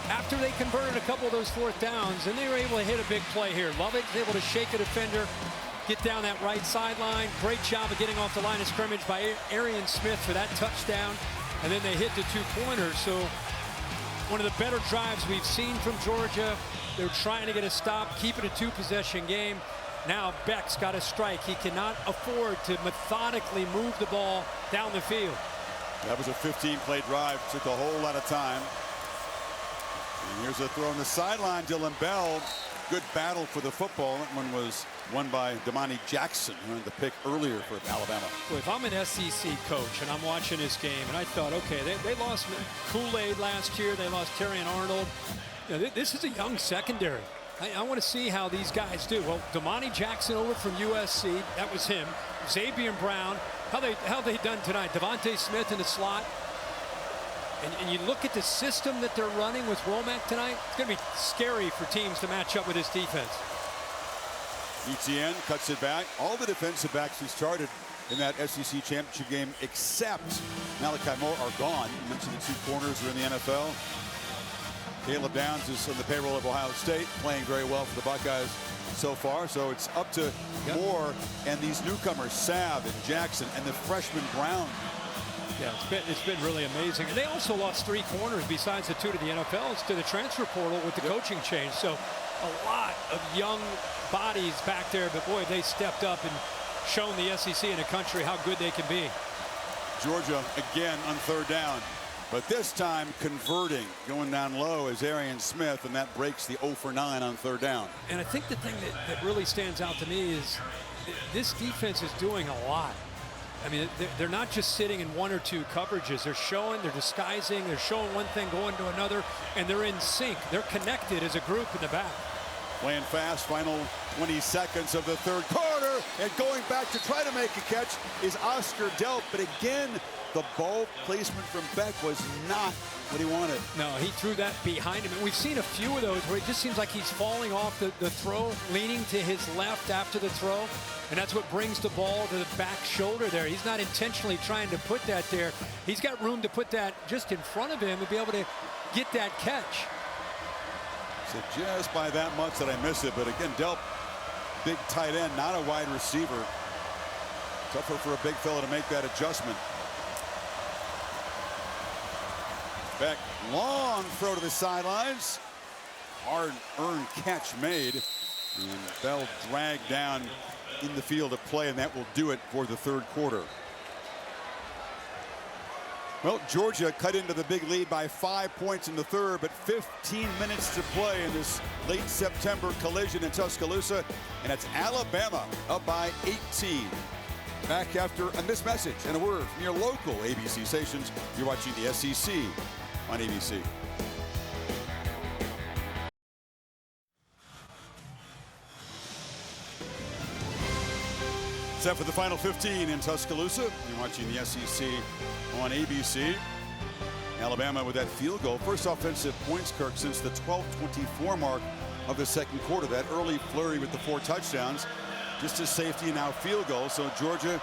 after they converted a couple of those fourth downs, and they were able to hit a big play here. Lovett was able to shake a defender, get down that right sideline. Great job of getting off the line of scrimmage by Arian Smith for that touchdown. And then they hit the 2-pointers. So one of the better drives we've seen from Georgia. They're trying to get a stop, keep it a 2-possession game. Now Beck's got a strike. He cannot afford to methodically move the ball down the field. That was a 15-play drive. Took a whole lot of time. And here's a throw on the sideline. Dylan Bell. Good battle for the football. That one was won by Damani Jackson, who earned the pick earlier for Alabama. Well, if I'm an SEC coach and I'm watching this game and I thought, okay, they lost Kool-Aid last year. They lost Terrion Arnold. This is a young secondary. I want to see how these guys do. Well, Damani Jackson over from USC. That was him. Xavier Brown. How they done tonight? Devontae Smith in the slot. And you look at the system that they're running with Womack tonight, it's going to be scary for teams to match up with this defense. Etienne cuts it back. All the defensive backs who started in that SEC championship game except Malachi Moore are gone. You mentioned the 2 corners are in the NFL. Caleb Downs is on the payroll of Ohio State, playing very well for the Buckeyes so far. So it's up to Moore and these newcomers, Sav and Jackson, and the freshman Brown. Yeah, it's been really amazing. And they also lost 3 corners besides the 2 to the NFL. It's to the transfer portal with the coaching change. So a lot of young bodies back there. But, boy, they stepped up and shown the SEC and the country how good they can be. Georgia, again, on 3rd down. But this time converting, going down low is Arian Smith, and that breaks the 0 for 9 on 3rd down. And I think the thing that really stands out to me is this defense is doing a lot. I mean, they're not just sitting in 1 or 2 coverages. They're showing, they're disguising, they're showing one thing, going to another, and they're in sync. They're connected as a group in the back. Playing fast, final 20 seconds of the 3rd quarter. there, and going back to try to make a catch is Oscar Delp. But again, the ball placement from Beck was not what he wanted. No, he threw that behind him. And we've seen a few of those where it just seems like he's falling off the throw, leaning to his left after the throw. And that's what brings the ball to the back shoulder there. He's not intentionally trying to put that there. He's got room to put that just in front of him and be able to get that catch. So just by that much that I miss it. But again, Delp, big tight end, not a wide receiver. Tougher for a big fella to make that adjustment. Beck, long throw to the sidelines. Hard-earned catch made. And Bell dragged down in the field of play, and that will do it for the third quarter. Well, Georgia cut into the big lead by 5 points in the third, but 15 minutes to play in this late September collision in Tuscaloosa, and it's Alabama up by 18. Back after this message and a word from your local ABC stations. You're watching the SEC on ABC. Set for the final 15 in Tuscaloosa. You're watching the SEC on ABC. Alabama with that field goal. First offensive points, Kirk, since the 12:24 mark of the second quarter. That early flurry with the 4 touchdowns. Just a safety and now field goal. So Georgia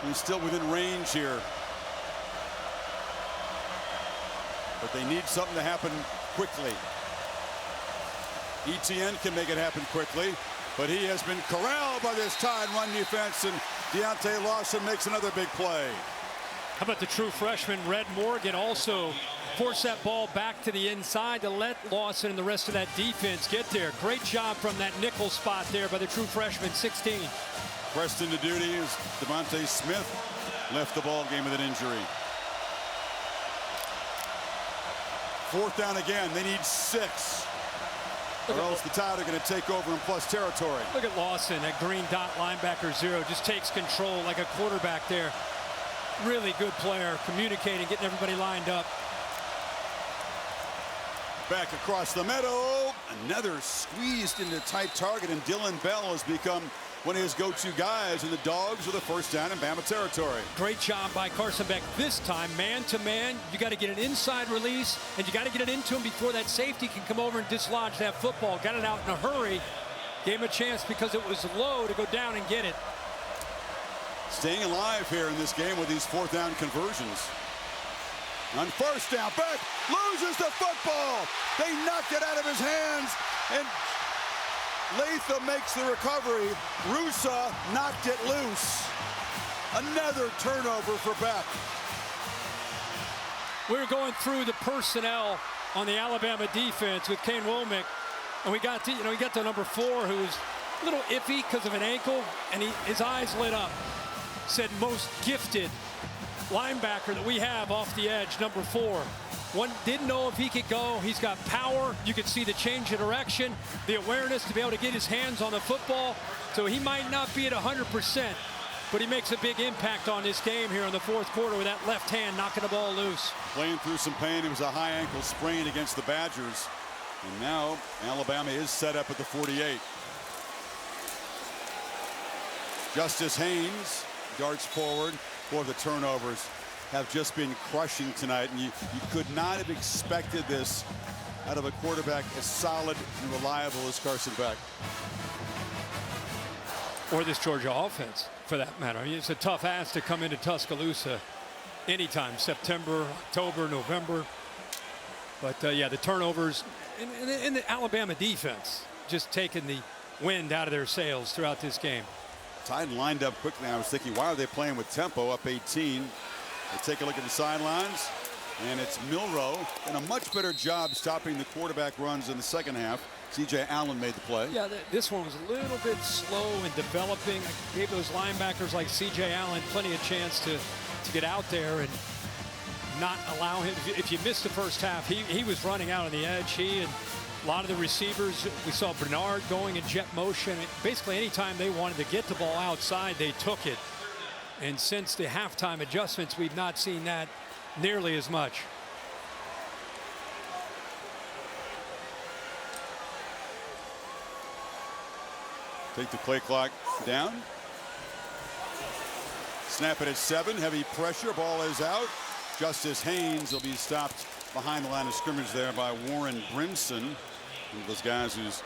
is still within range here. But they need something to happen quickly. ETN can make it happen quickly. But he has been corralled by this tight run defense, and Deontay Lawson makes another big play. How about the true freshman, Red Morgan, also forced that ball back to the inside to let Lawson and the rest of that defense get there. Great job from that nickel spot there by the true freshman, 16. Preston to duty as Devontae Smith left the ball game with an injury. Fourth down again. They need 6. Or else the Tide are going to take over in plus territory. Look at Lawson, that green dot linebacker 0, just takes control like a quarterback there. Really good player, communicating, getting everybody lined up. Back across the middle. Another squeezed into tight target, and Dylan Bell has become one of his go-to guys, and the Dogs with a first down in Bama territory. Great job by Carson Beck this time, man-to-man. You got to get an inside release, and you got to get it into him before that safety can come over and dislodge that football. Got it out in a hurry. Gave him a chance because it was low to go down and get it. Staying alive here in this game with these fourth down conversions. On first down, Beck loses the football. They knocked it out of his hands, and Latham makes the recovery. Rusa knocked it loose. Another turnover for Beck. We were going through the personnel on the Alabama defense with Kane Womack, and we got to, he got to number 4, who was a little iffy because of an ankle, and his eyes lit up. Said most gifted linebacker that we have off the edge, number 4. One didn't know if he could go. He's got power. You could see the change of direction, the awareness to be able to get his hands on the football. So he might not be at 100%, but he makes a big impact on this game here in the fourth quarter with that left hand knocking the ball loose. Playing through some pain. It was a high ankle sprain against the Badgers. And now Alabama is set up at the 48. Justice Haynes darts forward for the turnovers. Have just been crushing tonight, and you could not have expected this out of a quarterback as solid and reliable as Carson Beck. Or this Georgia offense, for that matter. I mean, it's a tough ask to come into Tuscaloosa anytime, September, October, November. But yeah, the turnovers and the Alabama defense just taking the wind out of their sails throughout this game. Tide lined up quickly. I was thinking, why are they playing with tempo up 18? They take a look at the sidelines, and it's Milroe, and a much better job stopping the quarterback runs in the second half. C.J. Allen made the play. Yeah, this one was a little bit slow in developing. I gave those linebackers like C.J. Allen plenty of chance to get out there and not allow him. If you missed the first half, he was running out on the edge. He and a lot of the receivers, we saw Bernard going in jet motion. Basically, anytime they wanted to get the ball outside, they took it. And since the halftime adjustments, we've not seen that nearly as much. Take the play clock down. Snap it at 7. Heavy pressure. Ball is out. Justice Haynes will be stopped behind the line of scrimmage there by Warren Brinson. One of those guys who's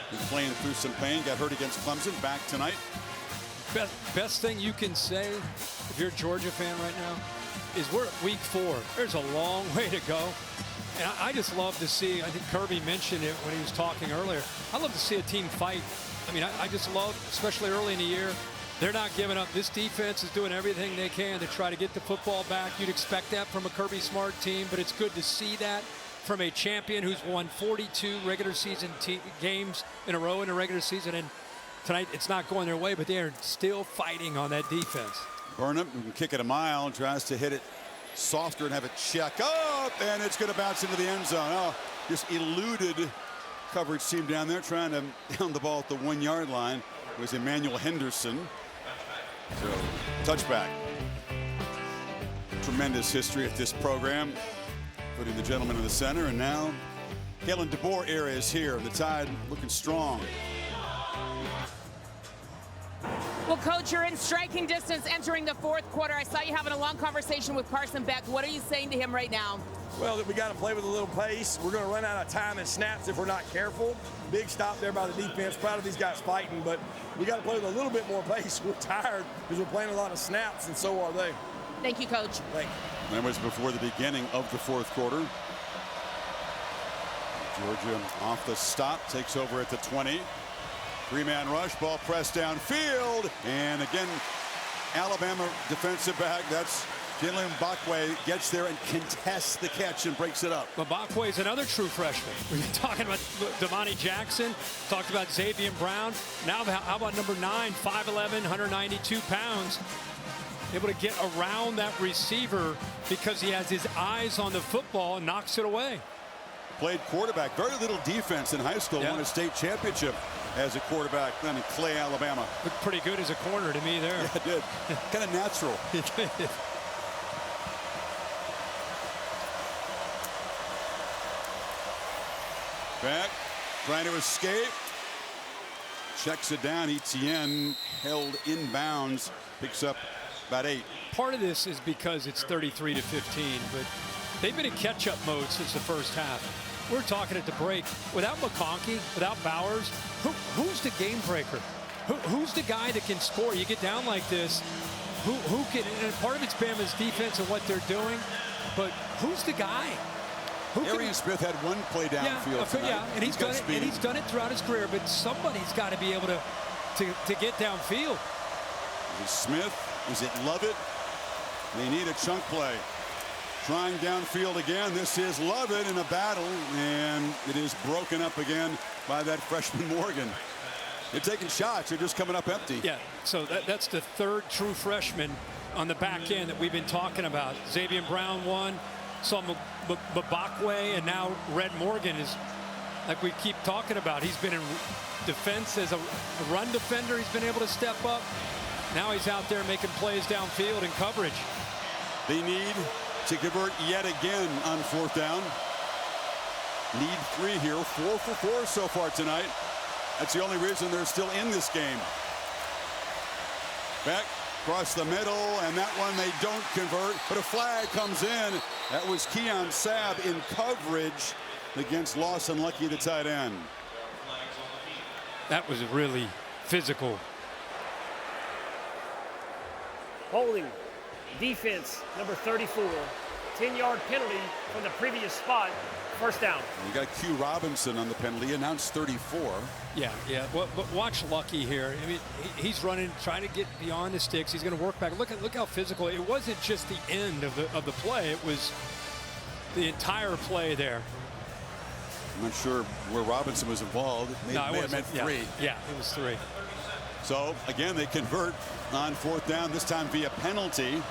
been playing through some pain. Got hurt against Clemson. Back tonight. Best thing you can say if you're a Georgia fan right now is we're at week 4. There's a long way to go. And I just love to see, I think Kirby mentioned it when he was talking earlier, I love to see a team fight. I mean, I just love, especially early in the year, they're not giving up. This defense is doing everything they can to try to get the football back. You'd expect that from a Kirby Smart team, but it's good to see that from a champion who's won 42 regular season games in a row in the regular season. And tonight it's not going their way, but they're still fighting on that defense. Burnham, who can kick it a mile, tries to hit it softer and have it check up, and it's going to bounce into the end zone. Oh, just eluded coverage team down there trying to down the ball at the 1-yard line. It was Emmanuel Henderson. So, touchback. Tremendous history at this program, putting the gentleman in the center, and now Kalen DeBoer era is here. The Tide looking strong. Well, Coach, you're in striking distance entering the 4th quarter. I saw you having a long conversation with Carson Beck. What are you saying to him right now? Well, that we got to play with a little pace. We're going to run out of time and snaps if we're not careful. Big stop there by the defense. Proud of these guys fighting, but we got to play with a little bit more pace. We're tired because we're playing a lot of snaps, and so are they. Thank you, Coach. Thank you. That was before the beginning of the 4th quarter. Georgia off the stop, takes over at the 20. 3-man rush, ball pressed downfield, and again, Alabama defensive back, that's Jalen Mbakwe, gets there and contests the catch and breaks it up. Mbakwe is another true freshman. We've been talking about Damani Jackson, talked about Xavier Brown. Now how about number 9, 5'11", 192 pounds, able to get around that receiver because he has his eyes on the football and knocks it away. Played quarterback, very little defense in high school, won a state championship as a quarterback then in Clay, Alabama. Looked pretty good as a corner to me there. Yeah, it did. Kind of natural. Back, trying to escape. Checks it down. Etienne held inbounds, picks up about 8. Part of this is because it's 33-15, but they've been in catch-up mode since the first half. We're talking at the break. Without McConkey, without Bowers, who's the game breaker? Who's the guy that can score? You get down like this, who can, and part of it's Bama's defense and what they're doing, but who's the guy? Arian Smith had one play downfield tonight. Yeah, and he's done it throughout his career, but somebody's got to be able to get downfield. Is it Smith? Is it Lovett? They need a chunk play. Trying downfield again. This is Lovett in a battle, and it is broken up again by that freshman Morgan. They're taking shots. They're just coming up empty. Yeah, so that's the 3rd true freshman on the back end that we've been talking about. Xavier Brown won, saw Mbakwe, and now Red Morgan is, like we keep talking about, he's been in defense as a run defender. He's been able to step up. Now he's out there making plays downfield in coverage. They need to convert yet again on 4th down. Need 3 here, 4 for 4 so far tonight. That's the only reason they're still in this game. Back across the middle, and that one they don't convert, but a flag comes in. That was Keon Sabb in coverage against Lawson Lucky, the tight end. That was really physical. Holding. Defense, number 34. 10-yard penalty from the previous spot. First down. You got Q Robinson on the penalty, announced 34. Yeah. But watch Lucky here. I mean, he's running, trying to get beyond the sticks. He's going to work back. Look how physical. It wasn't just the end of the play. It was the entire play there. I'm not sure where Robinson was involved. It may have meant 3. Yeah, it was 3. So, again, they convert on 4th down, this time via penalty.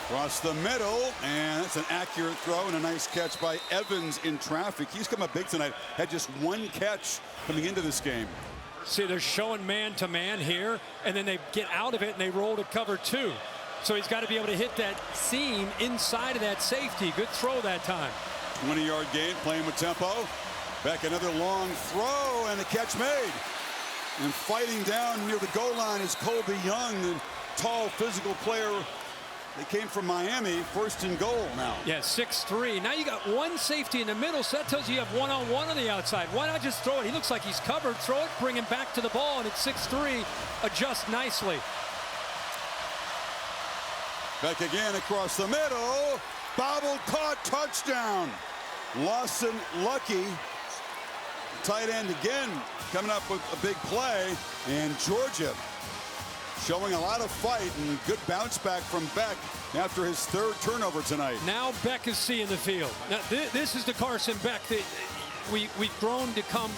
Across the middle, and that's an accurate throw and a nice catch by Evans in traffic. He's come up big tonight. Had just 1 catch coming into this game. See, they're showing man-to-man here, and then they get out of it and they roll to cover 2. So he's got to be able to hit that seam inside of that safety. Good throw that time. 20-yard gain, playing with tempo. Beck another long throw and a catch made. And fighting down near the goal line is Colby Young, the tall physical player. They came from Miami, first and goal now. Yeah, 6'3". Now you got one safety in the middle, so that tells you you have one-on-one on the outside. Why not just throw it? He looks like he's covered. Throw it, bring him back to the ball, and at 6'3", adjust nicely. Beck again across the middle. Bobbled, caught, touchdown. Lawson Lucky, tight end again, coming up with a big play. And Georgia showing a lot of fight and good bounce back from Beck after his third turnover tonight. Now Beck is seeing the field. Now this is the Carson Beck that we've grown to come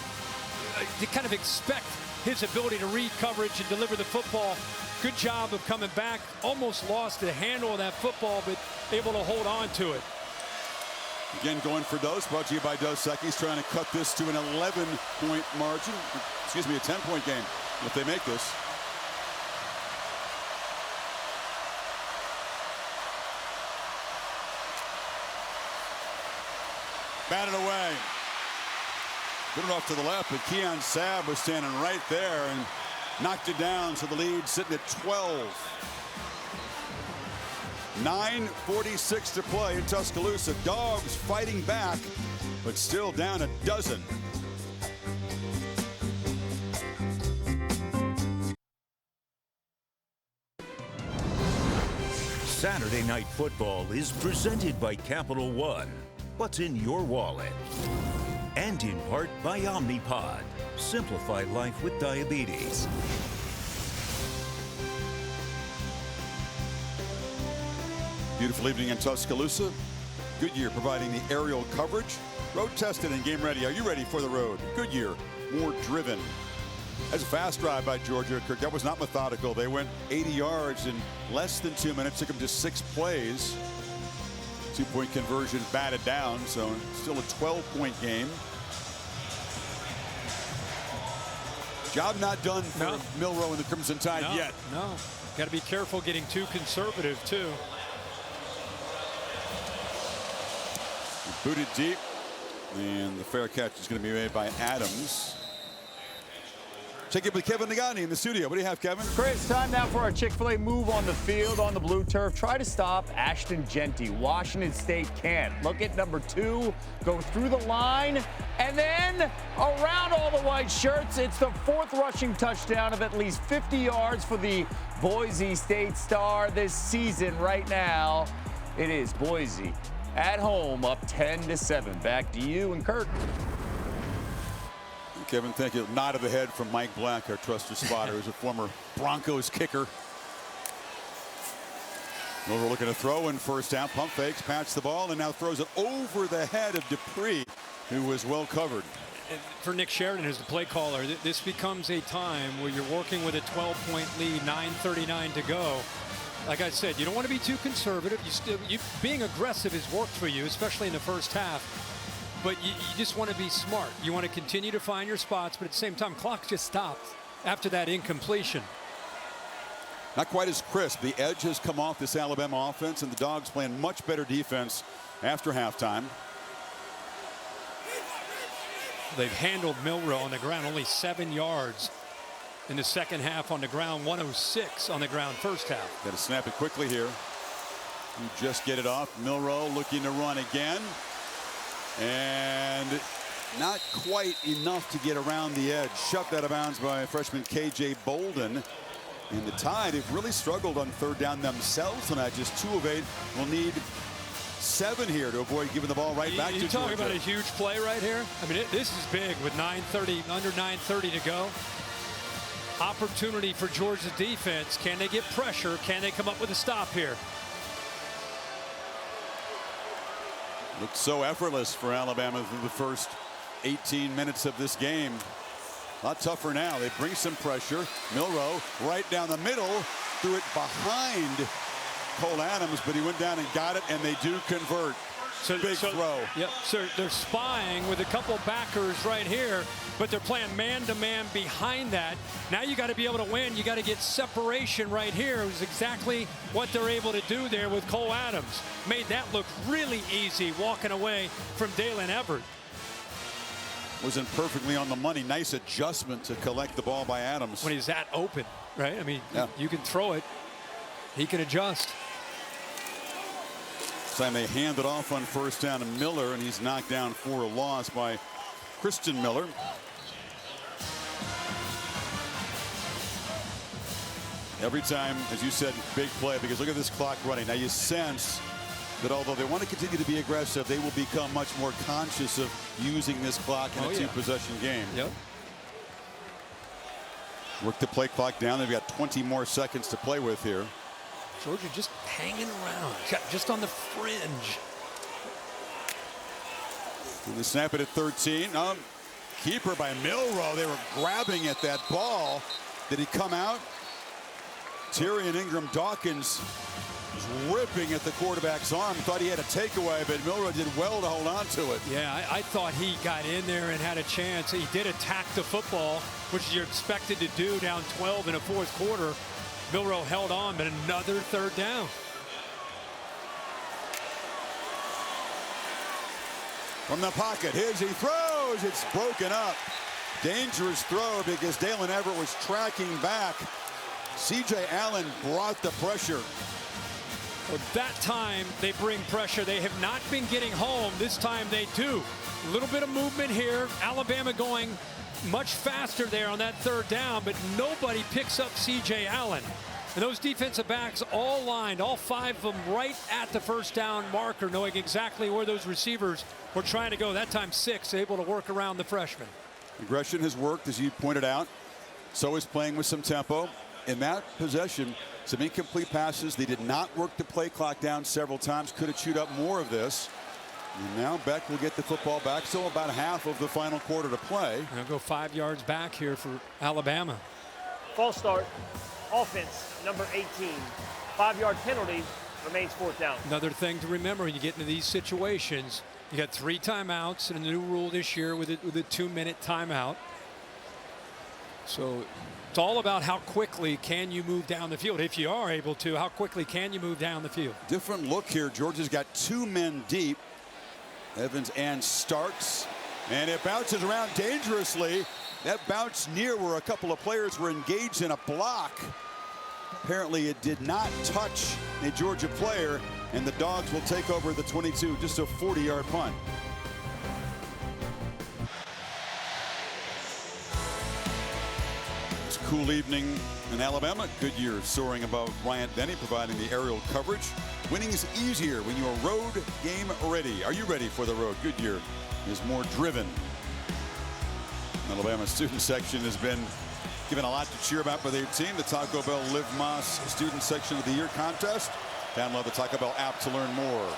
to kind of expect his ability to read coverage and deliver the football. Good job of coming back. Almost lost the handle of that football, but able to hold on to it. Again, going for Dos, brought to you by Dos Equis, trying to cut this to an 11-point margin. Excuse me, a 10-point game if they make this. Batted away. Good enough to the left, but Keon Sabb was standing right there and knocked it down, so the lead sitting at 12. 9:46 to play in Tuscaloosa. Dogs fighting back, but still down a dozen. Saturday Night Football is presented by Capital One. What's in your wallet? And in part by Omnipod. Simplify life with diabetes. Beautiful evening in Tuscaloosa. Goodyear providing the aerial coverage. Road tested and game ready. Are you ready for the road? Goodyear, more driven. That's a fast drive by Georgia. Kirk, that was not methodical. They went 80 yards in less than 2 minutes. Took them to 6 plays. 2-point conversion batted down, so still a 12-point game. Job not done for Milroe and the Crimson Tide yet. No, got to be careful getting too conservative too. Booted deep, and the fair catch is going to be made by Adams. Check it with Kevin Nagani in the studio. What do you have, Kevin? Chris, time now for our Chick-fil-A move on the field on the blue turf. Try to stop Ashton Genty. Washington State can't. Look at number 2, go through the line, and then around all the white shirts. It's the 4th rushing touchdown of at least 50 yards for the Boise State Star this season. Right now, it is Boise at home, up 10-7. Back to you and Kurt. Kevin, thank you. Nod of the head from Mike Black, our trusted spotter, who's a former Broncos kicker. Over looking to throw in first down. Pump fakes, pats the ball, and now throws it over the head of Dupree, who was well covered. And for Nick Sheridan, who's the play caller, this becomes a time where you're working with a 12-point lead, 9:39 to go. Like I said, you don't want to be too conservative. Being aggressive has worked for you, especially in the first half. But you just want to be smart. You want to continue to find your spots, but at the same time, clock just stopped after that incompletion. Not quite as crisp. The edge has come off this Alabama offense, and the Dogs playing much better defense after halftime. They've handled Milroe on the ground, only 7 yards in the second half on the ground, 106 on the ground first half. Got to snap it quickly here. You just get it off. Milroe looking to run again. And not quite enough to get around the edge. Shoved out of bounds by freshman KJ Bolden. And the Tide have really struggled on third down themselves tonight. Just 2 of 8. Will need 7 here to avoid giving the ball right back to Georgia. You're talking about a huge play right here. I mean, this is big with under 9:30 to go. Opportunity for Georgia's defense. Can they get pressure? Can they come up with a stop here? Looked so effortless for Alabama through the first 18 minutes of this game. A lot tougher now. They bring some pressure. Milroe right down the middle, threw it behind Cole Adams, but he went down and got it, and they do convert. Big throw. Yep. So they're spying with a couple backers right here, but they're playing man-to-man behind that. Now you got to be able to win. You got to get separation right here. It was exactly what they're able to do there with Cole Adams. Made that look really easy walking away from Dalen Everett. Wasn't perfectly on the money. Nice adjustment to collect the ball by Adams. When he's that open, right? I mean, yeah. You can throw it. He can adjust. Time they hand it off on first down to Miller, and he's knocked down for a loss by Christian Miller. Every time, as you said, big play, because look at this clock running. Now you sense that although they want to continue to be aggressive, they will become much more conscious of using this clock in a two-possession game. Yep. Work the play clock down. They've got 20 more seconds to play with here. Georgia just hanging around, just on the fringe. And they snap it at 13. Keeper by Milroe. They were grabbing at that ball. Did he come out? Tyrion Ingram Dawkins was ripping at the quarterback's arm. Thought he had a takeaway, but Milroe did well to hold on to it. Yeah, I thought he got in there and had a chance. He did attack the football, which you're expected to do down 12 in a fourth quarter. Milroe held on, but another third down. From the pocket, he throws. It's broken up. Dangerous throw because Dalen Everett was tracking back. C.J. Allen brought the pressure. Well, that time they bring pressure. They have not been getting home. This time they do. A little bit of movement here. Alabama going much faster there on that third down, but nobody picks up C.J. Allen. And those defensive backs all lined, all five of them right at the first down marker, knowing exactly where those receivers were trying to go. That time 6, able to work around the freshman. Aggression has worked, as you pointed out. So is playing with some tempo. In that possession, some incomplete passes. They did not work the play clock down several times. Could have chewed up more of this. And now Beck will get the football back. So about half of the final quarter to play. They'll go 5 yards back here for Alabama. False start. Offense, number 18. 5-yard penalty, remains fourth down. Another thing to remember when you get into these situations, you got 3 timeouts and a new rule this year with a 2-minute timeout. So it's all about how quickly can you move down the field. If you are able to, how quickly can you move down the field? Different look here. Georgia's got 2 men deep. Evans and Starks. And it bounces around dangerously. That bounce near where a couple of players were engaged in a block. Apparently it did not touch a Georgia player, and the Dogs will take over the 22, just a 40-yard punt. It's a cool evening in Alabama. Goodyear soaring above Bryant-Denny, providing the aerial coverage. Winning is easier when you are road game ready. Are you ready for the road? Goodyear is more driven. Alabama student section has been given a lot to cheer about by their team. The Taco Bell Liv Moss Student Section of the Year contest. Download the Taco Bell app to learn more.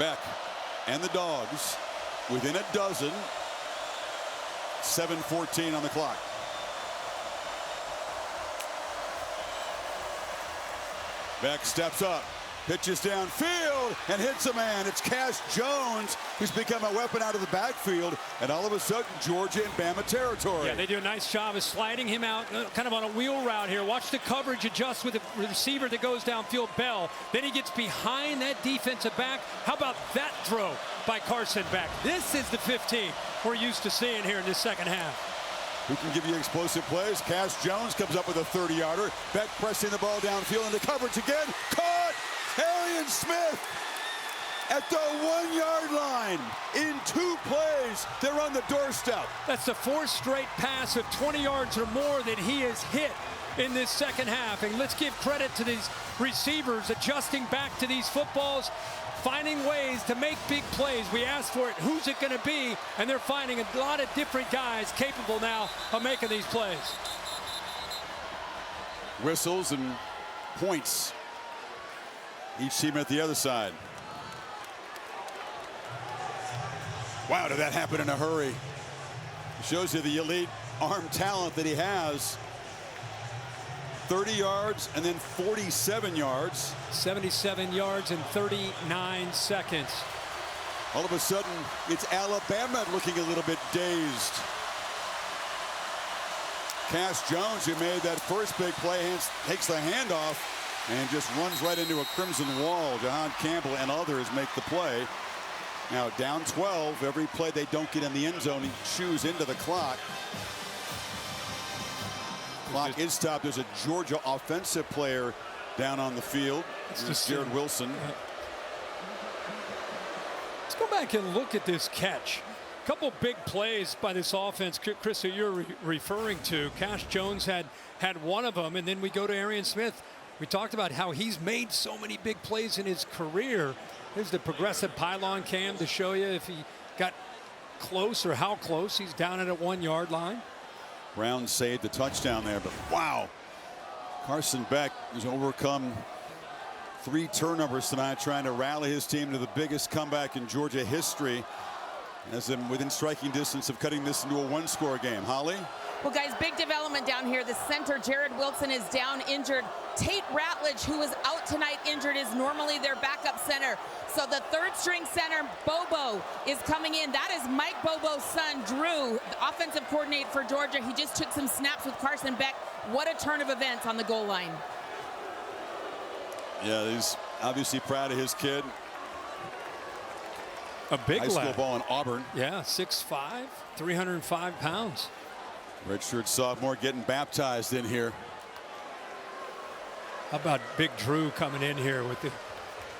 Beck and the Dogs within a dozen. 7:14 on the clock. Beck steps up, pitches downfield, and hits a man. It's Cash Jones, who's become a weapon out of the backfield, and all of a sudden, Georgia in Bama territory. Yeah, they do a nice job of sliding him out, kind of on a wheel route here. Watch the coverage adjust with the receiver that goes downfield, Bell. Then he gets behind that defensive back. How about that throw by Carson Beck? This is the 15 we're used to seeing here in this second half. Who can give you explosive plays? Cash Jones comes up with a 30-yarder. Beck pressing the ball downfield into coverage again. Caught! Arian Smith at the 1-yard line. In 2 plays, they're on the doorstep. That's the 4th straight pass of 20 yards or more that he has hit in this second half. And let's give credit to these receivers adjusting back to these footballs, finding ways to make big plays. We asked for it. Who's it going to be? And they're finding a lot of different guys capable now of making these plays. Whistles and points. Each team at the other side. Wow, did that happen in a hurry? Shows you the elite arm talent that he has. 30 yards and then 47 yards. 77 yards in 39 seconds. All of a sudden, it's Alabama looking a little bit dazed. Cass Jones, who made that first big play, takes the handoff and just runs right into a crimson wall. Jahan Campbell and others make the play. Now down 12. Every play they don't get in the end zone, he chews into the clock. Clock is stopped. There's a Georgia offensive player down on the field. It's Jared Wilson. Let's go back and look at this catch. A couple big plays by this offense, Chris, that you're referring to. Cass Jones had one of them, and then we go to Arian Smith. We talked about how he's made so many big plays in his career. There's the progressive pylon cam to show you if he got close or how close. He's down at a 1 yard line. Brown saved the touchdown there, but wow. Carson Beck has overcome 3 turnovers tonight, trying to rally his team to the biggest comeback in Georgia history, as in within striking distance of cutting this into a 1-score game. Holly? Well, guys, big development down here. The center, Jared Wilson, is down injured. Tate Ratledge, who was out tonight injured, is normally their backup center. So the third-string center, Bobo, is coming in. That is Mike Bobo's son, Drew, the offensive coordinator for Georgia. He just took some snaps with Carson Beck. What a turn of events on the goal line. Yeah, he's obviously proud of his kid. A big high school lad. ball in Auburn. Yeah, 6'5", 305 pounds. Redshirt sophomore getting baptized in here. How about Big Drew coming in here with the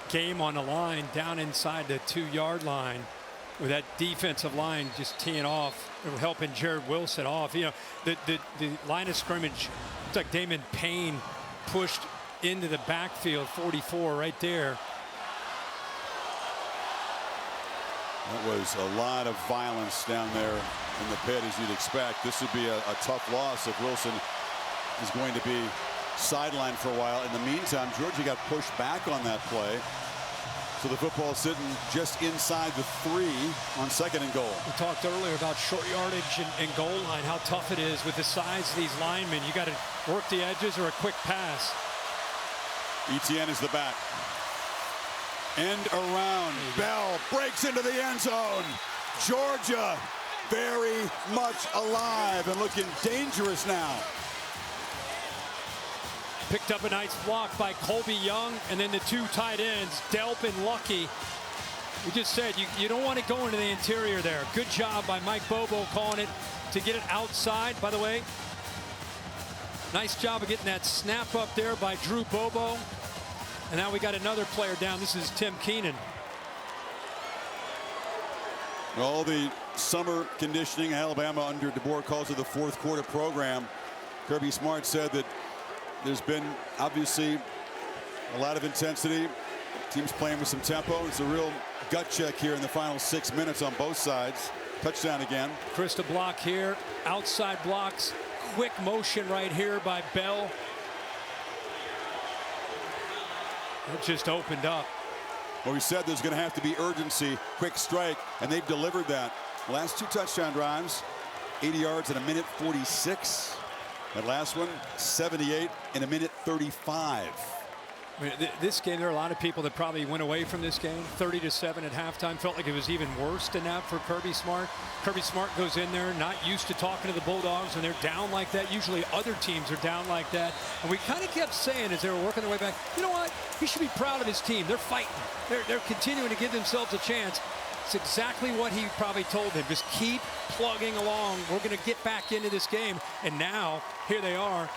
game on the line down inside the 2 yard line with that defensive line just teeing off, helping Jared Wilson off. You know, the line of scrimmage, it's like Damon Payne pushed into the backfield, 44 right there. That was a lot of violence down there in the pit, as you'd expect. This would be a tough loss if Wilson is going to be sidelined for a while. In the meantime, Georgia got pushed back on that play. So the football sitting just inside the 3 on 2nd and goal. We talked earlier about short yardage and goal line, how tough it is with the size of these linemen. You got to work the edges or a quick pass. Etienne is the back. End around. Bell breaks into the end zone. Georgia very much alive and looking dangerous now. Picked up a nice block by Colby Young, and then the 2 tight ends, Delp and Lucky. We just said you don't want to go into the interior there. Good job by Mike Bobo calling it to get it outside. By the way, nice job of getting that snap up there by Drew Bobo. And now we got another player down. This is Tim Keenan. All the summer conditioning, Alabama under DeBoer calls it the 4th quarter program. Kirby Smart said that there's been obviously a lot of intensity. Teams playing with some tempo. It's a real gut check here in the final 6 minutes on both sides. Touchdown again. Krista block here. Outside blocks. Quick motion right here by Bell. It just opened up. Well, we said there's going to have to be urgency, quick strike, and they've delivered that. Last 2 touchdown drives, 80 yards in a minute 46. That last one, 78 in a minute 35. I mean, this game, there are a lot of people that probably went away from this game 30-7 at halftime. Felt like it was even worse than that for Kirby Smart. Kirby Smart goes in there, not used to talking to the Bulldogs when they're down like that. Usually other teams are down like that. And we kind of kept saying as they were working their way back, you know what? He should be proud of his team. They're fighting. They're continuing to give themselves a chance. It's exactly what he probably told them. Just keep plugging along. We're going to get back into this game. And now, here they are,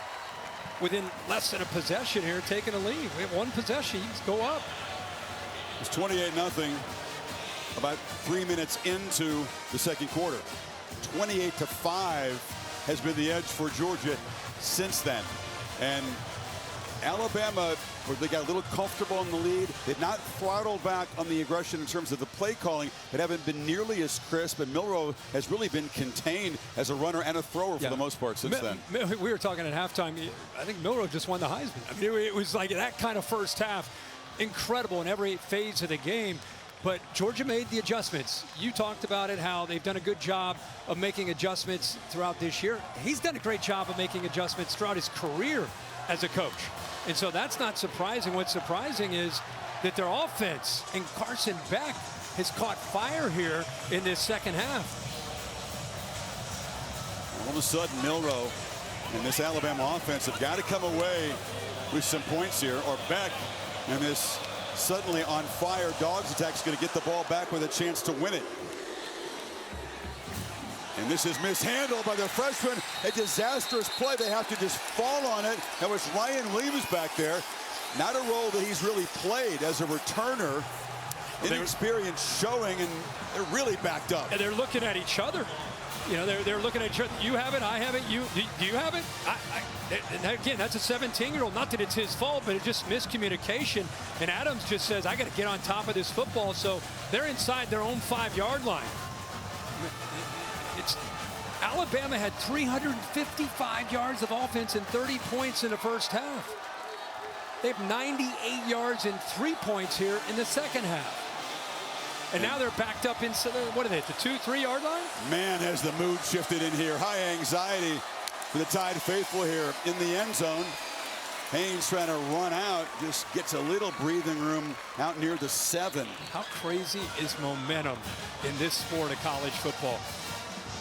within less than a possession here, taking a lead. We have 1 possession. You just go up. It's 28-0 about 3 minutes into the 2nd quarter. 28-5 has been the edge for Georgia since then. And Alabama, where they got a little comfortable in the lead, they've not throttled back on the aggression in terms of the play calling. They haven't been nearly as crisp, and Milroe has really been contained as a runner and a thrower for the most part since then. We were talking at halftime. I think Milroe just won the Heisman. I mean, it was like that kind of first half. Incredible in every phase of the game. But Georgia made the adjustments. You talked about it, how they've done a good job of making adjustments throughout this year. He's done a great job of making adjustments throughout his career. as a coach. And so that's not surprising. What's surprising is that their offense and Carson Beck has caught fire here in this second half. All of a sudden, Milroe and this Alabama offense have got to come away with some points here, or Beck and this suddenly on fire Dogs attack is going to get the ball back with a chance to win it. And this is mishandled by the freshman. A disastrous play. They have to just fall on it. That was Ryan Williams back there. Not a role that he's really played as a returner. Inexperience showing, and they're really backed up. And they're looking at each other. You know, they're looking at each other. You have it, I have it, do you have it? And again, that's a 17-year-old. Not that it's his fault, but it's just miscommunication. And Adams just says, I got to get on top of this football. So they're inside their own 5-yard line. Alabama had 355 yards of offense and 30 points in the first half. They have 98 yards and 3 points here in the second half. And now they're backed up into, what are they, the 2-3 yard line? Man, has the mood shifted in here. High anxiety for the Tide faithful here in the end zone. Haynes trying to run out, just gets a little breathing room out near the 7. How crazy is momentum in this sport of college football?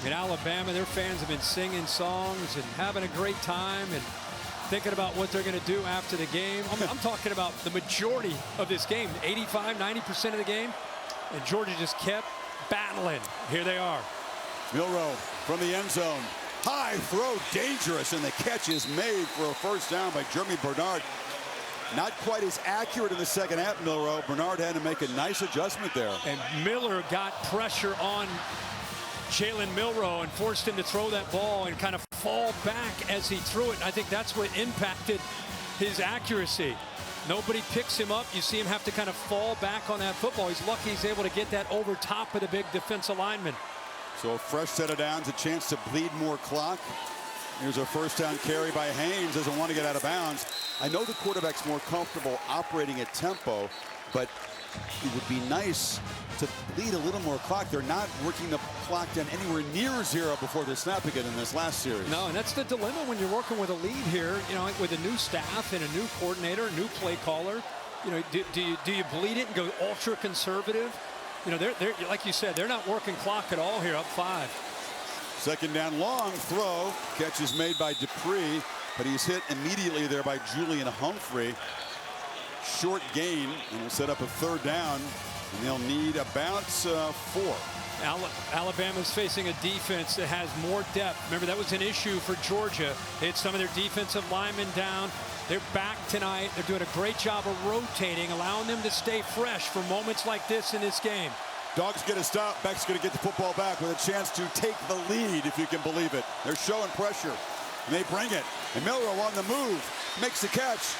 In Alabama, their fans have been singing songs and having a great time and thinking about what they're going to do after the game. I'm talking about the majority of this game, 85, 90% of the game. And Georgia just kept battling. Here they are. Milroe from the end zone. High throw, dangerous, and the catch is made for a first down by Jeremy Bernard. Not quite as accurate in the second half, Milroe. Bernard had to make a nice adjustment there. And Miller got pressure on Jalen Milroe and forced him to throw that ball and kind of fall back as he threw it. And I think that's what impacted his accuracy. Nobody picks him up. You see him have to kind of fall back on that football. He's lucky he's able to get that over top of the big defensive lineman. So a fresh set of downs, a chance to bleed more clock. Here's a first down carry by Haynes. Doesn't want to get out of bounds. I know the quarterback's more comfortable operating at tempo, but it would be nice to bleed a little more clock. They're not working the clock down anywhere near 0 before the snap again in this last series. No, and that's the dilemma when you're working with a lead here, you know, with a new staff and a new coordinator, a new play caller. You know, do you bleed it and go ultra conservative? You know, they're like you said, they're not working clock at all here, up 5. Second down, long throw. Catch is made by Dupree, but he's hit immediately there by Julian Humphrey. Short gain, and will set up a third down, and they'll need about 4. Alabama's facing a defense that has more depth. Remember, that was an issue for Georgia. They had some of their defensive linemen down. They're back tonight. They're doing a great job of rotating, allowing them to stay fresh for moments like this in this game. Dogs get a stop. Beck's going to get the football back with a chance to take the lead, if you can believe it. They're showing pressure, and they bring it. And Milroe on the move, makes the catch.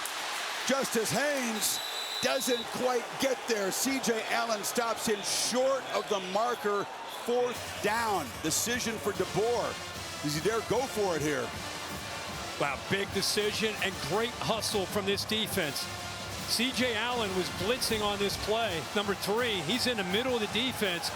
Justice Haynes doesn't quite get there. C.J. Allen stops him short of the marker. 4th down. Decision for DeBoer. Does he dare go for it here? Wow, big decision and great hustle from this defense. C.J. Allen was blitzing on this play. Number 3, he's in the middle of the defense.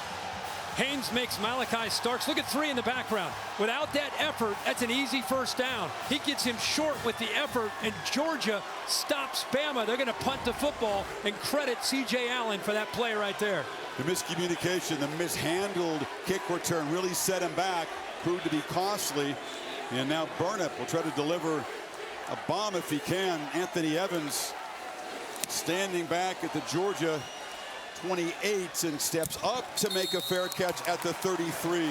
Haynes makes Malachi Starks. Look at 3 in the background. Without that effort, that's an easy first down. He gets him short with the effort, and Georgia stops Bama. They're going to punt the football and credit C.J. Allen for that play right there. The miscommunication, the mishandled kick return really set him back, proved to be costly. And now Burnip will try to deliver a bomb if he can. Anthony Evans standing back at the Georgia 28 and steps up to make a fair catch at the 33.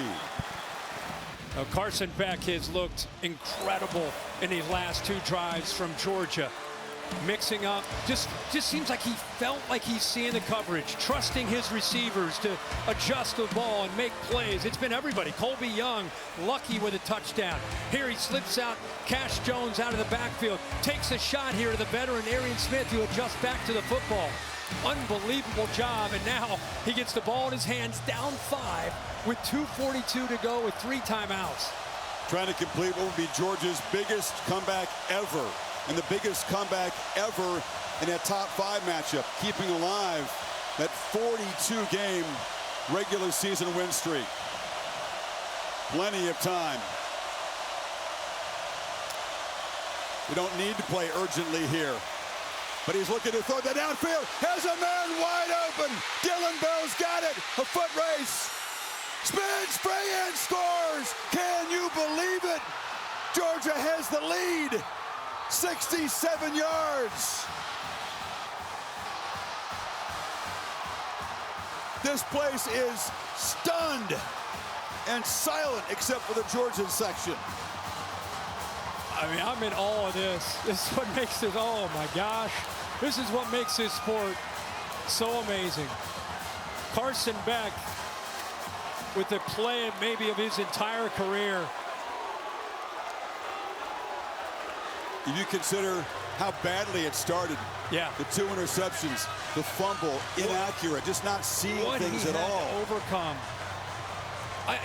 Carson Beck has looked incredible in these last 2 drives from Georgia. Mixing up, just seems like he felt like he's seeing the coverage, trusting his receivers to adjust the ball and make plays. It's been everybody. Colby Young, lucky with a touchdown. Here he slips out. Cash Jones out of the backfield. Takes a shot here to the veteran Arian Smith, who adjusts back to the football. Unbelievable job, and now he gets the ball in his hands, down 5 with 2:42 to go with 3 timeouts. Trying to complete what would be Georgia's biggest comeback ever, and the biggest comeback ever in a top 5 matchup, keeping alive that 42-game regular season win streak. Plenty of time. You don't need to play urgently here. But he's looking to throw that downfield. Has a man wide open. Dylan Bell's got it. A foot race. Spins free and scores. Can you believe it? Georgia has the lead. 67 yards. This place is stunned and silent except for the Georgia section. I mean, I'm in awe of this. This is what makes it, oh my gosh. This is what makes this sport so amazing. Carson Beck with the play maybe of his entire career. If you consider how badly it started, yeah, the 2 interceptions, the fumble, inaccurate, just not seeing what things he at had all. To overcome.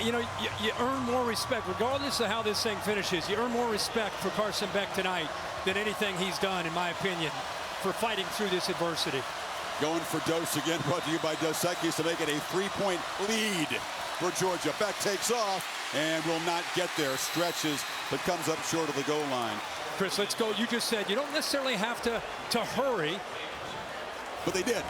You know, you earn more respect, regardless of how this thing finishes. You earn more respect for Carson Beck tonight than anything he's done, in my opinion, for fighting through this adversity. Going for Dose again, brought to you by Dos Equis to make it a 3-point lead for Georgia. Beck takes off and will not get there. Stretches, but comes up short of the goal line. Chris, let's go. You just said you don't necessarily have to hurry. But they did.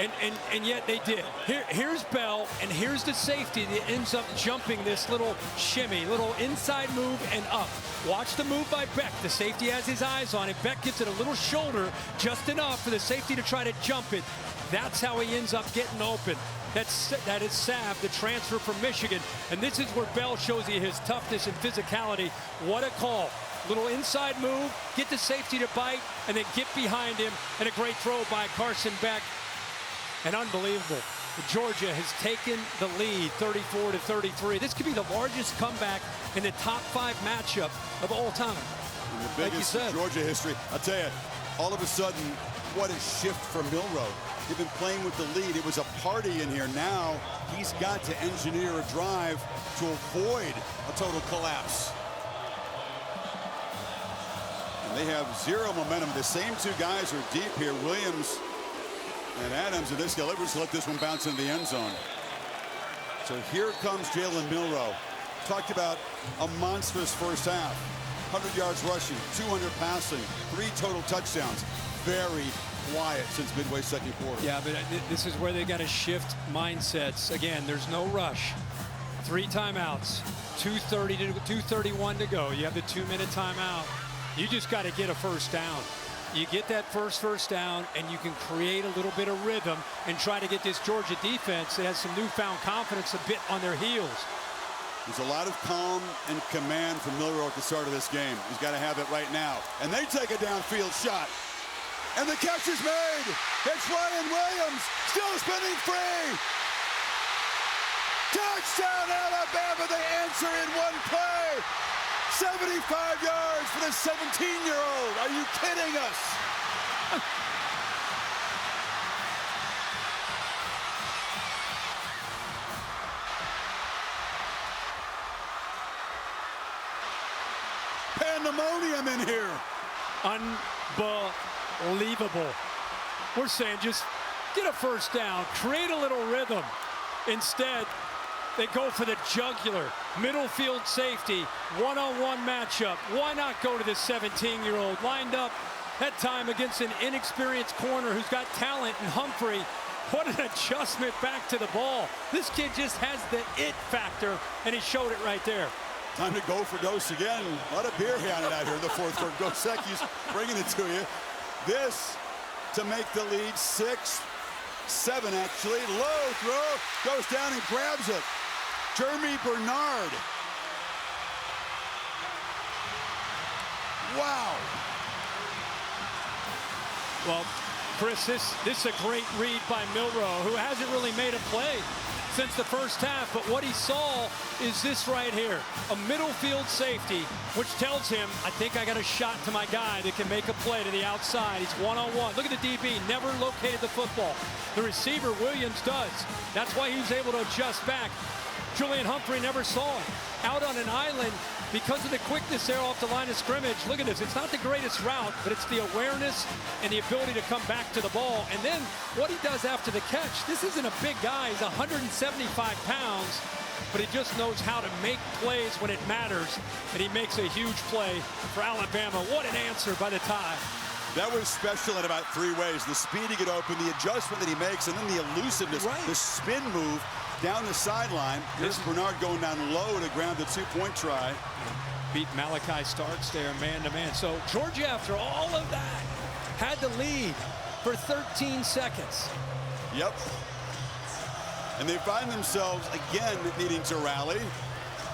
And yet they did. Here's Bell, and here's the safety that ends up jumping this little shimmy, little inside move and up. Watch the move by Beck. The safety has his eyes on it. Beck gets it a little shoulder, just enough for the safety to try to jump it. That's how he ends up getting open. That is Sav, the transfer from Michigan. And this is where Bell shows you his toughness and physicality. What a call. Little inside move, get the safety to bite, and then get behind him. And a great throw by Carson Beck. And unbelievable. Georgia has taken the lead 34-33. This could be the largest comeback in the top 5 matchup of all time. And the biggest in Georgia history. I'll tell you, all of a sudden, what a shift for Milroe. They've been playing with the lead. It was a party in here. Now he's got to engineer a drive to avoid a total collapse. And they have zero momentum. The same 2 guys are deep here. Williams and Adams, and this guy, let's let this one bounce into the end zone. So here comes Jalen Milroe. Talked about a monstrous first half. 100 yards rushing, 200 passing, 3 total touchdowns. Very quiet since midway second quarter. Yeah, but this is where they got to shift mindsets. Again, there's no rush. 3 timeouts, 2:31 to go. You have the 2-minute timeout. You just got to get a first down. You get that first down, and you can create a little bit of rhythm and try to get this Georgia defense that has some newfound confidence a bit on their heels. There's a lot of calm and command from Milroe at the start of this game. He's got to have it right now. And they take a downfield shot. And the catch is made. It's Ryan Williams, still spinning free. Touchdown, Alabama. They answer in one play. 75 yards for the 17-year-old. Are you kidding us? Pandemonium in here. Unbelievable. We're saying just get a first down, create a little rhythm. Instead, they go for the jugular, middle field safety, one-on-one matchup. Why not go to the 17-year-old lined up that time against an inexperienced corner who's got talent in Humphrey? What an adjustment back to the ball. This kid just has the it factor, and he showed it right there. Time to go for Dose again. A lot of beer handed out here in the fourth quarter. Dos Equis bringing it to you. This to make the lead 6-7 actually. Low throw, goes down and grabs it. Jeremy Bernard. Wow. Well, Chris, this is a great read by Milroe, who hasn't really made a play since the first half, but what he saw is this right here, a middle field safety, which tells him, I think I got a shot to my guy that can make a play to the outside. He's one-on-one. Look at the DB, never located the football. The receiver, Williams, does. That's why he was able to adjust back. Julian Humphrey never saw it. Out on an island, because of the quickness there off the line of scrimmage. Look at this. It's not the greatest route, but it's the awareness and the ability to come back to the ball. And then what he does after the catch, this isn't a big guy. He's 175 pounds. but he just knows how to make plays when it matters, and he makes a huge play for Alabama. What an answer by the Tide. That was special in about 3 ways. The speed to get open, the adjustment that he makes, and then the elusiveness, the spin move down the sideline. Here's Bernard going down low to ground the 2-point try. Beat Malachi Starks there man-to-man. So Georgia, after all of that, had the lead for 13 seconds. Yep. And they find themselves again needing to rally.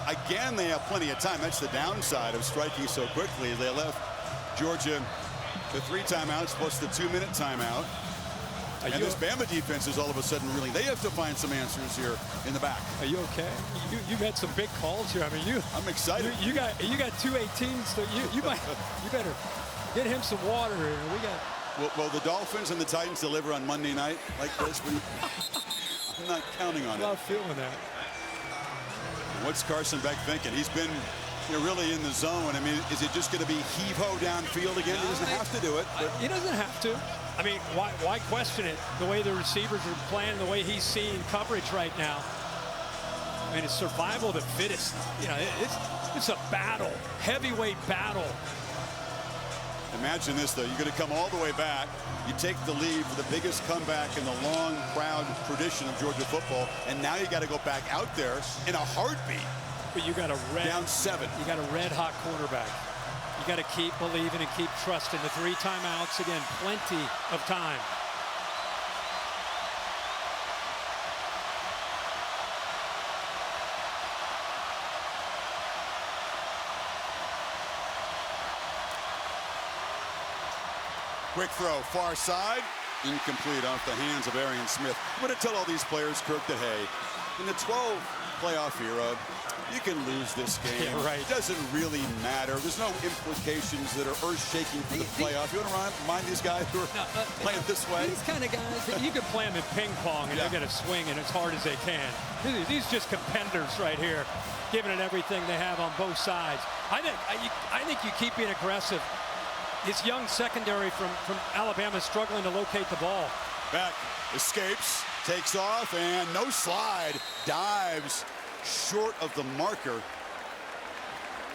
Again, they have plenty of time. That's the downside of striking so quickly. They left Georgia the 3 timeouts plus the 2-minute timeout. And this Bama defense is all of a sudden really, they have to find some answers here in the back. Are you okay? You've had some big calls here. I mean, I'm excited. You got 2 18s, so you better get him some water here. We got. Well, the Dolphins and the Titans deliver on Monday night like this. I'm not counting on it. I'm not feeling that. What's Carson Beck thinking? He's been really in the zone. I mean, is it just going to be heave-ho downfield again? He doesn't have to do it. He doesn't have to. I mean, why question it? The way the receivers are playing, the way he's seeing coverage right now. I mean, it's survival of the fittest. You know, it's a battle, heavyweight battle. Imagine this, though. You're going to come all the way back. You take the lead for the biggest comeback in the long, proud tradition of Georgia football, and now you got to go back out there in a heartbeat. But you got a down 7. You got a red-hot quarterback. You got to keep believing and keep trusting. The 3 timeouts, again, plenty of time. Quick throw, far side, incomplete off the hands of Arian Smith. I'm going to tell all these players, Kirk, that, hey, in the 12 playoff era, you can lose this game. Yeah, right. It doesn't really matter. There's no implications that are earth-shaking for the playoff. You want to remind these guys who are playing this way? These kind of guys, you could play them in ping pong and they're going to swing it as hard as they can. These just competitors right here, giving it everything they have on both sides. I think you keep being aggressive. This young secondary from Alabama is struggling to locate the ball. Beck escapes, takes off, and no slide. Dives short of the marker.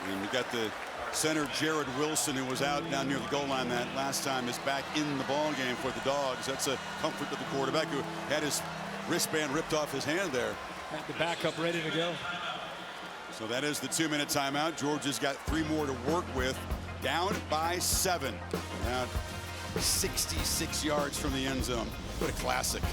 And we got the center, Jared Wilson, who was out down near the goal line that last time, is back in the ball game for the Dogs. That's a comfort to the quarterback who had his wristband ripped off his hand there. Had the backup ready to go. So that is the 2-minute timeout. Georgia's got 3 more to work with. Down by 7. Now 66 yards from the end zone. What a classic.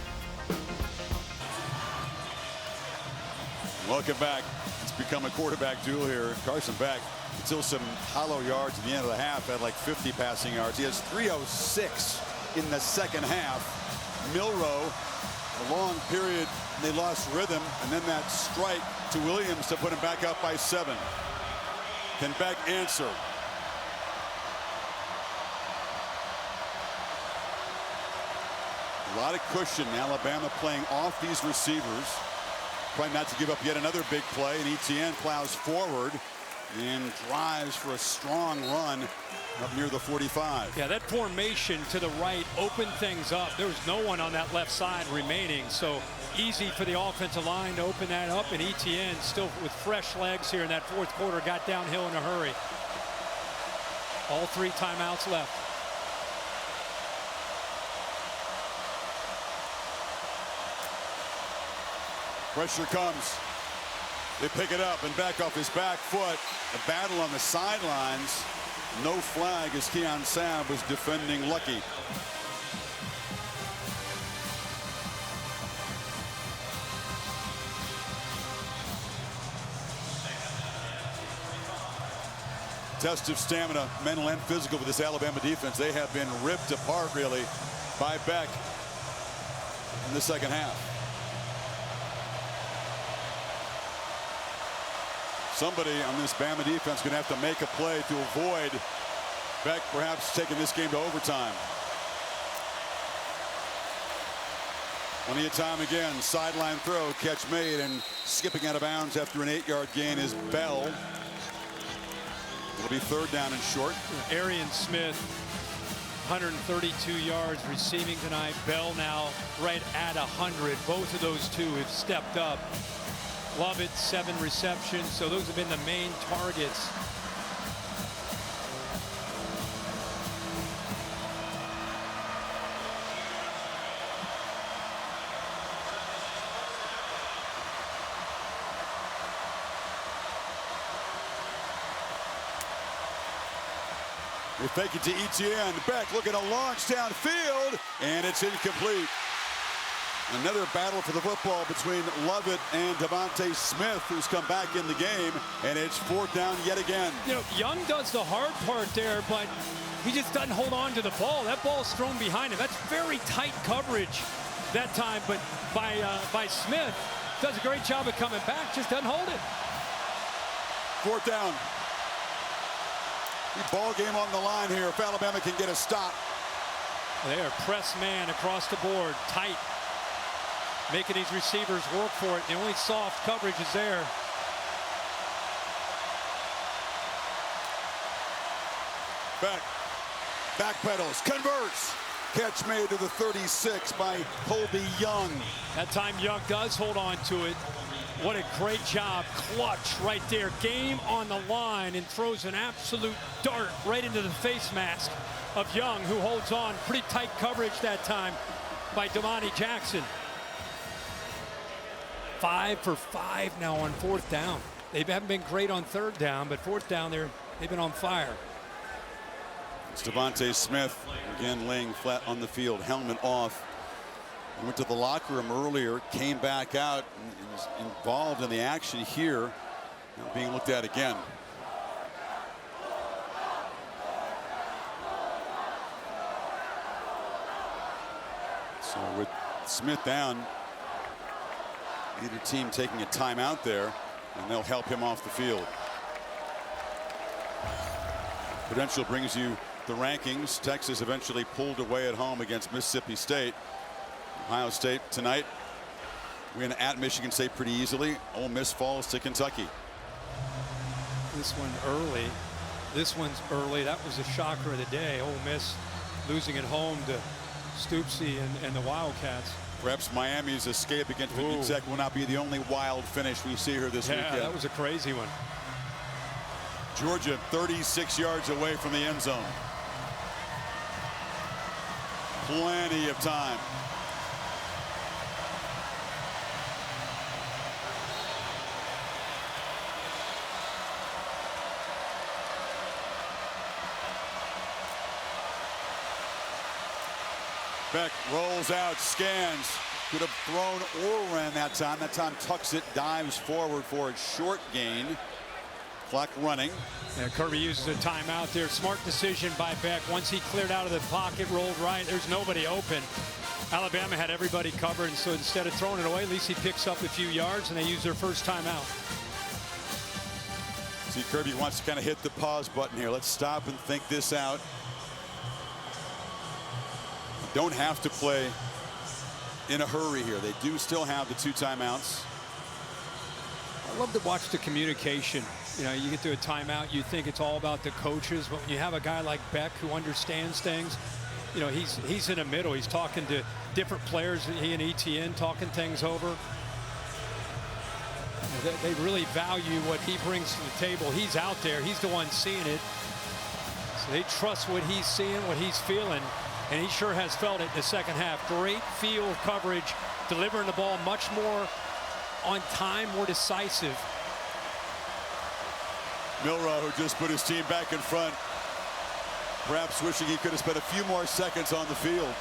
Welcome back. It's become a quarterback duel here. Carson Beck, until some hollow yards at the end of the half, had like 50 passing yards. He has 306 in the second half. Milroe, a long period, they lost rhythm, and then that strike to Williams to put him back up by 7. Can Beck answer? A lot of cushion. Alabama playing off these receivers. Trying not to give up yet another big play. And Etienne plows forward and drives for a strong run up near the 45. Yeah, that formation to the right opened things up. There was no one on that left side remaining. So easy for the offensive line to open that up. And Etienne, still with fresh legs here in that 4th quarter, got downhill in a hurry. All 3 timeouts left. Pressure comes. They pick it up and back off his back foot. A battle on the sidelines. No flag as Keon Sabb was defending Lucky. Test of stamina, mental and physical, with this Alabama defense. They have been ripped apart, really, by Beck in the second half. Somebody on this Bama defense going to have to make a play to avoid Beck perhaps taking this game to overtime. Plenty of time again. Sideline throw, catch made, and skipping out of bounds after an 8-yard gain is Bell. It'll be 3rd down and short. Arian Smith, 132 yards receiving tonight. Bell now right at 100. Both of those two have stepped up. Lovett, 7 receptions. So those have been the main targets. They fake it to Etienne. Beck looking to launch downfield, and it's incomplete. Another battle for the football between Lovett and Devontae Smith, who's come back in the game, and it's 4th down yet again. You know, Young does the hard part there, but he just doesn't hold on to the ball. That ball's thrown behind him. That's very tight coverage that time, but by Smith. Does a great job of coming back, just doesn't hold it. 4th down. Ball game on the line here if Alabama can get a stop. They are press man across the board, tight, making these receivers work for it. The only soft coverage is there. Beck backpedals, converts. Catch made to the 36 by Colby Young. That time Young does hold on to it. What a great job. Clutch right there. Game on the line, and throws an absolute dart right into the face mask of Young, who holds on. Pretty tight coverage that time by Damani Jackson. 5 for 5 now on 4th down. They haven't been great on 3rd down, but 4th down they've been on fire. It's Devontae Smith again laying flat on the field, helmet off. He went to the locker room earlier, came back out, and was involved in the action here. Now being looked at again. So with Smith down, either team taking a timeout there, and they'll help him off the field. Prudential brings you the rankings. Texas eventually pulled away at home against Mississippi State. Ohio State tonight win at Michigan State pretty easily. Ole Miss falls to Kentucky. This one early. This one's early. That was a shocker of the day. Ole Miss losing at home to Stoops-y and the Wildcats. Perhaps Miami's escape against Virginia Tech will not be the only wild finish we see here this weekend. Yeah, that was a crazy one. Georgia 36 yards away from the end zone. Plenty of time. Beck rolls out, scans, could have thrown or ran that time. That time tucks it, dives forward for a short gain. Clock running. Yeah, Kirby uses a timeout there. Smart decision by Beck. Once he cleared out of the pocket, rolled right, there's nobody open. Alabama had everybody covered, and so instead of throwing it away, at least he picks up a few yards, and they use their first timeout. See, Kirby wants to kind of hit the pause button here. Let's stop and think this out. Don't have to play in a hurry here. They do still have the 2 timeouts. I love to watch the communication. You know, you get to a timeout, you think it's all about the coaches, but when you have a guy like Beck who understands things, you know, he's in the middle. He's talking to different players. He and Etienne talking things over. You know, they really value what he brings to the table. He's out there. He's the one seeing it. So they trust what he's seeing, what he's feeling. And he sure has felt it in the second half. Great field coverage, delivering the ball much more on time, more decisive. Milroe, who just put his team back in front, perhaps wishing he could have spent a few more seconds on the field.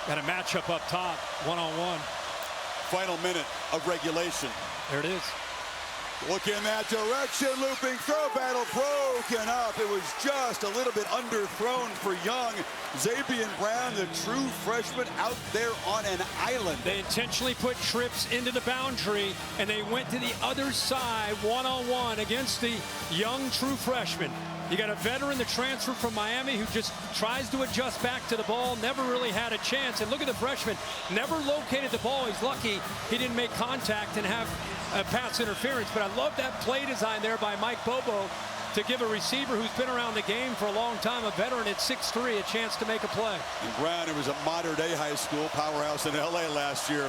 Got a matchup up top, one-on-one. Final minute of regulation. There it is. Look in that direction, looping throw, battle broken up. It was just a little bit underthrown for Young. Zabian Brown, the true freshman, out there on an island. They intentionally put trips into the boundary, and they went to the other side, one-on-one against the young true freshman. You got a veteran, the transfer from Miami, who just tries to adjust back to the ball, never really had a chance. And look at the freshman, never located the ball. He's lucky he didn't make contact and have a pass interference. But I love that play design there by Mike Bobo to give a receiver who's been around the game for a long time, a veteran at 6'3", a chance to make a play. And Brown, who was a modern-day high school powerhouse in L.A. last year,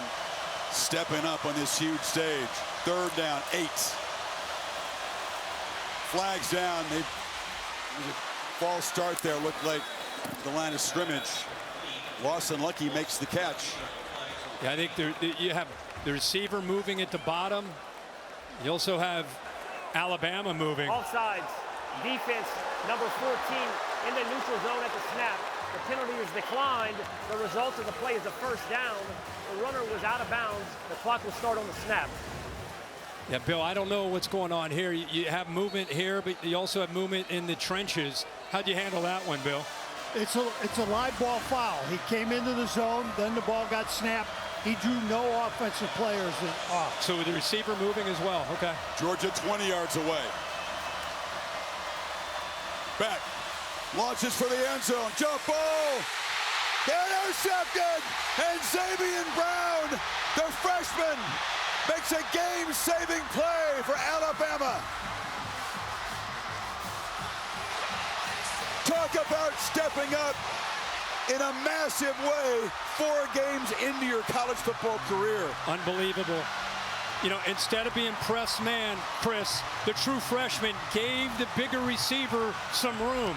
stepping up on this huge stage. 3rd down, 8. Flags down. There's a false start there. Looked like the line of scrimmage. Lawson Lucky makes the catch. Yeah, I think you have the receiver moving at the bottom. You also have Alabama moving. Offsides. Defense number 14 in the neutral zone at the snap. The penalty is declined. The result of the play is a 1st down. The runner was out of bounds. The clock will start on the snap. Yeah, Bill, I don't know what's going on here. You have movement here, but you also have movement in the trenches. How'd you handle that one, Bill? It's a live ball foul. He came into the zone, then the ball got snapped. He drew no offensive players off. So the receiver moving as well. Okay. Georgia 20 yards away. Back. Launches for the end zone. Jump ball. Intercepted. And Zabian Brown, the freshman, makes a game-saving play for Alabama. Talk about stepping up in a massive way 4 games into your college football career. Unbelievable. You know, instead of being press man, Chris, the true freshman gave the bigger receiver some room.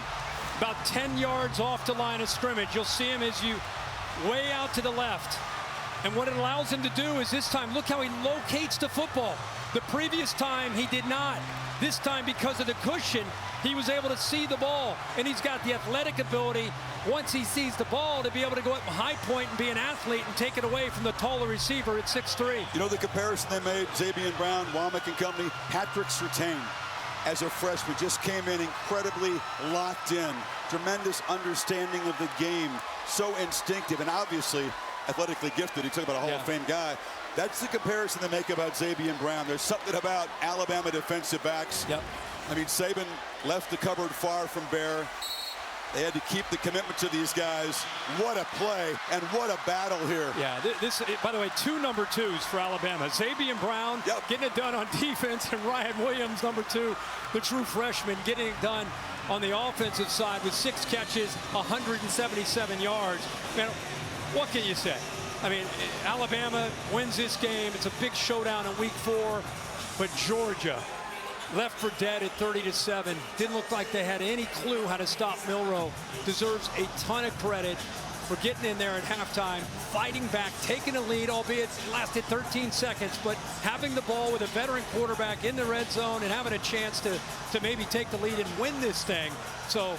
About 10 yards off the line of scrimmage. You'll see him as you way out to the left. And what it allows him to do is this time, look how he locates the football. The previous time he did not. This time, because of the cushion, he was able to see the ball. And he's got the athletic ability, once he sees the ball, to be able to go up high point and be an athlete and take it away from the taller receiver at 6'3". You know the comparison they made, Zabian Brown, Womack and company, Patrick Surtain as a freshman just came in incredibly locked in. Tremendous understanding of the game, so instinctive and obviously athletically gifted. He took about a Hall of Fame guy. That's the comparison they make about Zabian Brown. There's something about Alabama defensive backs. Yep. I mean, Saban left the cupboard far from bare. They had to keep the commitment to these guys. What a play and what a battle here. Yeah, this, by the way, 2 number 2s for Alabama. Zabian Brown getting it done on defense, and Ryan Williams, number 2, the true freshman, getting it done on the offensive side with 6 catches, 177 yards. Man, what can you say? I mean, Alabama wins this game. It's a big showdown in week 4, but Georgia left for dead at 30-7. Didn't look like they had any clue how to stop Milroe. Deserves a ton of credit for getting in there at halftime, fighting back, taking a lead, albeit it lasted 13 seconds, but having the ball with a veteran quarterback in the red zone and having a chance to maybe take the lead and win this thing. So,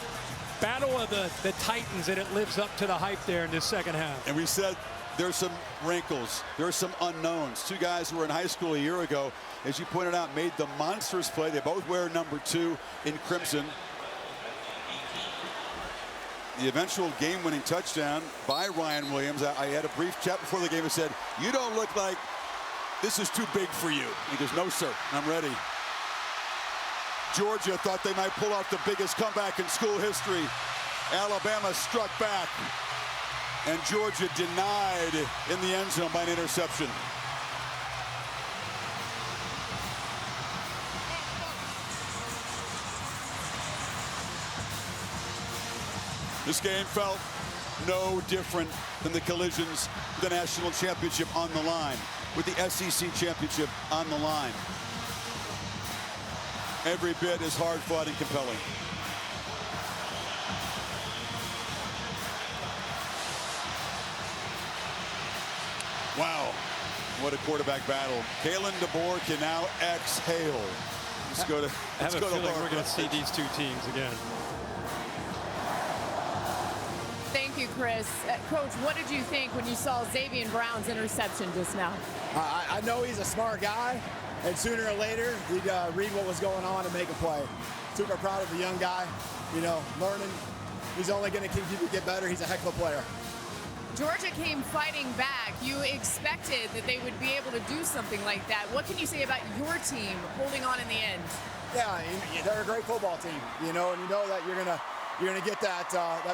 battle of the Titans, and it lives up to the hype there in this second half. And we said there's some wrinkles. There's some unknowns. 2 guys who were in high school a year ago, as you pointed out, made the monstrous play. They both wear number 2 in crimson. The eventual game-winning touchdown by Ryan Williams. I had a brief chat before the game and said, "You don't look like this is too big for you." He goes, "No, sir, I'm ready." Georgia thought they might pull off the biggest comeback in school history. Alabama struck back, and Georgia denied in the end zone by an interception. This game felt no different than the collisions, the national championship on the line, with the SEC championship on the line. Every bit as hard-fought and compelling. Wow, what a quarterback battle. Kalen DeBoer can now exhale. Let's go to. I have a feeling we're going to see these 2 teams again. Thank you, Chris. Coach, what did you think when you saw Zabian Brown's interception just now? I know he's a smart guy, and sooner or later he'd read what was going on and make a play. Super proud of the young guy, you know, learning. He's only going to continue to get better. He's a heck of a player. Georgia came fighting back. You expected that they would be able to do something like that. What can you say about your team holding on in the end? Yeah, they're a great football team, you know, and you know that you're gonna get that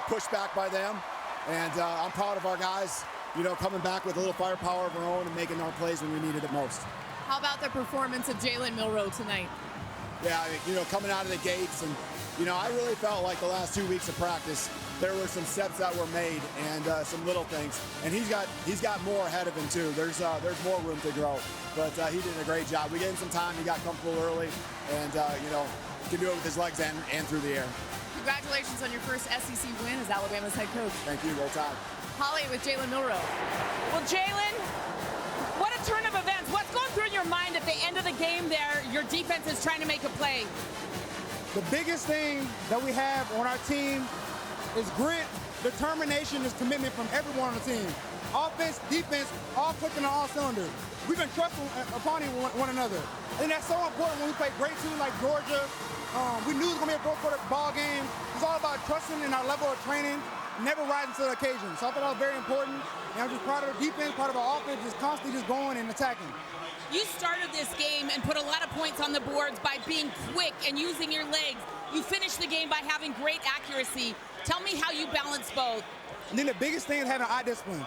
pushback by them, and I'm proud of our guys, you know, coming back with a little firepower of our own and making our plays when we needed it most. How about the performance of Jalen Milroe tonight? Yeah, I mean, you know, coming out of the gates, and you know, I really felt like the last 2 weeks of practice, there were some steps that were made and some little things, and he's got more ahead of him too. There's more room to grow, but he did a great job. We gave him some time. He got comfortable early, and you know, he can do it with his legs and through the air. Congratulations on your first SEC win as Alabama's head coach. Thank you. Roll Tide. Holly with Jalen Milroe. Well, Jalen, what a turn of events. What's going through your mind at the end of the game there? Your defense is trying to make a play. The biggest thing that we have on our team is grit, determination, is commitment from everyone on the team. Offense, defense, all clicking on all cylinders. We've been trusting upon one another. I think that's so important when we play great teams like Georgia. We knew it was going to be a fourth-quarter ball game. It's all about trusting in our level of training, never rising to the occasion. So I thought that was very important. And I'm just proud of our defense, proud of our offense, just constantly just going and attacking. You started this game and put a lot of points on the boards by being quick and using your legs. You finished the game by having great accuracy. Tell me how you balance both. I think the biggest thing is having eye discipline.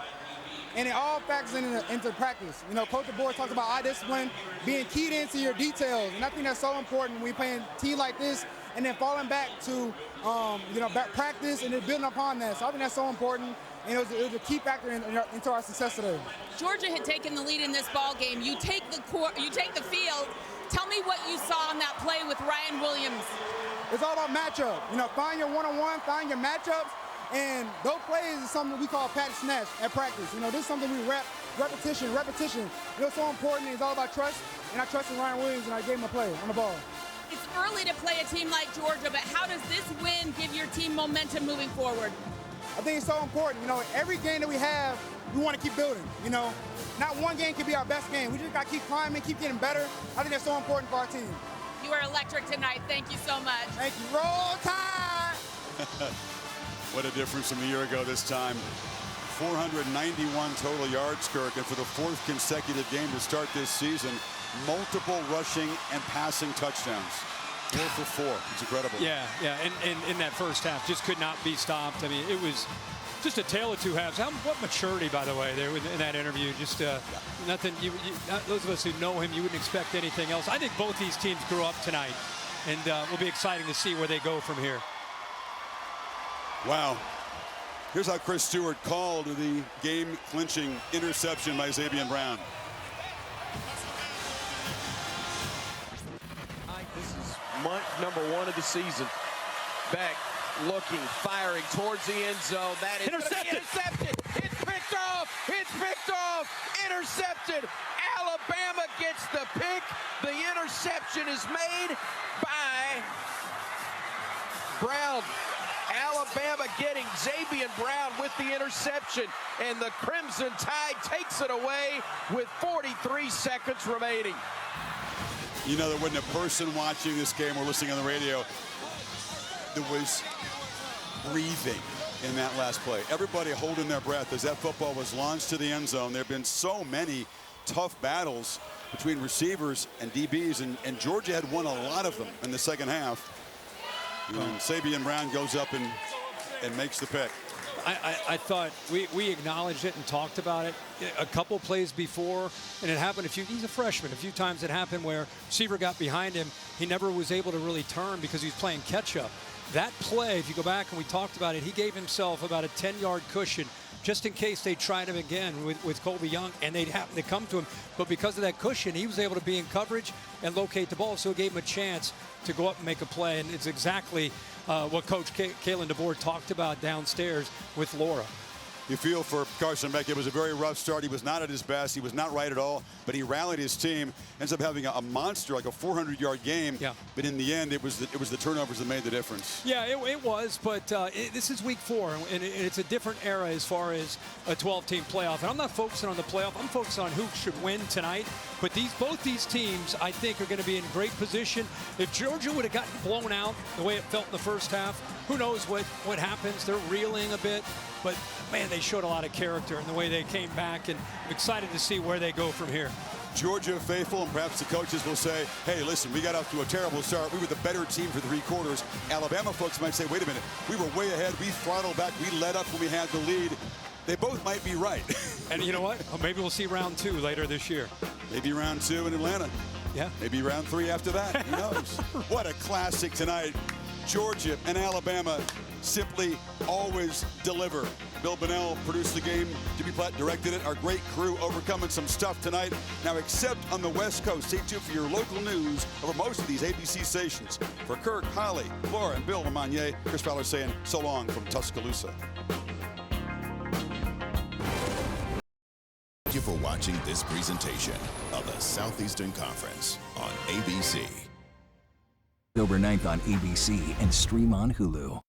And it all factors into practice. You know, Coach DeBoer talks about eye discipline, being keyed into your details. And I think that's so important when we play a team like this, and then falling back to, you know, back practice and then building upon that. So I think that's so important. And it was a key factor into our success today. Georgia had taken the lead in this ball game. You take the field. Tell me what you saw on that play with Ryan Williams. It's all about matchup. You know, find your one-on-one, find your matchups, and those plays is something we call patch snatch at practice. You know, this is something we repetition. You know, it's so important. It's all about trust, and I trusted Ryan Williams, and I gave him a play on the ball. It's early to play a team like Georgia, but how does this win give your team momentum moving forward? I think it's so important. You know, every game that we have, we want to keep building. You know, not one game can be our best game. We just got to keep climbing, keep getting better. I think that's so important for our team. You are electric tonight. Thank you so much. Thank you. Roll Tide! What a difference from a year ago this time. 491 total yards, Kirk, and for the fourth consecutive game to start this season, multiple rushing and passing touchdowns. 4 for 4. It's incredible. Yeah, and in that first half, just could not be stopped. I mean, it was just a tale of two halves. What maturity, by the way, there in that interview. Just nothing. Those of us who know him, you wouldn't expect anything else. I think both these teams grew up tonight, and will be exciting to see where they go from here. Wow. Here's how Chris Stewart called the game-clinching interception by Xavier Brown. This is month number 1 of the season. Beck looking, firing towards the end zone. That is intercepted. It's picked off. It's picked off. Intercepted. Alabama gets the pick. The interception is made by Brown. Alabama getting Xavier Brown with the interception, and the Crimson Tide takes it away with 43 seconds remaining. You know, there wasn't a person watching this game or listening on the radio that was breathing in that last play. Everybody holding their breath as that football was launched to the end zone. There have been so many tough battles between receivers and DBs, and Georgia had won a lot of them in the second half. And Xavier Brown goes up and makes the pick. I thought we acknowledged it and talked about it a couple plays before, and it happened he's a freshman. A few times it happened where receiver got behind him. He never was able to really turn because he was playing catch up. That play, if you go back and we talked about it, he gave himself about a 10-yard cushion just in case they tried him again with Colby Young and they'd happen to come to him. But because of that cushion, he was able to be in coverage and locate the ball, so it gave him a chance to go up and make a play. And it's exactly what Coach Kalen DeBoer talked about downstairs with Laura. You feel for Carson Beck. It was a very rough start. He was not at his best. He was not right at all, but he rallied his team, ends up having a monster, like a 400-yard game. Yeah. But in the end, it was the turnovers that made the difference. Yeah, it was, but this is week 4, and it's a different era as far as a 12-team playoff. And I'm not focusing on the playoff. I'm focusing on who should win tonight. But both these teams, I think, are going to be in great position. If Georgia would have gotten blown out the way it felt in the first half, who knows what happens. They're reeling a bit. But, man, they showed a lot of character in the way they came back, and I'm excited to see where they go from here. Georgia faithful, and perhaps the coaches will say, hey, listen, we got off to a terrible start. We were the better team for 3 quarters. Alabama folks might say, wait a minute, we were way ahead. We throttled back. We let up when we had the lead. They both might be right. And you know what? Maybe we'll see round 2 later this year. Maybe round 2 in Atlanta. Yeah. Maybe round 3 after that. Who knows? What a classic tonight. Georgia and Alabama simply always deliver. Bill Bunnell produced the game. Jimmy Platt directed it. Our great crew overcoming some stuff tonight. Now, except on the West Coast, stay tuned for your local news over most of these ABC stations. For Kirk, Holly, Laura, and Bill Lamagnier, Chris Fowler saying so long from Tuscaloosa. Thank you for watching this presentation of the Southeastern Conference on ABC. October 9th on ABC and stream on Hulu.